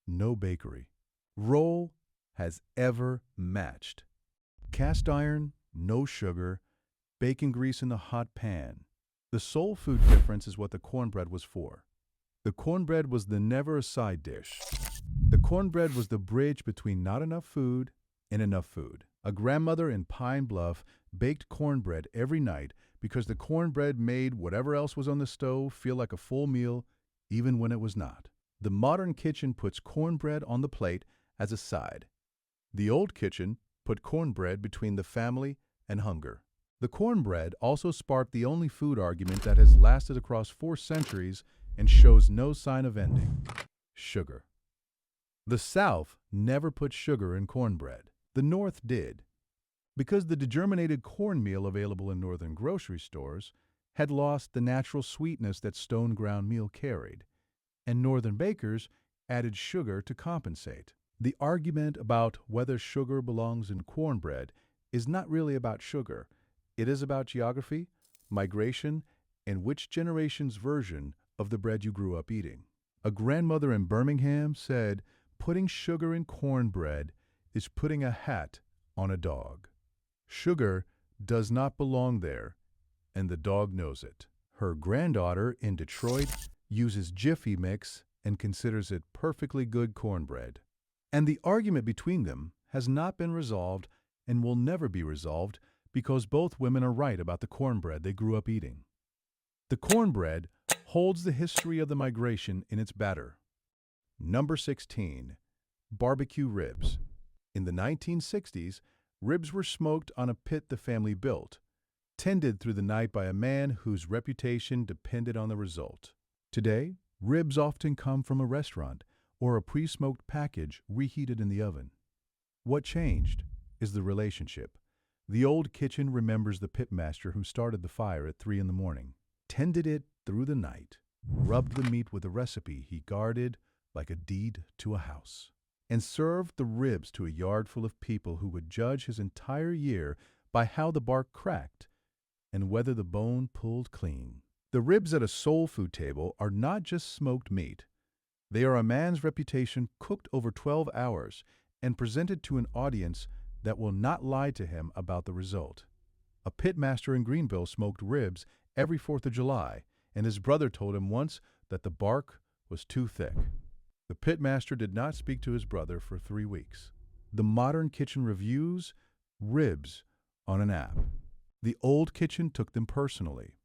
no bakery, roll has ever matched. Cast iron, no sugar, bacon grease in the hot pan. The soul food difference is what the cornbread was for. The cornbread was never a side dish. The cornbread was the bridge between not enough food and enough food. A grandmother in Pine Bluff baked cornbread every night because the cornbread made whatever else was on the stove feel like a full meal even when it was not. The modern kitchen puts cornbread on the plate as a side. The old kitchen put cornbread between the family and hunger. The cornbread also sparked the only food argument that has lasted across 4 centuries and shows no sign of ending: sugar. The South never put sugar in cornbread. The North did, because the degerminated cornmeal available in northern grocery stores had lost the natural sweetness that stone ground meal carried, and northern bakers added sugar to compensate. The argument about whether sugar belongs in cornbread is not really about sugar. It is about geography, migration, and which generation's version of the bread you grew up eating. A grandmother in Birmingham said, "Putting sugar in cornbread is putting a hat on a dog. Sugar does not belong there, and the dog knows it." Her granddaughter in Detroit uses Jiffy Mix and considers it perfectly good cornbread. And the argument between them has not been resolved and will never be resolved because both women are right about the cornbread they grew up eating. The cornbread holds the history of the migration in its batter. Number 16. Barbecue ribs. In the 1960s, ribs were smoked on a pit the family built, tended through the night by a man whose reputation depended on the result. Today, ribs often come from a restaurant or a pre-smoked package reheated in the oven. What changed is the relationship. The old kitchen remembers the pitmaster who started the fire at 3 in the morning, tended it through the night, rubbed the meat with a recipe he guarded like a deed to a house, and served the ribs to a yard full of people who would judge his entire year by how the bark cracked and whether the bone pulled clean. The ribs at a soul food table are not just smoked meat. They are a man's reputation cooked over 12 hours and presented to an audience that will not lie to him about the result. A pitmaster in Greenville smoked ribs every 4th of July, and his brother told him once that the bark was too thick. The pitmaster did not speak to his brother for 3 weeks. The modern kitchen reviews ribs on an app. The old kitchen took them personally.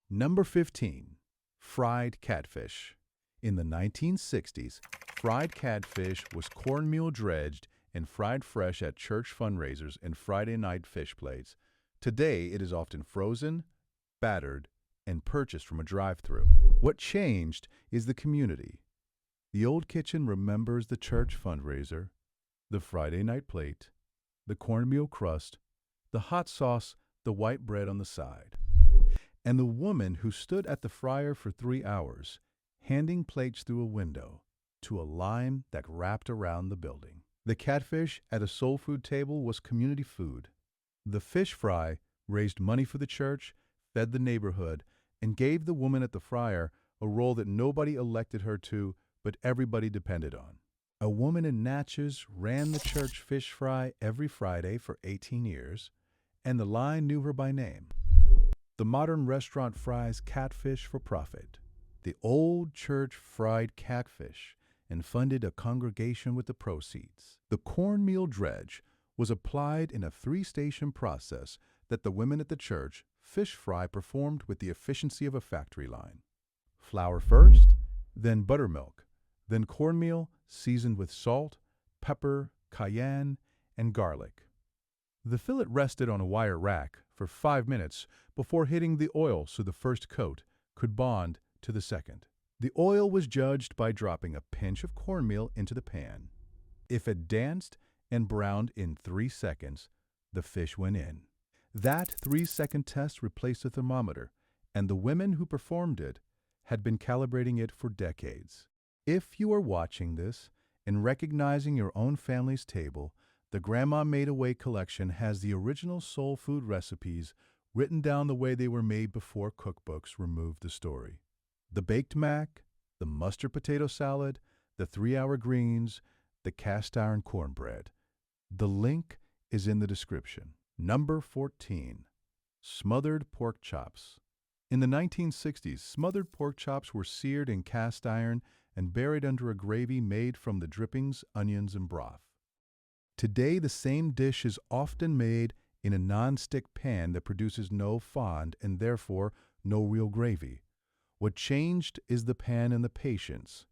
Number 15. Fried catfish. In the 1960s, fried catfish was cornmeal dredged and fried fresh at church fundraisers and Friday night fish plates. Today, it is often frozen, battered, and purchased from a drive-thru. What changed is the community. The old kitchen remembers the church fundraiser, the Friday night plate, the cornmeal crust, the hot sauce, the white bread on the side, and the woman who stood at the fryer for 3 hours, handing plates through a window to a line that wrapped around the building. The catfish at a soul food table was community food. The fish fry raised money for the church, fed the neighborhood, and gave the woman at the fryer a role that nobody elected her to, but everybody depended on. A woman in Natchez ran the church fish fry every Friday for 18 years, and the line knew her by name. The modern restaurant fries catfish for profit. The old church fried catfish and funded a congregation with the proceeds. The cornmeal dredge was applied in a 3-station process that the women at the church fish fry performed with the efficiency of a factory line. Flour first, then buttermilk, then cornmeal seasoned with salt, pepper, cayenne, and garlic. The fillet rested on a wire rack for 5 minutes before hitting the oil so the first coat could bond to the second. The oil was judged by dropping a pinch of cornmeal into the pan. If it danced and browned in 3 seconds, the fish went in. That 3-second test replaced the thermometer, and the women who performed it had been calibrating it for decades. If you are watching this and recognizing your own family's table, the Grandma Made Away collection has the original soul food recipes written down the way they were made before cookbooks removed the story. The baked mac, the mustard potato salad, the 3-hour greens, the cast iron cornbread. The link is in the description. Number 14. Smothered pork chops. In the 1960s, smothered pork chops were seared in cast iron and buried under a gravy made from the drippings, onions, and broth. Today, the same dish is often made in a non-stick pan that produces no fond and therefore no real gravy. What changed is the pan and the patience.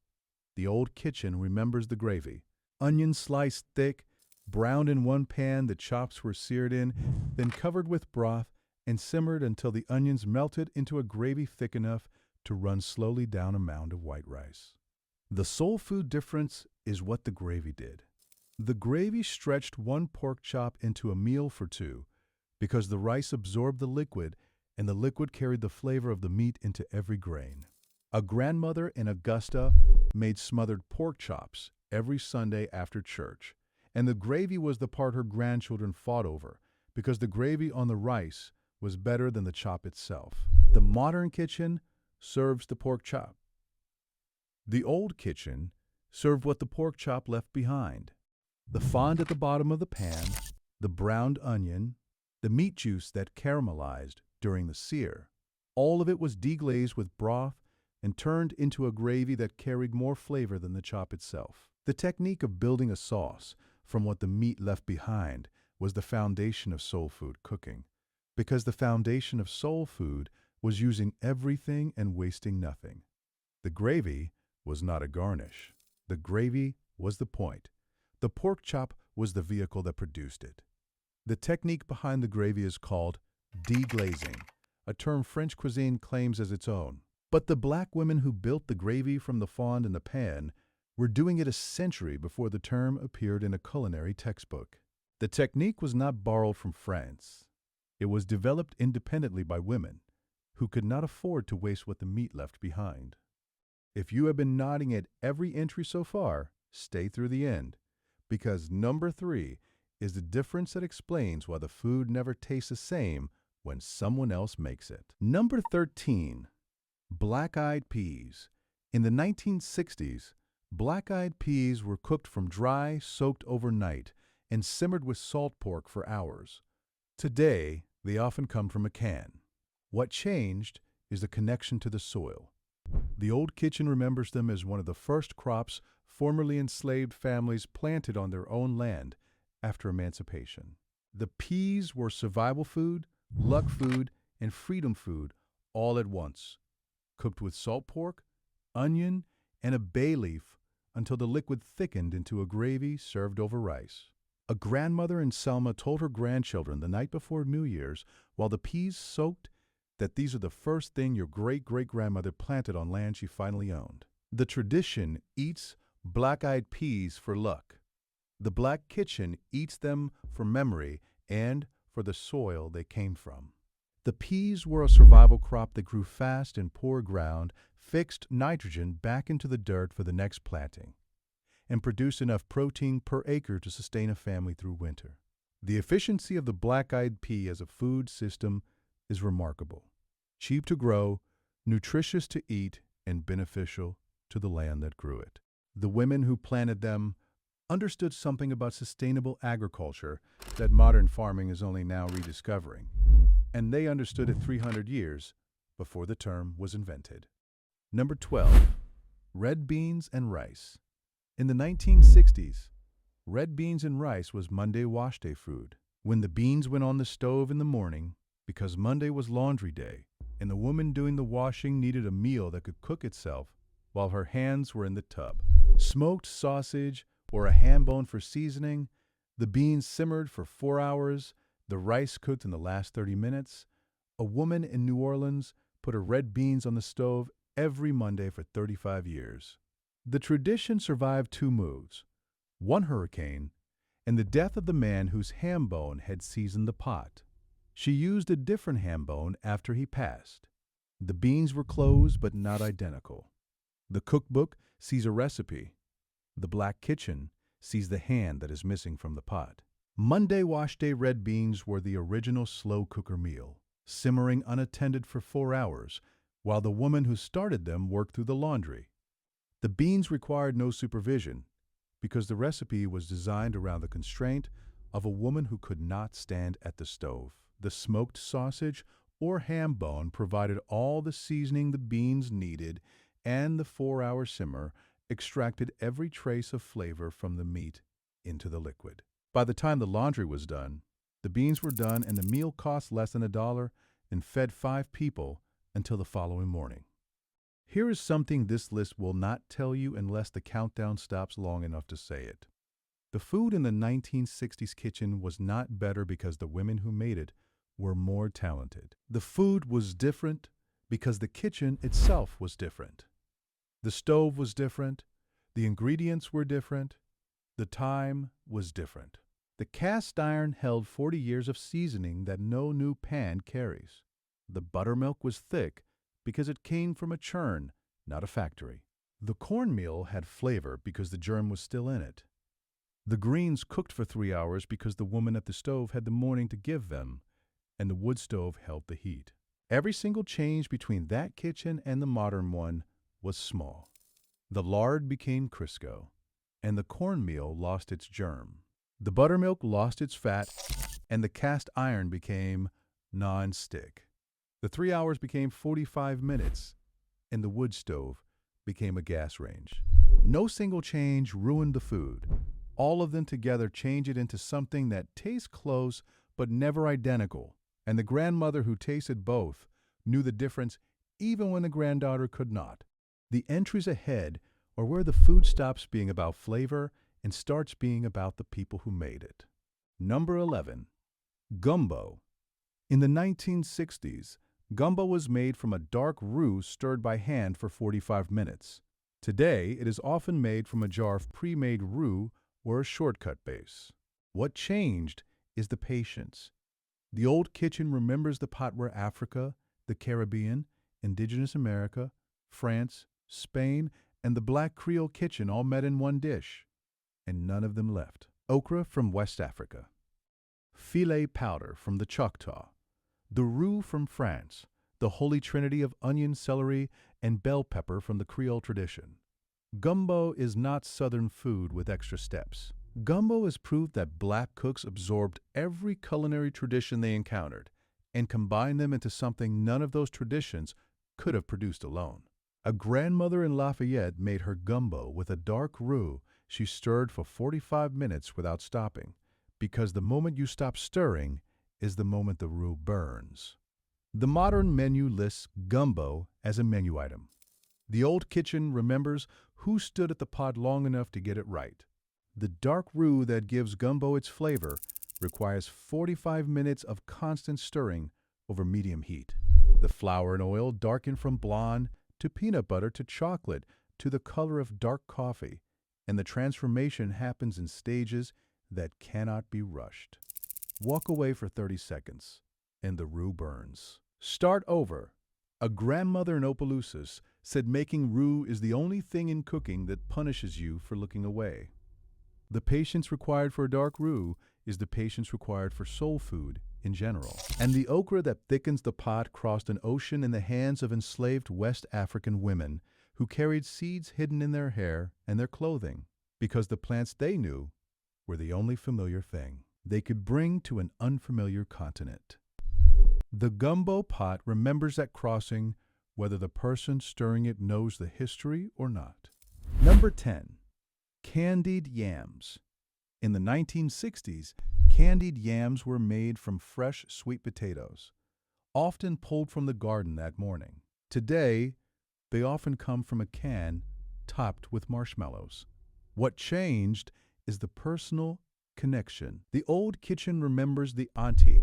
the old kitchen remembers the gravy. Onions sliced thick, browned in one pan the chops were seared in, then covered with broth and simmered until the onions melted into a gravy thick enough to run slowly down a mound of white rice. The soul food difference is what the gravy did. The gravy stretched one pork chop into a meal for two because the rice absorbed the liquid and the liquid carried the flavor of the meat into every grain. A grandmother in Augusta made smothered pork chops every Sunday after church, and the gravy was the part her grandchildren fought over because the gravy on the rice was better than the chop itself. The modern kitchen serves the pork chop. The old kitchen served what the pork chop left behind. The fond at the bottom of the pan, the browned onion, the meat juice that caramelized during the sear. All of it was deglazed with broth and turned into a gravy that carried more flavor than the chop itself. The technique of building a sauce from what the meat left behind was the foundation of soul food cooking, because the foundation of soul food was using everything and wasting nothing. The gravy was not a garnish. The gravy was the point. The pork chop was the vehicle that produced it. The technique behind the gravy is called deglazing, a term French cuisine claims as its own. But the black women who built the gravy from the fond in the pan were doing it a century before the term appeared in a culinary textbook. The technique was not borrowed from France. It was developed independently by women who could not afford to waste what the meat left behind. If you have been nodding at every entry so far, stay through the end, because number 3 is the difference that explains why the food never tastes the same when someone else makes it. Number 13. Black-eyed peas. In the 1960s, black-eyed peas were cooked from dry, soaked overnight, and simmered with salt pork for hours. Today, they often come from a can. What changed is the connection to the soil. The old kitchen remembers them as one of the first crops formerly enslaved families planted on their own land after emancipation. The peas were survival food, luck food, and freedom food all at once, cooked with salt pork, onion, and a bay leaf until the liquid thickened into a gravy served over rice. A grandmother in Selma told her grandchildren the night before New Year's, while the peas soaked, that these are the first thing your great-great-grandmother planted on land she finally owned. The tradition eats black-eyed peas for luck. The black kitchen eats them for memory and for the soil they came from. The peas were a survival crop that grew fast in poor ground, fixed nitrogen back into the dirt for the next planting, and produced enough protein per acre to sustain a family through winter. The efficiency of the black-eyed pea as a food system is remarkable. Cheap to grow, nutritious to eat, and beneficial to the land that grew it. The women who planted them understood something about sustainable agriculture that modern farming is only now rediscovering, and they understood it 300 years before the term was invented. Number 12. Red beans and rice. In the 1960s, red beans and rice was Monday wash day food. When the beans went on the stove in the morning, because Monday was laundry day, and the woman doing the washing needed a meal that could cook itself while her hands were in the tub. Smoked sausage or a ham bone for seasoning, the beans simmered for 4 hours, the rice cooked in the last 30 minutes. A woman in New Orleans put her red beans on the stove every Monday for 35 years. The tradition survived 2 moves, one hurricane, and the death of the man whose ham bone had seasoned the pot. She used a different ham bone after he passed. The beans were close but not identical. The cookbook sees a recipe. The black kitchen sees the hand that is missing from the pot. Monday wash day red beans were the original slow cooker meal, simmering unattended for 4 hours, while the woman who started them worked through the laundry. The beans required no supervision because the recipe was designed around the constraint of a woman who could not stand at the stove. The smoked sausage or ham bone provided all the seasoning the beans needed, and the 4-hour simmer extracted every trace of flavor from the meat into the liquid. By the time the laundry was done, the beans were done and the meal cost less than $1 and fed 5 people until the following morning. Here is something this list will not tell you unless the countdown stops long enough to say it. The food in the 1960s kitchen was not better because the women who made it were more talented. The food was different because the kitchen itself was different. The stove was different. The ingredients were different. The time was different. The cast iron held 40 years of seasoning that no new pan carries. The buttermilk was thick because it came from a churn, not a factory. The cornmeal had flavor because the germ was still in it. The greens cooked for 3 hours because the woman at the stove had the morning to give them, and the wood stove held the heat. Every single change between that kitchen and the modern one was small. The lard became Crisco, and the cornmeal lost its germ. The buttermilk lost its fat, and the cast iron became non-stick. The 3 hours became 45 minutes, and the wood stove became a gas range. No single change ruined the food. All of them together change it into something that tastes close but never identical, and the grandmother who tasted both knew the difference even when the granddaughter could not. The entries ahead are where the food stops being about flavor and starts being about the people who made it. Number 11. Gumbo. In the 1960s, gumbo was made from a dark roux stirred by hand for 45 minutes. Today, it is often made from a jar of pre-made roux or a shortcut base. What changed is the patience. The old kitchen remembers the pot where Africa, the Caribbean, Indigenous America, France, Spain, and the Black Creole kitchen all met in one dish, and none of them left. Okra from West Africa, filet powder from the Choctaw, the roux from France, the holy trinity of onion, celery, and bell pepper from the Creole tradition. Gumbo is not Southern food with extra steps. Gumbo is proof that Black cooks absorbed every culinary tradition they encountered and combined them into something none of those traditions could have produced alone. A grandmother in Lafayette made her gumbo with a dark roux she stirred for 45 minutes without stopping, because the moment you stop stirring is the moment the roux burns. The modern menu lists gumbo as a menu item. The old kitchen remembers who stood at the pot long enough to get it right. The dark roux that gives gumbo its flavor requires 45 minutes of constant stirring over medium heat. The flour and oil darken from blonde to peanut butter to chocolate to the color of dark coffee, and the transformation happens in stages that cannot be rushed. Walk away for 30 seconds, and the roux burns. Start over. A grandmother in Opelousas said making roux is the only thing in cooking that punishes you for looking away. The patience required for a dark roux is the patience required for soul food in general. And the okra that thickens the pot crossed an ocean in the hands of enslaved West African women who carried seeds hidden in their hair and their clothing, because the plants they knew were the only familiar thing they could bring to an unfamiliar continent. The gumbo pot remembers that crossing whether the person stirring it knows the history or not. Number 10. Candied yams. In the 1960s, candied yams were made from fresh sweet potatoes, often pulled from the garden that morning. Today, they often come from a can topped with marshmallows. What changed is the personal connection. The old kitchen remembers the auntie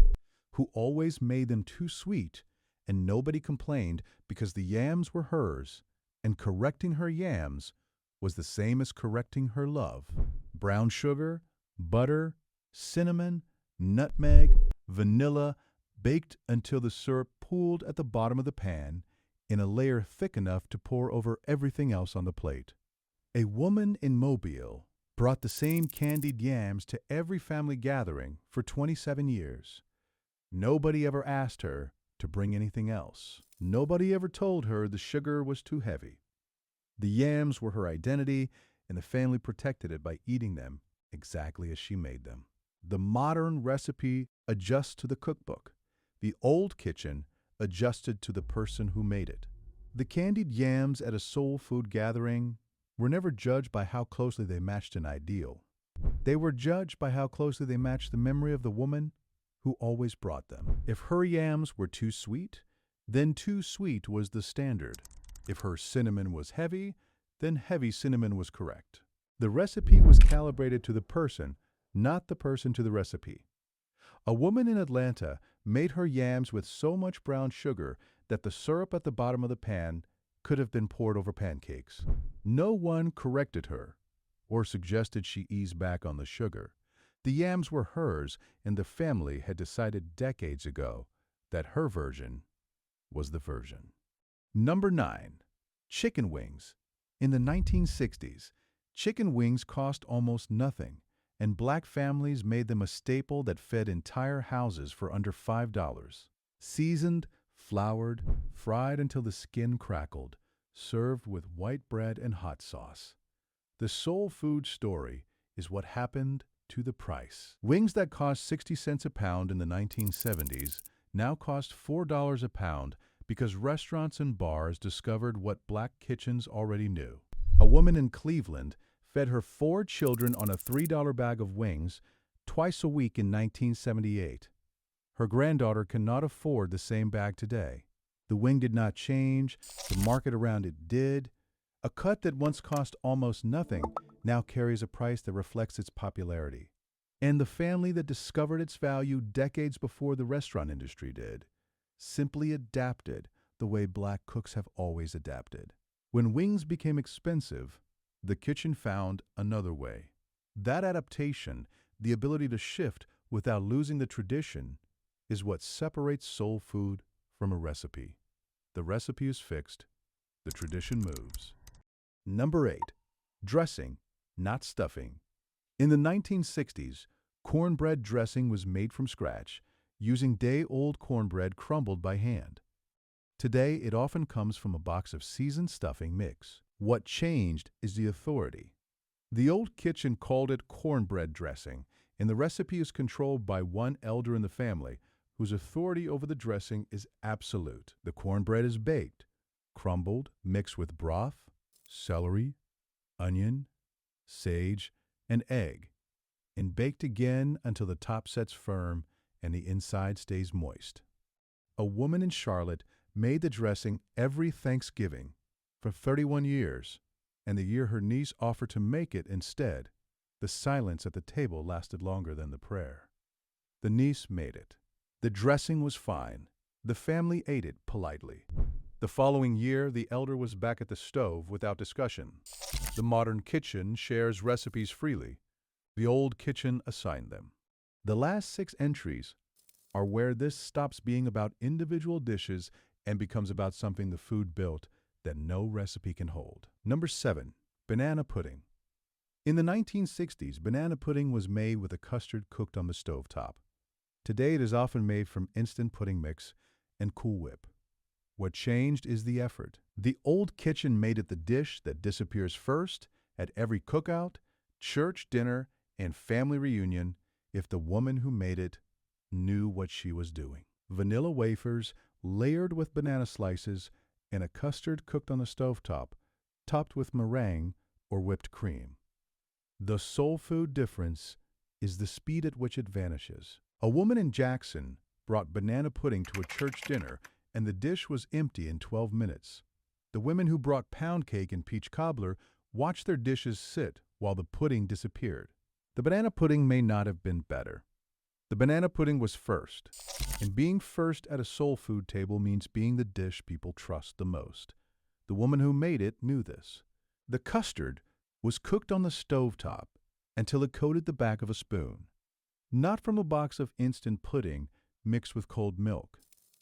who always made them too sweet, and nobody complained because the yams were hers, and correcting her yams was the same as correcting her love. Brown sugar, butter, cinnamon, nutmeg, vanilla, baked until the syrup pooled at the bottom of the pan in a layer thick enough to pour over everything else on the plate. A woman in Mobile brought the same candied yams to every family gathering for 27 years. Nobody ever asked her to bring anything else. Nobody ever told her the sugar was too heavy. The yams were her identity, and the family protected it by eating them exactly as she made them. The modern recipe adjusts to the cookbook. The old kitchen adjusted to the person who made it. The candied yams at a soul food gathering were never judged by how closely they matched an ideal. They were judged by how closely they matched the memory of the woman who always brought them. If her yams were too sweet, then too sweet was the standard. If her cinnamon was heavy, then heavy cinnamon was correct. The recipe was calibrated to the person, not the person to the recipe. A woman in Atlanta made her yams with so much brown sugar that the syrup at the bottom of the pan could have been poured over pancakes. No one corrected her or suggested she ease back on the sugar. The yams were hers, and the family had decided decades ago that her version was the version. Number 9. Chicken wings. In the 1960s, chicken wings cost almost nothing, and black families made them a staple that fed entire houses for under $5. Seasoned, floured, fried until the skin crackled, served with white bread and hot sauce. The soul food story is what happened to the price. Wings that cost 60 cents a pound in the 1970s now cost $4 a pound because restaurants and bars discovered what black kitchens already knew. A woman in Cleveland fed her 4 children on a $3 bag of wings twice a week in 1978. Her granddaughter cannot afford the same bag today. The wing did not change, the market around it did. A cut that once cost almost nothing now carries a price that reflects its popularity. And the family that discovered its value decades before the restaurant industry did simply adapted the way black cooks have always adapted. When wings became expensive, the kitchen found another way. That adaptation, the ability to shift without losing the tradition, is what separates soul food from a recipe. The recipe is fixed, the tradition moves. Number 8. Dressing, not stuffing. In the 1960s, cornbread dressing was made from scratch, using day-old cornbread crumbled by hand. Today, it often comes from a box of seasoned stuffing mix. What changed is the authority. The old kitchen called it cornbread dressing, and the recipe is controlled by one elder in the family, whose authority over the dressing is absolute. The cornbread is baked, crumbled, mixed with broth, celery, onion, sage, and egg, and baked again until the top sets firm and the inside stays moist. A woman in Charlotte made the dressing every Thanksgiving for 31 years, and the year her niece offered to make it instead, the silence at the table lasted longer than the prayer. The niece made it. The dressing was fine. The family ate it politely. The following year, the elder was back at the stove without discussion. The modern kitchen shares recipes freely. The old kitchen assigned them. The last 6 entries are where this stops being about individual dishes and becomes about something the food built that no recipe can hold. Number 7. Banana pudding. In the 1960s, banana pudding was made with a custard cooked on the stovetop. Today, it is often made from instant pudding mix and Cool Whip. What changed is the effort. The old kitchen made it the dish that disappears first at every cookout, church dinner, and family reunion if the woman who made it knew what she was doing. Vanilla wafers layered with banana slices and a custard cooked on the stovetop, topped with meringue or whipped cream. The soul food difference is the speed at which it vanishes. A woman in Jackson brought banana pudding to a church dinner, and the dish was empty in 12 minutes. The women who brought pound cake and peach cobbler watched their dishes sit while the pudding disappeared. The banana pudding may not have been better. The banana pudding was first, and being first at a soul food table means being the dish people trust the most. The woman who made it knew this. The custard was cooked on the stovetop until it coated the back of a spoon, not from a box of instant pudding mixed with cold milk.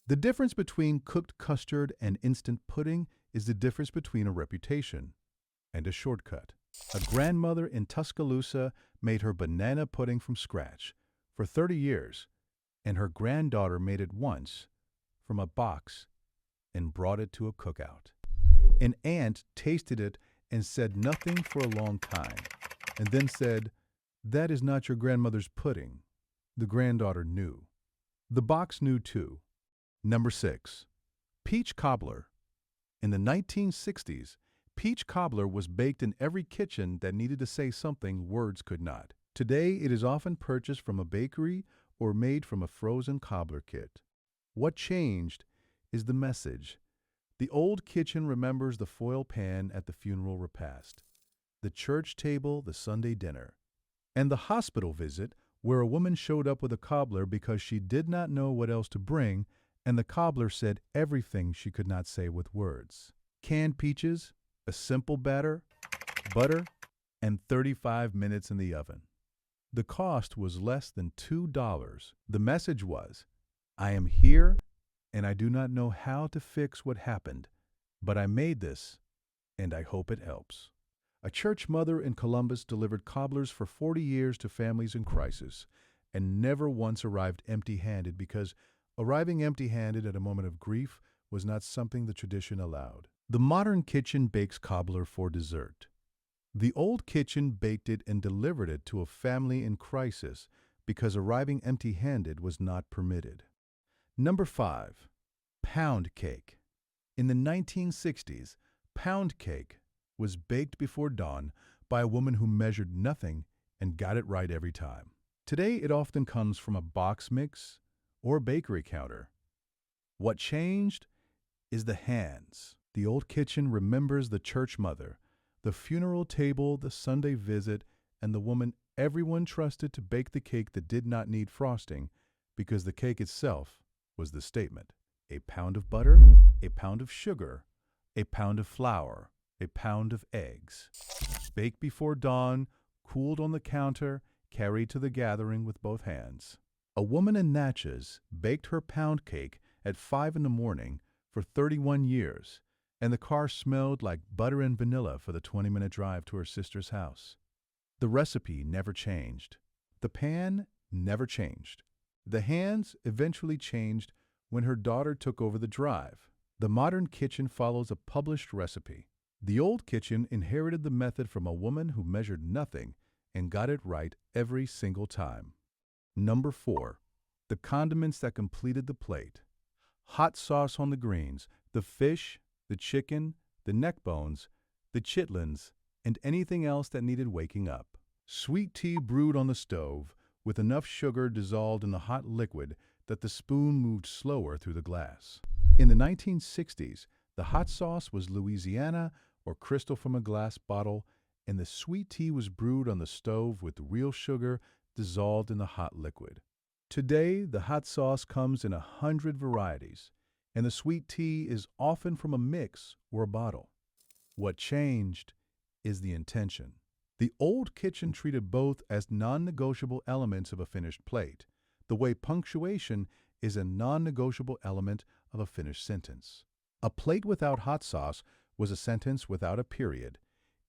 The difference between cooked custard and instant pudding is the difference between a reputation and a shortcut. A grandmother in Tuscaloosa made her banana pudding from scratch for 30 years, and her granddaughter made it once from a box and brought it to a cookout. An aunt tasted it and said nothing for a long time, and then said, "That is not your grandmother's pudding." The granddaughter knew. The box knew too. Number 6. Peach cobbler. In the 1960s, peach cobbler was baked in every kitchen that needed to say something words could not. Today, it is often purchased from a bakery or made from a frozen cobbler kit. What changed is the message. The old kitchen remembers the foil pan at the funeral repast, the church table, the Sunday dinner, and the hospital visit where a woman showed up with a cobbler because she did not know what else to bring, and the cobbler said everything she could not say with words. Canned peaches, a simple batter, butter, and 35 minutes in the oven. The cost was less than $2. The message was, I am here and I do not know how to fix what happened, but I made this and I hope it helps. A church mother in Columbus delivered cobblers for 40 years to families in crisis and never once arrived empty-handed because arriving empty-handed at a moment of grief was not something the tradition allowed. The modern kitchen bakes cobbler for dessert. The old kitchen baked it and delivered it to a family in crisis because arriving empty-handed was not permitted. Number 5. Pound cake. In the 1960s, pound cake was baked before dawn by a woman who measured nothing and got it right every time. Today, it often comes from a box mix or bakery counter. What changed is the hands. The old kitchen remembers the church mother, the funeral table, the Sunday visit, and the woman everyone trusted to bake the cake that did not need frosting because the cake itself was the statement. A pound of butter, a pound of sugar, a pound of flour, a pound of eggs. Baked before dawn, cooled on the counter, carried to the gathering with both hands. A woman in Natchez baked her pound cake at 5 in the morning for 31 years, and the car smelled like butter and vanilla for the 20-minute drive to her sister's house. The recipe never changed. The pan never changed. The hands eventually changed when her daughter took over the drive. The modern kitchen follows a published recipe. The old kitchen inherited the method from a woman who measured nothing and got it right every single time. Number 4. The condiments that completed the plate. Hot sauce on the greens, the fish, the chicken, the neck bones, the chitlins, and anything else that needed waking up. Sweet tea brewed on the stove with enough sugar dissolved in the hot liquid that the spoon moved slower through the glass. In the 1960s, the hot sauce was Louisiana or crystal from a glass bottle, and the sweet tea was brewed on the stove with real sugar dissolved in the hot liquid. Today, the hot sauce comes in 100 varieties, and the sweet tea is often from a mix or a bottle. What changed is the intention. The old kitchen treated both as non-negotiable elements of a finished plate, the way punctuation is a non-negotiable element of a finished sentence. A plate without hot sauce was a sentence without a period,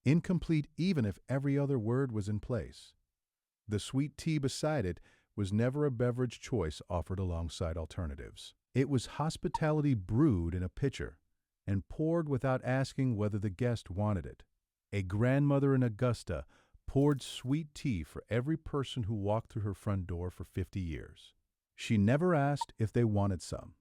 incomplete even if every other word was in place. The sweet tea beside it was never a beverage choice offered alongside alternatives. It was hospitality brewed in a pitcher and poured without asking whether the guest wanted it. A grandmother in Augusta poured sweet tea for every person who walked through her front door for 50 years. She never asked if they wanted some.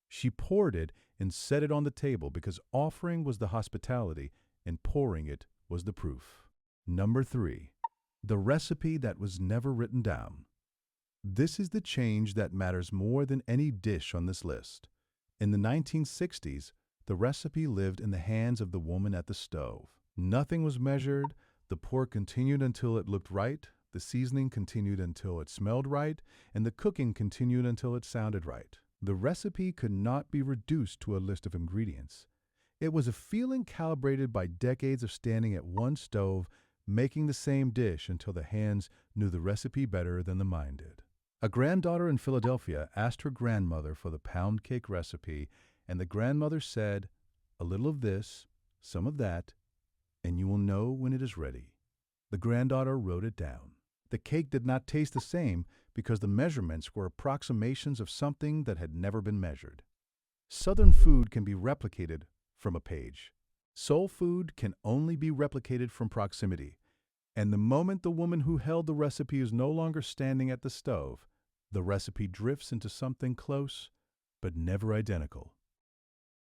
She poured it and set it on the table because offering was the hospitality and pouring it was the proof. Number 3. The recipe that was never written down. This is the change that matters more than any dish on this list. In the 1960s, the recipe lived in the hands of the woman at the stove. Nothing was measured, the pour continued until it looked right, the seasoning continued until it smelled right, and the cooking continued until it sounded right. The recipe could not be reduced to a list of ingredients. It was a feeling calibrated by decades of standing at one stove, making the same dish until the hands knew the recipe better than the mind did. A granddaughter in Philadelphia asked her grandmother for the pound cake recipe, and the grandmother said, "A little of this, some of that, and you will know when it is ready." The granddaughter wrote it down. The cake did not taste the same because the measurements were approximations of something that had never been measured. Southern food can be replicated from a page. Soul food can only be replicated from proximity. And the moment the woman who held the recipe is no longer standing at the stove, the recipe drifts into something close but never identical.